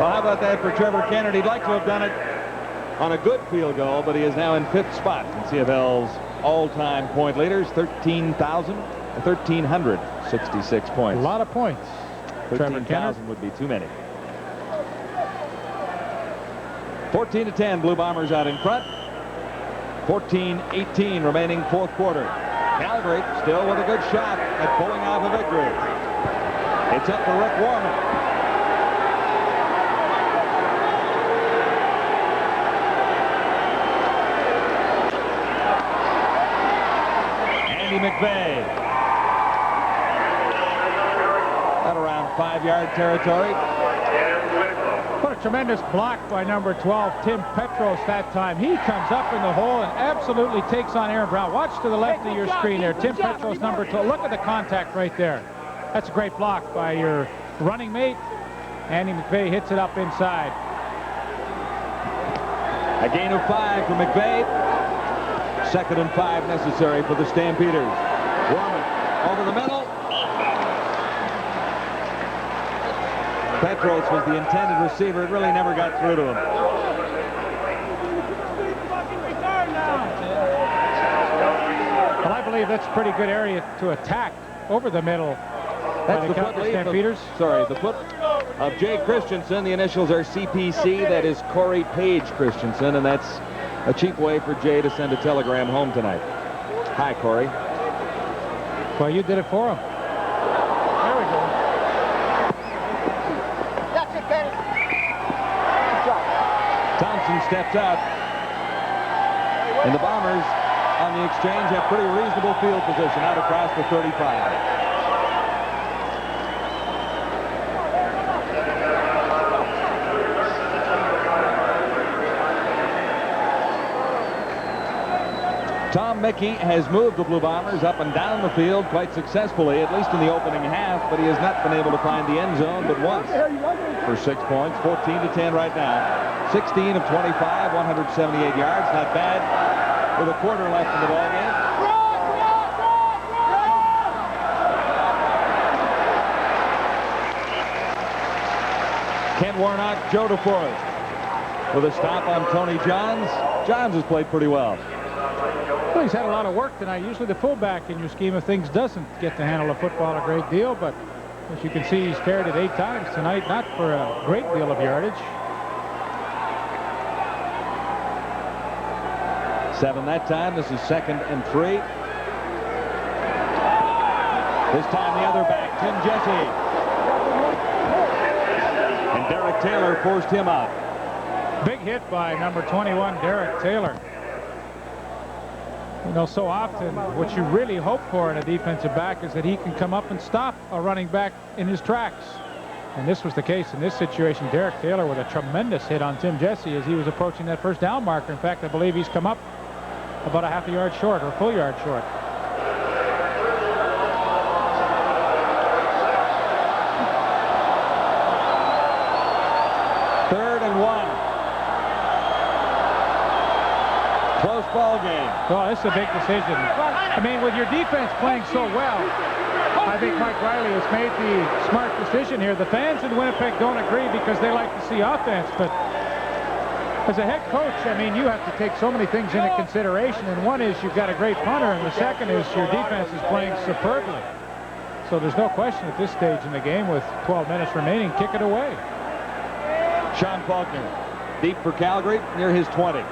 S2: Well, how about that for Trevor Kennedy? He'd like to have done it on a good field goal, but he is now in 5th spot in CFL's all-time point leaders, 1,366 points.
S1: A lot of points.
S2: 13,000 would be too many. 14-10, Blue Bombers out in front. 14-18 remaining 4th quarter. Calgary still with a good shot at pulling off a victory. It's up for Rick Warman. Andy McVeigh. At around 5-yard territory.
S1: What a tremendous block by number 12, Tim Petros, that time. He comes up in the hole and absolutely takes on Aaron Brown. Watch to the left of your screen there. Tim Petros, number 12. Look at the contact right there. That's a great block by your running mate. Andy McVeigh hits it up inside.
S2: A gain of 5 for McVeigh. 2nd and 5 necessary for the Stampeders. Warman over the middle. Petros was the intended receiver. It really never got through to him.
S1: Well, I believe that's a pretty good area to attack over the middle.
S2: That's the foot
S1: Stampeders.
S2: The foot of Jay Christensen. The initials are CPC. That is Corey Page Christensen, and that's a cheap way for Jay to send a telegram home tonight. Hi, Corey.
S1: Well, you did it for him. There we go.
S2: Thompson steps out. And the Bombers on the exchange have pretty reasonable field position out across the 35. Tom Mickey has moved the Blue Bombers up and down the field quite successfully, at least in the opening half, but he has not been able to find the end zone but once for 6 points. 14-10 right now. 16 of 25, 178 yards. Not bad with a quarter left in the ballgame. Kent Warnock, Joe DeForest with a stop on Tony Johns. Johns has played pretty well.
S1: Well, he's had a lot of work tonight. Usually the fullback in your scheme of things doesn't get to handle the football a great deal, but as you can see, he's carried it 8 times tonight, not for a great deal of yardage.
S2: 7 that time. This is 2nd and 3. This time the other back, Tim Jesse. And Derek Taylor forced him out.
S1: Big hit by number 21, Derek Taylor. You know, so often what you really hope for in a defensive back is that he can come up and stop a running back in his tracks. And this was the case in this situation. Derek Taylor with a tremendous hit on Tim Jesse as he was approaching that 1st down marker. In fact, I believe he's come up about a half a yard short or a full yard short.
S2: Third and 1. Close ball game.
S1: Well, this is a big decision. I mean, with your defense playing so well, I think Mike Riley has made the smart decision here. The fans in Winnipeg don't agree because they like to see offense, but as a head coach, I mean, you have to take so many things into consideration, and one is you've got a great punter, and the second is your defense is playing superbly. So there's no question at this stage in the game with 12 minutes remaining, kick it away.
S2: Sean Faulkner, deep for Calgary, near his 20.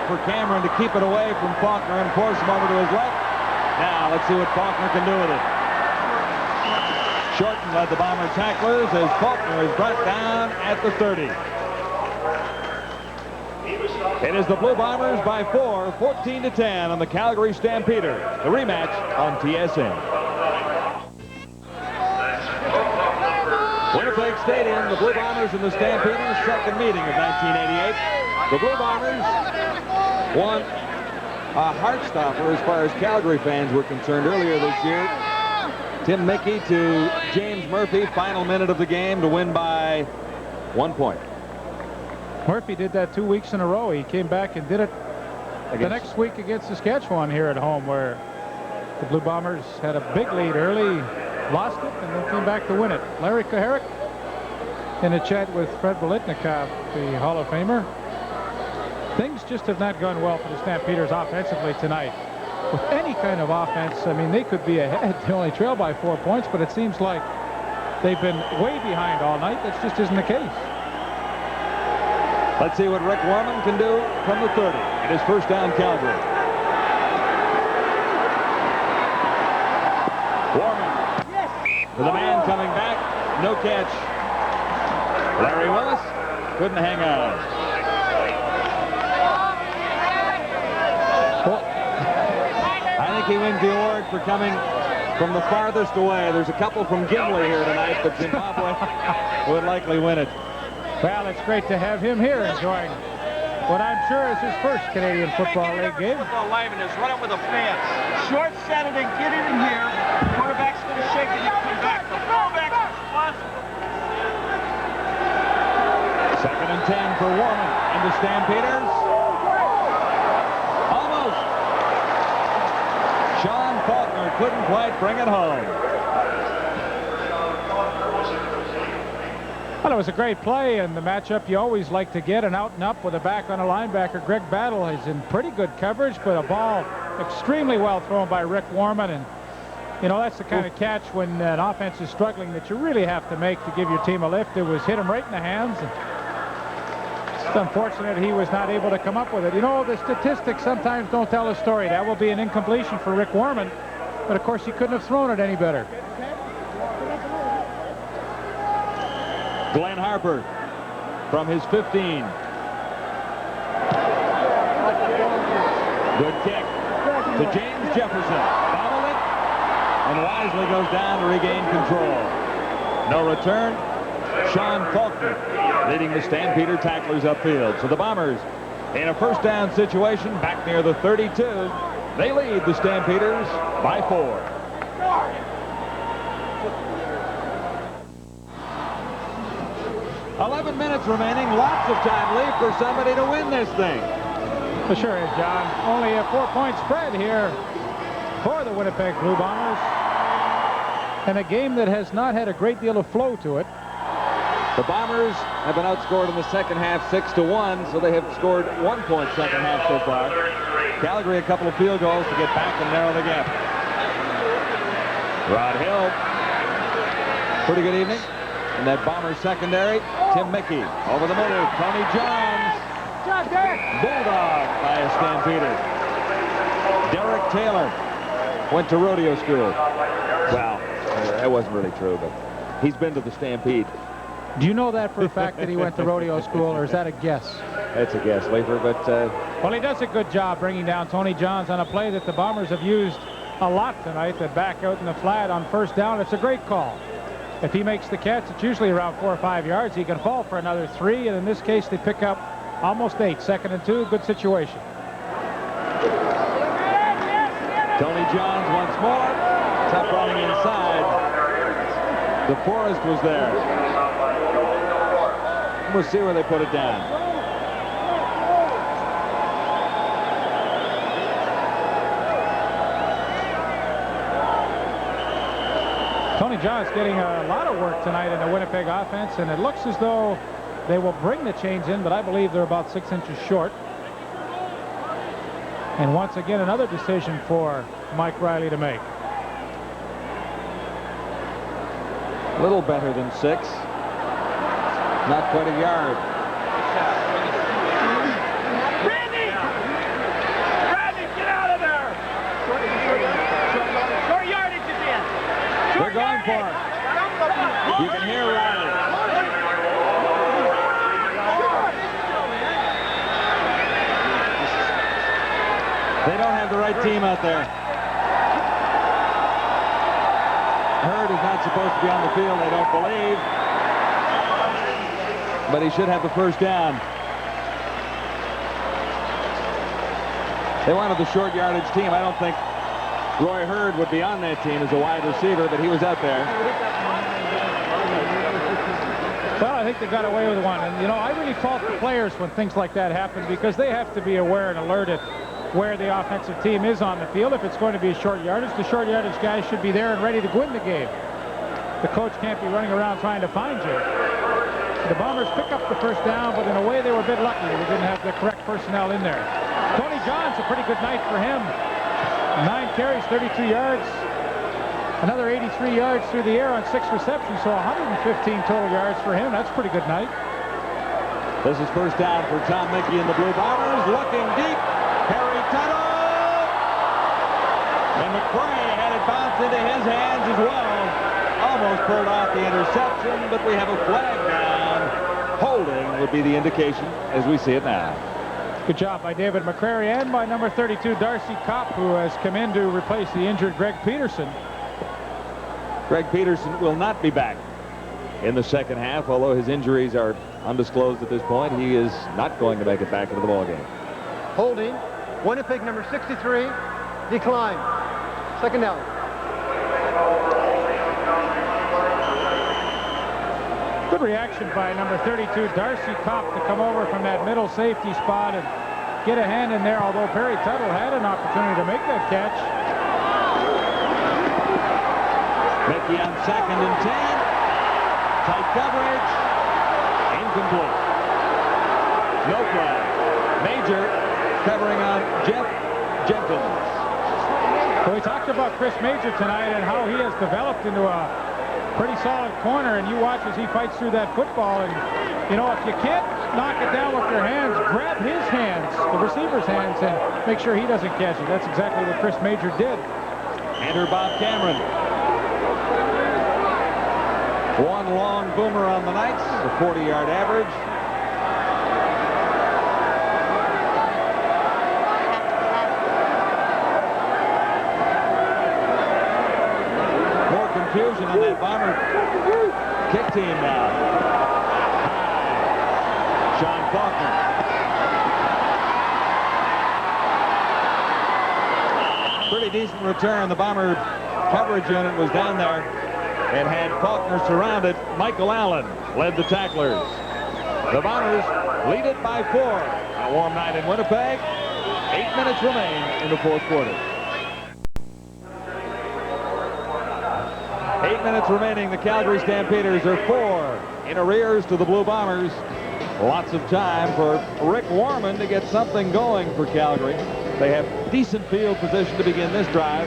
S2: For Cameron to keep it away from Faulkner and force him over to his left. Now let's see what Faulkner can do with it. Shorten led the Bomber tacklers as Faulkner is brought down at the 30. It is the Blue Bombers by 4, 14-10 on the Calgary Stampeders. The rematch on TSN. Winnipeg Stadium, the Blue Bombers and the Stampeders, second meeting of 1988. The Blue Bombers won a heart-stopper as far as Calgary fans were concerned earlier this year. Tim Mickey to James Murphy, final minute of the game to win by 1 point.
S1: Murphy did that 2 weeks in a row. He came back and did it the next week against Saskatchewan here at home, where the Blue Bombers had a big lead early, lost it, and then came back to win it. Larry Kuharich in a chat with Fred Biletnikoff, the Hall of Famer. Things just have not gone well for the Stampeders offensively tonight. With any kind of offense, I mean, they could be ahead. They only trail by 4 points, but it seems like they've been way behind all night. That just isn't the case.
S2: Let's see what Rick Warman can do from the 30. It is first down, Calgary. Warman with a man coming back. No catch. Larry Willis couldn't hang on. I think he wins the award for coming from the farthest away. There's a couple from Gimli here tonight, but Zimbabwe would likely win it.
S1: Well, it's great to have him here enjoying what I'm sure is his first Canadian Football League game.
S4: Football lineman is running with a fan. Short set it and get it in here. Quarterback's going to shake it and come back. The fullback is responsible.
S2: 2nd and 10 for Warman and the Stampeders. Almost. Sean Faulkner couldn't quite bring it home.
S1: Well, it was a great play, and the matchup you always like to get, an out and up with a back on a linebacker. Greg Battle is in pretty good coverage, but a ball extremely well thrown by Rick Warman. And, you know, that's the kind of catch when an offense is struggling that you really have to make to give your team a lift. It was hit him right in the hands. It's unfortunate he was not able to come up with it. You know, the statistics sometimes don't tell a story. That will be an incompletion for Rick Warman, but of course he couldn't have thrown it any better.
S2: Glenn Harper from his 15. Good kick to James Jefferson. Fouled it, and wisely goes down to regain control. No return. Sean Faulkner leading the Stampeder tacklers upfield. So the Bombers in a first down situation back near the 32. They lead the Stampeders by 4. Minutes remaining. Lots of time left for somebody to win this thing.
S1: Well, sure is, John. Only a 4-point spread here for the Winnipeg Blue Bombers. And a game that has not had a great deal of flow to it.
S2: The Bombers have been outscored in the second half 6-1, so they have scored 1 point second half so far. Calgary a couple of field goals to get back and narrow the gap. Rod Hill. Pretty good evening. In that Bombers secondary, Tim Mickey over the middle. Tony Johns. Bulldog by a Stampeder. Derek Taylor went to rodeo school. Well, that wasn't really true, but he's been to the Stampede.
S1: Do you know that for a fact that he went to rodeo school, or is that a guess?
S2: That's a guess, Leeper, but...
S1: Well, he does a good job bringing down Tony Johns on a play that the Bombers have used a lot tonight, that back out in the flat on first down. It's a great call. If he makes the catch, it's usually around 4 or 5 yards. He can fall for another 3, and in this case, they pick up almost 8. 2nd and 2, good situation.
S2: Tony Johns once more. Tough running inside. DeForest was there. We'll see where they put it down.
S1: Tony Johns getting a lot of work tonight in the Winnipeg offense, and it looks as though they will bring the chains in, but I believe they're about 6 inches short. And once again, another decision for Mike Riley to make.
S2: A little better than 6. Not quite a yard.
S4: Randy! Randy, get out of there! Short yardage again.
S2: They're going for it. You can hear Riley. They don't have the right team out there. Hurd is not supposed to be on the field, they don't believe. But he should have the first down. They wanted the short yardage team. I don't think Roy Hurd would be on that team as a wide receiver, but he was out there.
S1: Well, I think they got away with one. And, you know, I really fault the players when things like that happen because they have to be aware and alerted where the offensive team is on the field. If it's going to be short yardage, the short yardage guys should be there and ready to win the game. The coach can't be running around trying to find you. The Bombers pick up the first down, but in a way they were a bit lucky. They didn't have the correct personnel in there. Tony John's a pretty good night for him. 9 carries, 32 yards. Another 83 yards through the air on 6 receptions, so 115 total yards for him. That's a pretty good night.
S2: This is first down for Tom Mickey and the Blue Bombers. Looking deep. Harry Tuttle. And McCray had it bounce into his hands as well. Almost pulled off the interception, but we have a flag down. Holding would be the indication as we see it now.
S1: Good job by David McCrary and by number 32, Darcy Kopp, who has come in to replace the injured Greg Peterson.
S2: Greg Peterson will not be back in the second half, although his injuries are undisclosed at this point. He is not going to make it back into the ballgame.
S3: Holding. Winnipeg number 63. Decline. Second down.
S1: Good reaction by number 32, Darcy Kopp, to come over from that middle safety spot and get a hand in there, although Perry Tuttle had an opportunity to make that catch.
S2: Mickey on 2nd and 10. Tight coverage. Incomplete. No flag. Major covering on Jeff Jenkins.
S1: Well, we talked about Chris Major tonight and how he has developed into a pretty solid corner, and you watch as he fights through that football. And, you know, if you can't knock it down with your hands, grab his hands, the receiver's hands, and make sure he doesn't catch it. That's exactly what Chris Major did.
S2: Enter Bob Cameron. One long boomer on the Knights, a 40-yard average. More confusion on that Bomber kick team now. Sean Faulkner. Pretty decent return. The Bomber coverage unit was down there and had Faulkner surrounded. Michael Allen led the tacklers. The Bombers lead it by 4. A warm night in Winnipeg. 8 minutes remain in the fourth quarter. 8 minutes remaining. The Calgary Stampeders are 4 in arrears to the Blue Bombers. Lots of time for Rick Warman to get something going for Calgary. They have decent field position to begin this drive.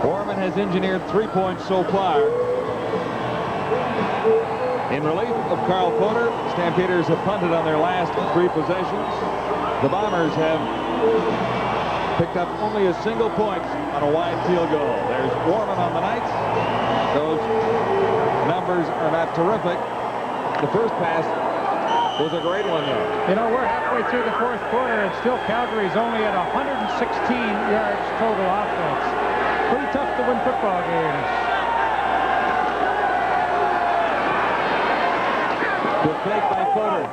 S2: Warman has engineered 3 points so far. In relief of Carl Potter, Stampeders have punted on their last 3 possessions. The Bombers have picked up only a single point on a wide field goal. There's Warman on the Knights. Those numbers are not terrific. The first pass was a great one, though.
S1: You know, we're halfway through the fourth quarter, and still Calgary's only at 116 yards total offense. Pretty tough to win football games.
S2: Good fake by Potter.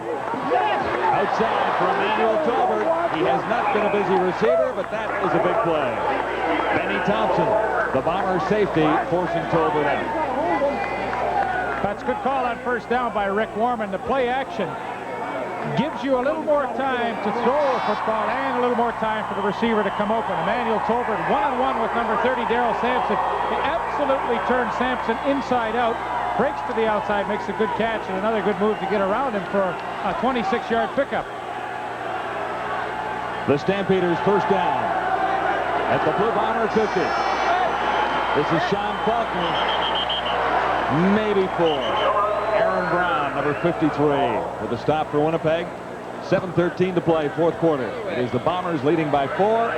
S2: Outside for Emmanuel Tolbert. He has not been a busy receiver, but that is a big play. Benny Thompson, the Bomber safety, forcing Tolbert out.
S1: That's a good call on first down by Rick Warman. The play action gives you a little more time to throw a football and a little more time for the receiver to come open. Emmanuel Tolbert one-on-one with number 30, Daryl Sampson. He absolutely turns Sampson inside out, breaks to the outside, makes a good catch, and another good move to get around him for a 26-yard pickup.
S2: The Stampeders first down at the Blue Bomber 50. This is Sean Faulkner, maybe 4. Aaron Brown, number 53, with a stop for Winnipeg. 7:13 to play, fourth quarter. It is the Bombers leading by 4.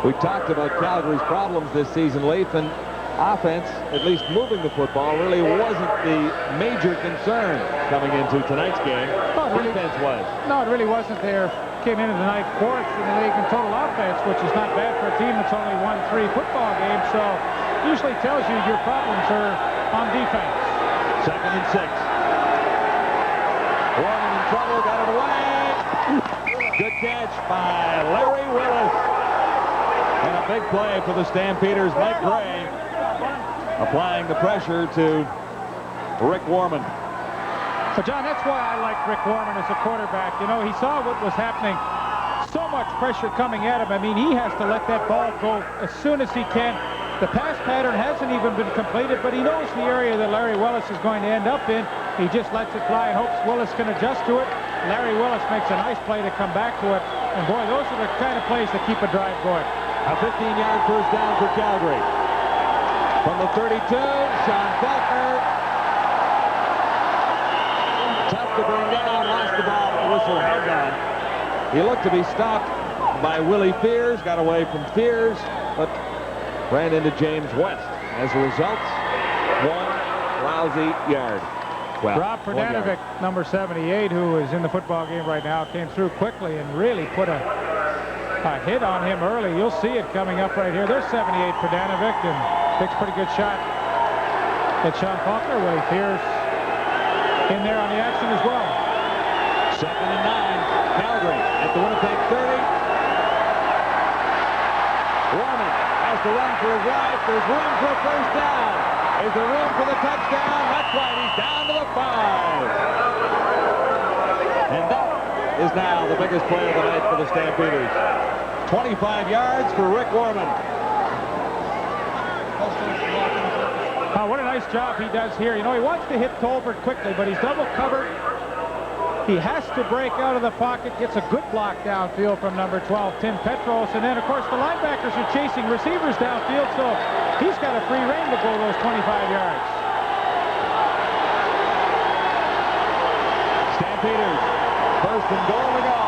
S2: We talked about Calgary's problems this season, Leif, and offense, at least moving the football, really wasn't the major concern coming into tonight's game. Defense was.
S1: No, it really wasn't. There came into tonight 4th in the league in total offense, which is not bad for a team that's only won 3 football games. So usually tells you your problems are on defense.
S2: 2nd and 6. Good catch by Larry Willis. And a big play for the Stampeders. Mike Gray applying the pressure to Rick Warman.
S1: But John, that's why I like Rick Warman as a quarterback. You know, he saw what was happening. So much pressure coming at him. I mean, he has to let that ball go as soon as he can. The pass pattern hasn't even been completed, but he knows the area that Larry Willis is going to end up in. He just lets it fly and hopes Willis can adjust to it. Larry Willis makes a nice play to come back to it. And boy, those are the kind of plays that keep a drive going.
S2: A 15-yard first down for Calgary. From the 32, Sean Faulkner. Tough to bring down, lost the ball, but the whistle held on. He looked to be stopped by Willie Fears, got away from Fears, but ran into James West. As a result, one lousy yard. Well,
S1: Rob Perdanovic, number 78, who is in the football game right now, came through quickly and really put a hit on him early. You'll see it coming up right here. There's 78 Perdanovic, and takes a pretty good shot at Sean Faulkner. Willie Fears in there on the action as well.
S2: 2nd and 9, Calgary at the Winnipeg 30. Warman has to run for his life. There's room for a first down. Is there room for the touchdown? That's right, he's down to the 5. And that is now the biggest play of the night for the Stampeders. 25 yards for Rick Warman.
S1: Oh, what a nice job he does here. You know, he wants to hit Tolbert quickly, but he's double covered. He has to break out of the pocket, gets a good block downfield from number 12, Tim Petros. And then, of course, the linebackers are chasing receivers downfield, so he's got a free rein to go those 25 yards.
S2: Stampeders, first and goal to go.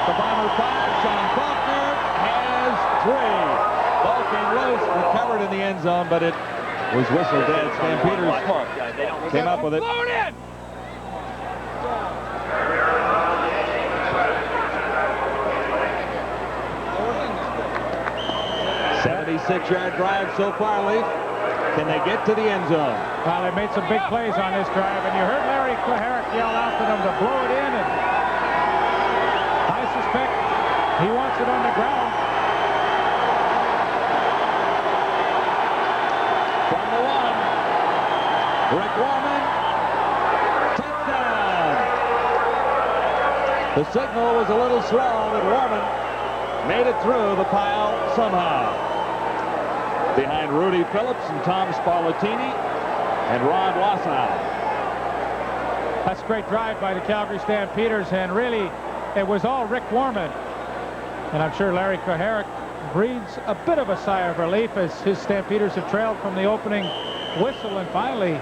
S2: The Bomber 5, Sean Faulkner has 3. Ball came loose, recovered in the end zone, but it was whistled dead. Stampeders came up with it. 76-yard drive so far, Leaf. Can they get to the end zone?
S1: Well, they made some big plays on this drive, and you heard Larry Koharic yell out to them to blow it in, and I suspect he wants it on the ground.
S2: From the 1, Rick Warman, touchdown. The signal was a little slow, but Warman made it through the pile somehow. Behind Rudy Phillips and Tom Spallettini and Rod Wassow.
S1: That's a great drive by the Calgary Stampeders, and really, it was all Rick Warman. And I'm sure Larry Koharic breathes a bit of a sigh of relief as his Stampeders have trailed from the opening whistle and finally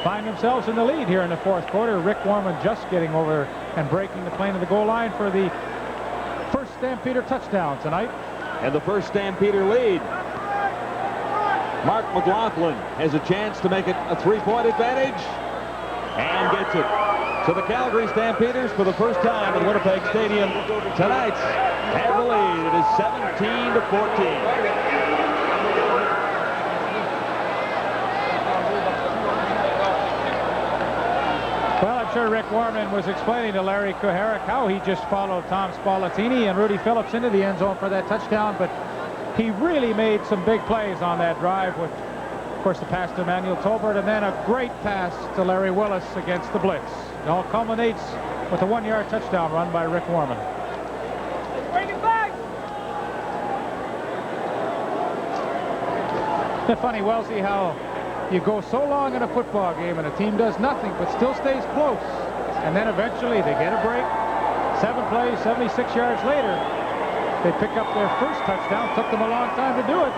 S1: find themselves in the lead here in the 4th quarter. Rick Warman just getting over and breaking the plane of the goal line for the first Stampeder touchdown tonight.
S2: And the first Stampeder lead. Mark McLaughlin has a chance to make it a 3-point advantage and gets it. So the Calgary Stampeders, for the first time at Winnipeg Stadium tonight, have the lead. It is 17-14.
S1: Well, I'm sure Rick Warman was explaining to Larry Koharic how he just followed Tom Spallettini and Rudy Phillips into the end zone for that touchdown, but he really made some big plays on that drive with, of course, the pass to Emmanuel Tolbert and then a great pass to Larry Willis against the blitz. It all culminates with a 1-yard touchdown run by Rick Warman.
S7: Bring it back!
S1: Isn't it funny, Wellesley, how you go so long in a football game and a team does nothing but still stays close, and then eventually they get a break. 7 plays, 76 yards later, they pick up their first touchdown. Took them a long time to do it,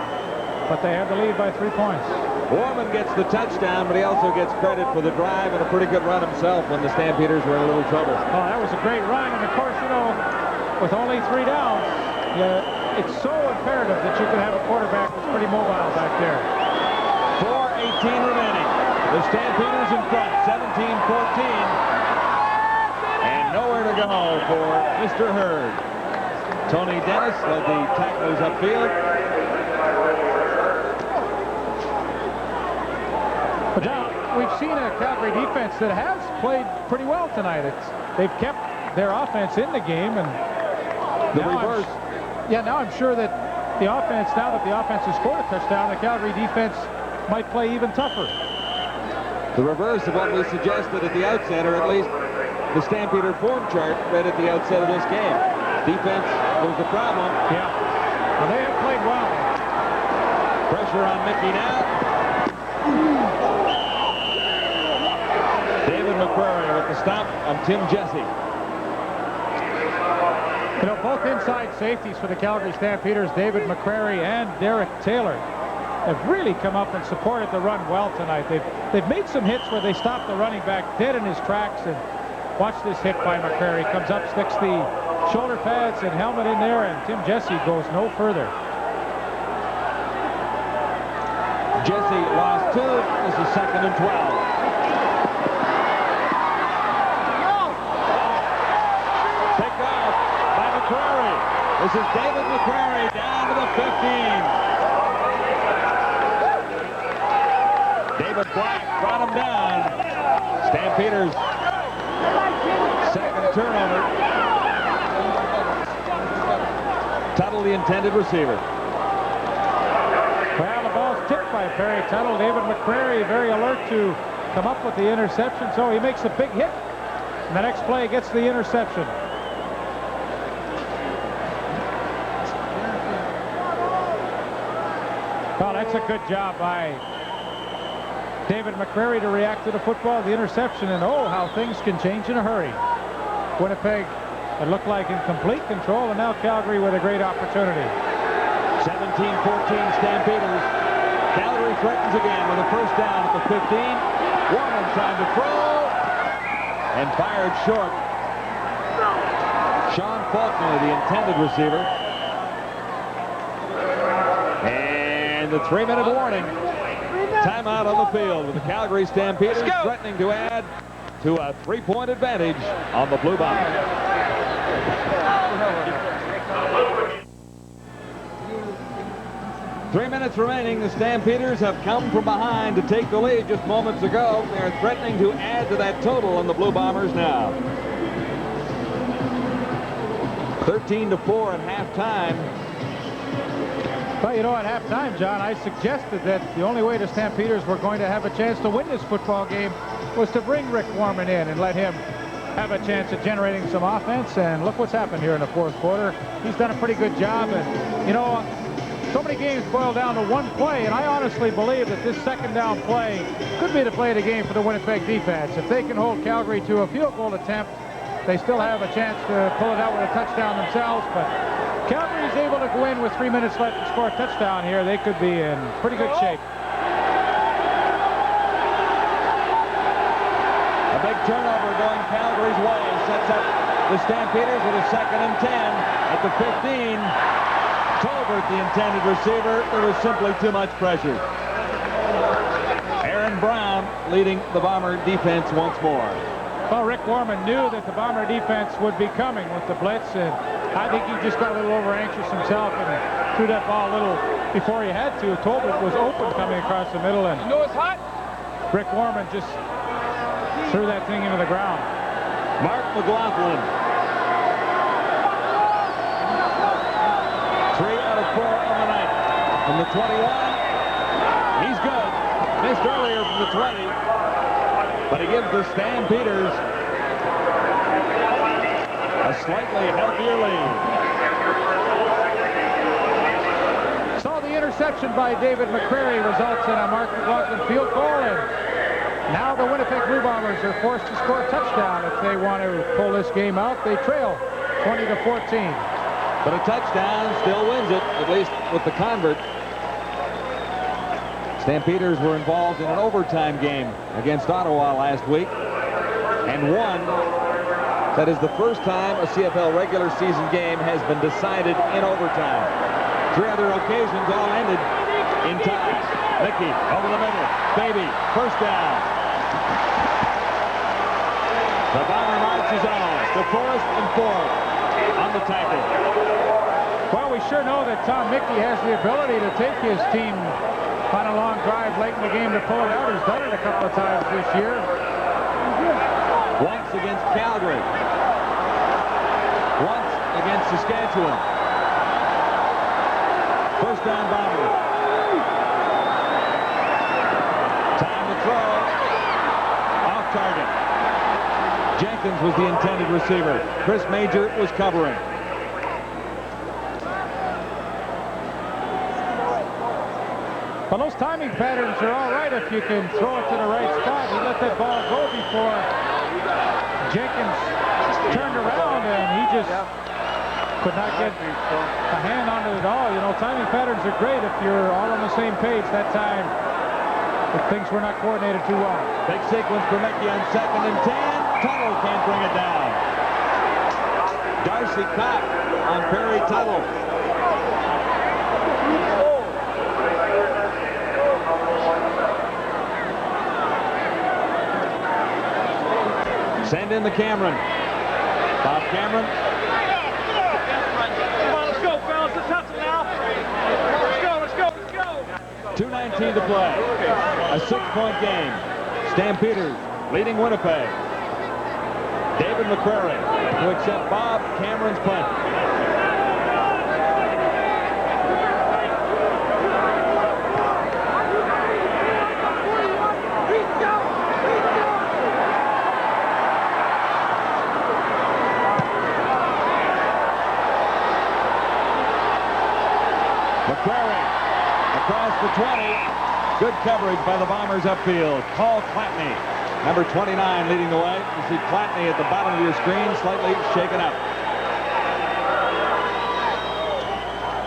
S1: but they had the lead by 3 points.
S2: Warman gets the touchdown, but he also gets credit for the drive and a pretty good run himself when the Stampeders were in a little trouble.
S1: Oh, that was a great run, and of course, you know, with only 3 downs, it's so imperative that you can have a quarterback that's pretty mobile back there.
S2: 4:18 remaining. The Stampeders in front, 17-14. And nowhere to go for Mr. Hurd. Tony Dennis led the tacklers upfield.
S1: But now, we've seen a Calgary defense that has played pretty well tonight. They've kept their offense in the game. And
S2: The reverse.
S1: now I'm sure that now that the offense has scored a touchdown, the Calgary defense might play even tougher.
S2: The reverse of what we suggested at the outset, or at least the Stampeder form chart read at the outset of this game. Defense was the problem.
S1: Yeah. Well, they have played well.
S2: Pressure on Mickey now. David McQuarrie with the stop on Tim Jesse.
S1: You know, both inside safeties for the Calgary Stampeders, David McQuarrie and Derek Taylor, have really come up and supported the run well tonight. They've made some hits where they stopped the running back dead in his tracks. And watch this hit by McQuarrie. Comes up, sticks the shoulder pads and helmet in there, and Tim Jesse goes no further.
S2: Jesse lost 2. This is 2nd and 12. Picked off by McQuarrie. This is David McQuarrie down to the 15. David Black brought him down. Stampeders second turnover. Tuttle, the intended receiver.
S1: Well, the ball's tipped by Perry Tuttle. David McQuarrie very alert to come up with the interception, so he makes a big hit. And the next play gets the interception. Well, that's a good job by David McQuarrie to react to the football, the interception, and oh, how things can change in a hurry. Winnipeg, it looked like in complete control, and now Calgary with a great opportunity.
S2: 17-14 Stampeders. Calgary threatens again with a first down at the 15. Warren trying to throw and fired short. Sean Faulkner, the intended receiver. And the 3-minute warning. Timeout on the field with the Calgary Stampeders threatening to add to a 3-point advantage on the Blue Bombers. 3 minutes remaining. The Stampeders have come from behind to take the lead just moments ago. They're threatening to add to that total on the Blue Bombers now. 13-4 at halftime.
S1: Well, you know, at halftime, John, I suggested that the only way the Stampeders were going to have a chance to win this football game was to bring Rick Warman in and let him have a chance at generating some offense. And look what's happened here in the fourth quarter. He's done a pretty good job. And, you know, so many games boil down to one play, and I honestly believe that this second down play could be the play of the game for the Winnipeg defense. If they can hold Calgary to a field goal attempt, they still have a chance to pull it out with a touchdown themselves. But Calgary is able to go in with 3 minutes left and score a touchdown here. They could be in pretty good shape.
S2: A big turnover going Calgary's way sets up the Stampeders with a 2nd and 10 at the 15. Tolbert, the intended receiver. There was simply too much pressure. Aaron Brown leading the Bomber defense once more.
S1: Well, Rick Warman knew that the Bomber defense would be coming with the blitz, and I think he just got a little over-anxious himself and threw that ball a little before he had to. Tolbert was open coming across the middle, and
S7: You know it's hot?
S1: Rick Warman just threw that thing into the ground.
S2: Mark McLaughlin. 3 out of 4 on the night. From the 21, he's good. Missed earlier from the 20, but he gives the Stampeders a slightly healthier lead.
S1: So the interception by David McQuarrie results in a Mark McLaughlin field goal, and now the Winnipeg Blue Bombers are forced to score a touchdown. If they want to pull this game out, they trail 20-14.
S2: But a touchdown still wins it, at least with the convert. Stampeders were involved in an overtime game against Ottawa last week and won. That is the first time a CFL regular season game has been decided in overtime. 3 other occasions all ended in ties. Mickey over the middle. Baby, first down. The Bomber marches on to Forrest and Ford on the tackle.
S1: Well, we sure know that Tom Mickey has the ability to take his team on a long drive late in the game to pull it out. He's done it a couple of times this year.
S2: Once against Calgary. against Saskatchewan. First down Bombers. Time to throw. Off target. Jenkins was the intended receiver. Chris Major was covering.
S1: Well, those timing patterns are all right if you can throw it to the right spot. He let that ball go before Jenkins turned around, and he just could not get a hand on it at all. You know, timing patterns are great if you're all on the same page that time, but things were not coordinated too well.
S2: Big sequence for Mickey on 2nd and 10. Tuttle can't bring it down. Darcy Kopp on Perry Tuttle. Send in the Cameron. Bob Cameron.
S4: Come on, let's go, fellas. Let's hustle now. Let's go.
S2: 2:19 to play. A 6-point game. Stampeders leading Winnipeg. David McCrary to accept Bob Cameron's punt. McCrary across the 20. Good coverage by the Bombers upfield. Paul Clatney, number 29, leading the way. You see Clatney at the bottom of your screen, slightly shaken up.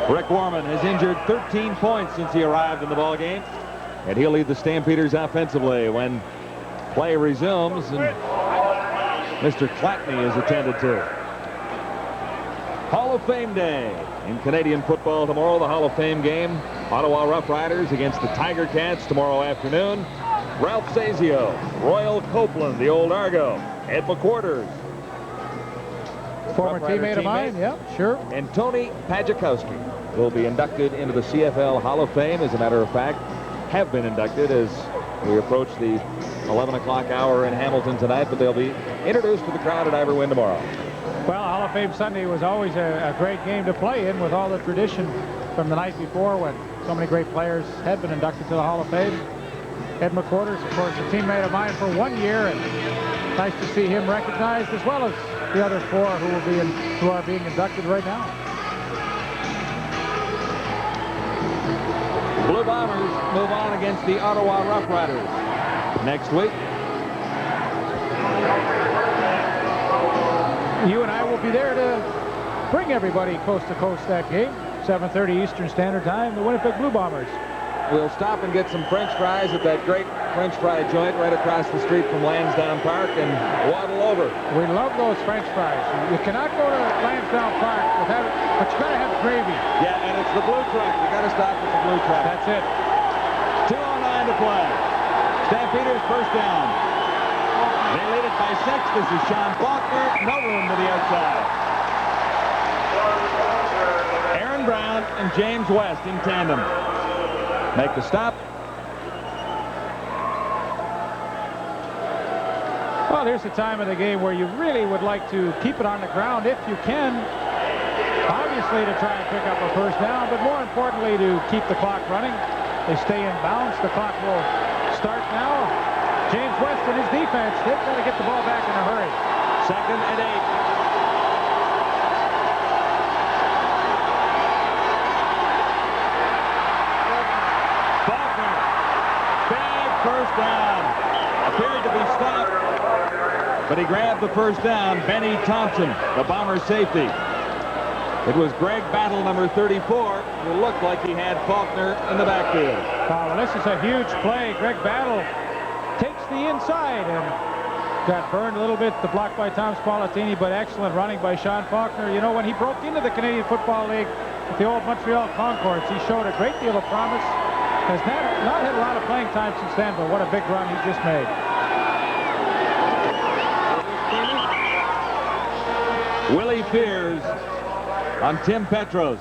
S2: Rick Warman has injured 13 points since he arrived in the ballgame, and he'll lead the Stampeders offensively when play resumes, and Mr. Clatney is attended to. Hall of Fame Day in Canadian football tomorrow. The Hall of Fame game. Ottawa Rough Riders against the Tiger Cats tomorrow afternoon. Ralph Sazio, Royal Copeland, the old Argo, Ed McQuarters.
S1: Former teammate of mine, yeah, sure.
S2: And Tony Pajakowski will be inducted into the CFL Hall of Fame. As a matter of fact, have been inducted as we approach the 11 o'clock hour in Hamilton tonight, but they'll be introduced to the crowd at Ivor Wynn tomorrow.
S1: Well, Hall of Fame Sunday was always a great game to play in with all the tradition from the night before when so many great players had been inducted to the Hall of Fame. Ed McQuarters, of course, a teammate of mine for 1 year, and nice to see him recognized, as well as the other 4 who are being inducted right now.
S2: Blue Bombers move on against the Ottawa Rough Riders next week.
S1: You and I will be there to bring everybody coast to coast that game. 7:30 Eastern Standard Time, the Winnipeg Blue Bombers.
S2: We'll stop and get some French fries at that great French fry joint right across the street from Lansdowne Park and waddle over.
S1: We love those French fries. You cannot go to Lansdowne Park without it, but you got to have gravy.
S2: Yeah, and it's the blue truck. You got to stop at the blue truck.
S1: That's it.
S2: 2:09 to play. Stampeders first down. They lead it by 6. This is Sean Faulkner. No room to the outside. Aaron Brown and James West in tandem. Make the stop.
S1: Well, here's the time of the game where you really would like to keep it on the ground if you can. Obviously to try and pick up a first down, but more importantly to keep the clock running. They stay in bounds. The clock will start now. James West and his defense, they've got to get the ball back in a hurry.
S2: 2nd and 8. Faulkner, big first down. Appeared to be stopped, but he grabbed the first down. Benny Thompson, the Bombers safety. It was Greg Battle, number 34, who looked like he had Faulkner in the backfield.
S1: Well, this is a huge play. Greg Battle takes the inside and got burned a little bit, the block by Tom Spallettini, but excellent running by Sean Faulkner. You know, when he broke into the Canadian Football League with the old Montreal Concords, he showed a great deal of promise. Has not had a lot of playing time since then, but what a big run he just made.
S2: Willie Fears on Tim Petros.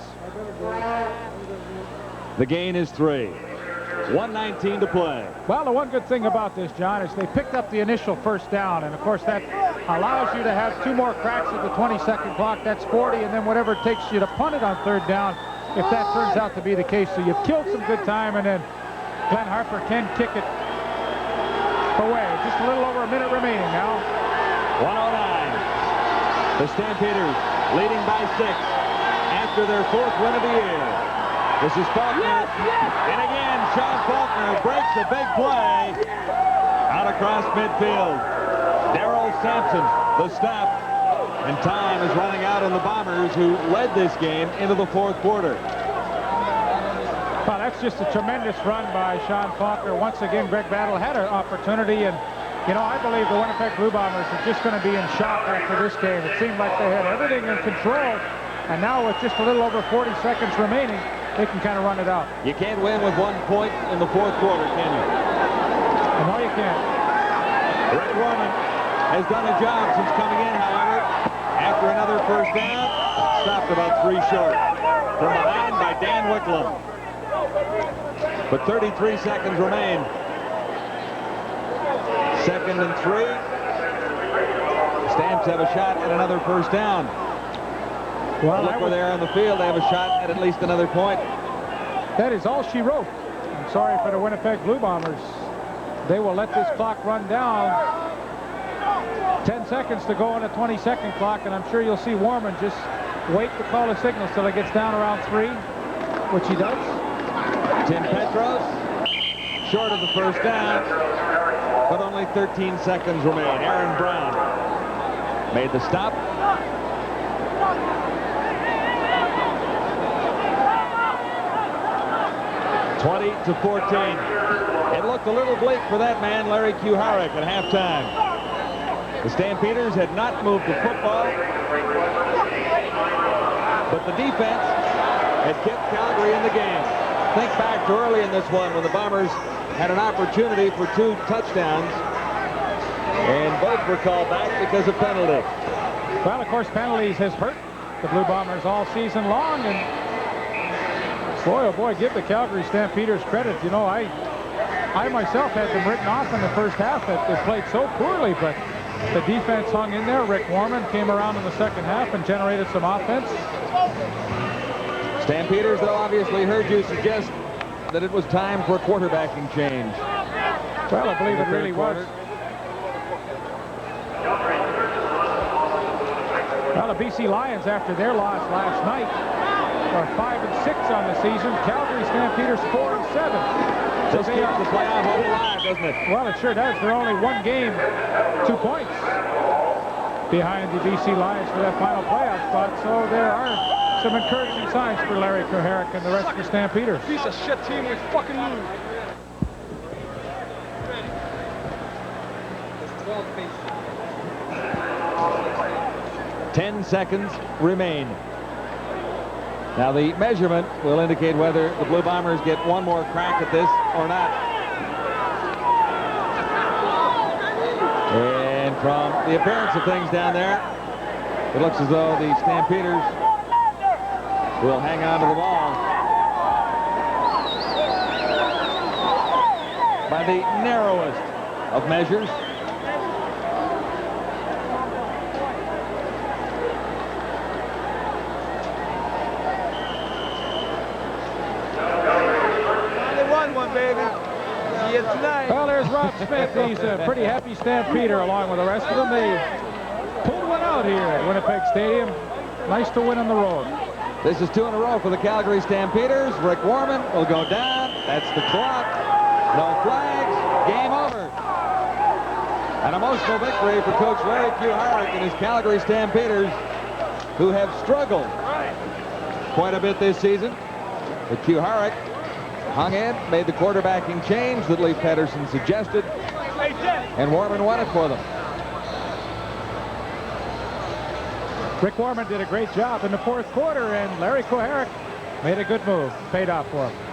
S2: The gain is 3. 1:19 to play.
S1: Well, the one good thing about this, John, is they picked up the initial first down, and of course that allows you to have 2 more cracks at the 20-second clock. That's 40, and then whatever it takes you to punt it on 3rd down, if that turns out to be the case. So you've killed some good time, and then Glenn Harper can kick it away. Just a little over a minute remaining now.
S2: 109. The Stampeders leading by 6 after their 4th win of the year. This is Faulkner. And again, Sean Faulkner breaks a big play out across midfield. Darrell Sampson, the stop. And time is running out on the Bombers, who led this game into the 4th quarter.
S1: Well, that's just a tremendous run by Sean Faulkner. Once again, Greg Battle had an opportunity, and you know, I believe the Winnipeg Blue Bombers are just going to be in shock after this game. It seemed like they had everything in control, and now with just a little over 40 seconds remaining, they can kind of run it out.
S2: You can't win with 1 point in the 4th quarter, can you?
S1: No, you can't.
S2: Rick Warman has done a job since coming in, however. After another 1st down, stopped about 3 short. From behind by Dan Wicklund. But 33 seconds remain. 2nd and 3. Stamps have a shot at another 1st down.
S1: Well,
S2: look where they are on the field. They have a shot at least another point.
S1: That is all she wrote. I'm sorry for the Winnipeg Blue Bombers. They will let this clock run down. 10 seconds to go on a 20-second clock, and I'm sure you'll see Warman just wait to call the signals till it gets down around 3, which he does.
S2: Tim Petros, short of the 1st down, but only 13 seconds remain. Aaron Brown made the stop. (20-14). It looked a little bleak for that man, Larry Kuharek, at halftime. The Stampeders had not moved the football, but the defense had kept Calgary in the game. Think back to early in this one when the Bombers had an opportunity for 2 touchdowns, and both were called back because of penalty.
S1: Well, of course, penalties has hurt the Blue Bombers all season long, and boy, oh boy, give the Calgary Stampeders credit. You know, I myself had them written off in the 1st half that they played so poorly, but the defense hung in there. Rick Warman came around in the 2nd half and generated some offense.
S2: Stampeders, though, obviously heard you suggest that it was time for a quarterbacking change.
S1: Well, I believe it really was. Well, the BC Lions, after their loss last night, are 5-6 on the season. Calgary Stampeders 4-7.
S2: So this keeps the playoff hope alive, doesn't it?
S1: Well, it sure does. They're only 1 game, 2 points behind the BC Lions for that final playoff spot. So there are some encouraging signs for Larry Kuharek and the rest of the Stampeders.
S7: Piece of shit team, we fucking lose.
S2: 10 seconds remain. Now the measurement will indicate whether the Blue Bombers get 1 more crack at this or not. And from the appearance of things down there, it looks as though the Stampeders will hang on to the ball by the narrowest of measures.
S1: Well, there's Rob Smith. He's a pretty happy Stampeder along with the rest of them. They pulled one out here at Winnipeg Stadium. Nice to win on the road.
S2: This is 2 in a row for the Calgary Stampeders. Rick Warman will go down. That's the clock. No flags. Game over. An emotional victory for Coach Larry Kuharek and his Calgary Stampeders, who have struggled quite a bit this season. But Kuharek hung in, made the quarterbacking change that Lee Pedersen suggested, and Warman won it for them.
S1: Rick Warman did a great job in the 4th quarter, and Larry Kuharek made a good move. Paid off for him.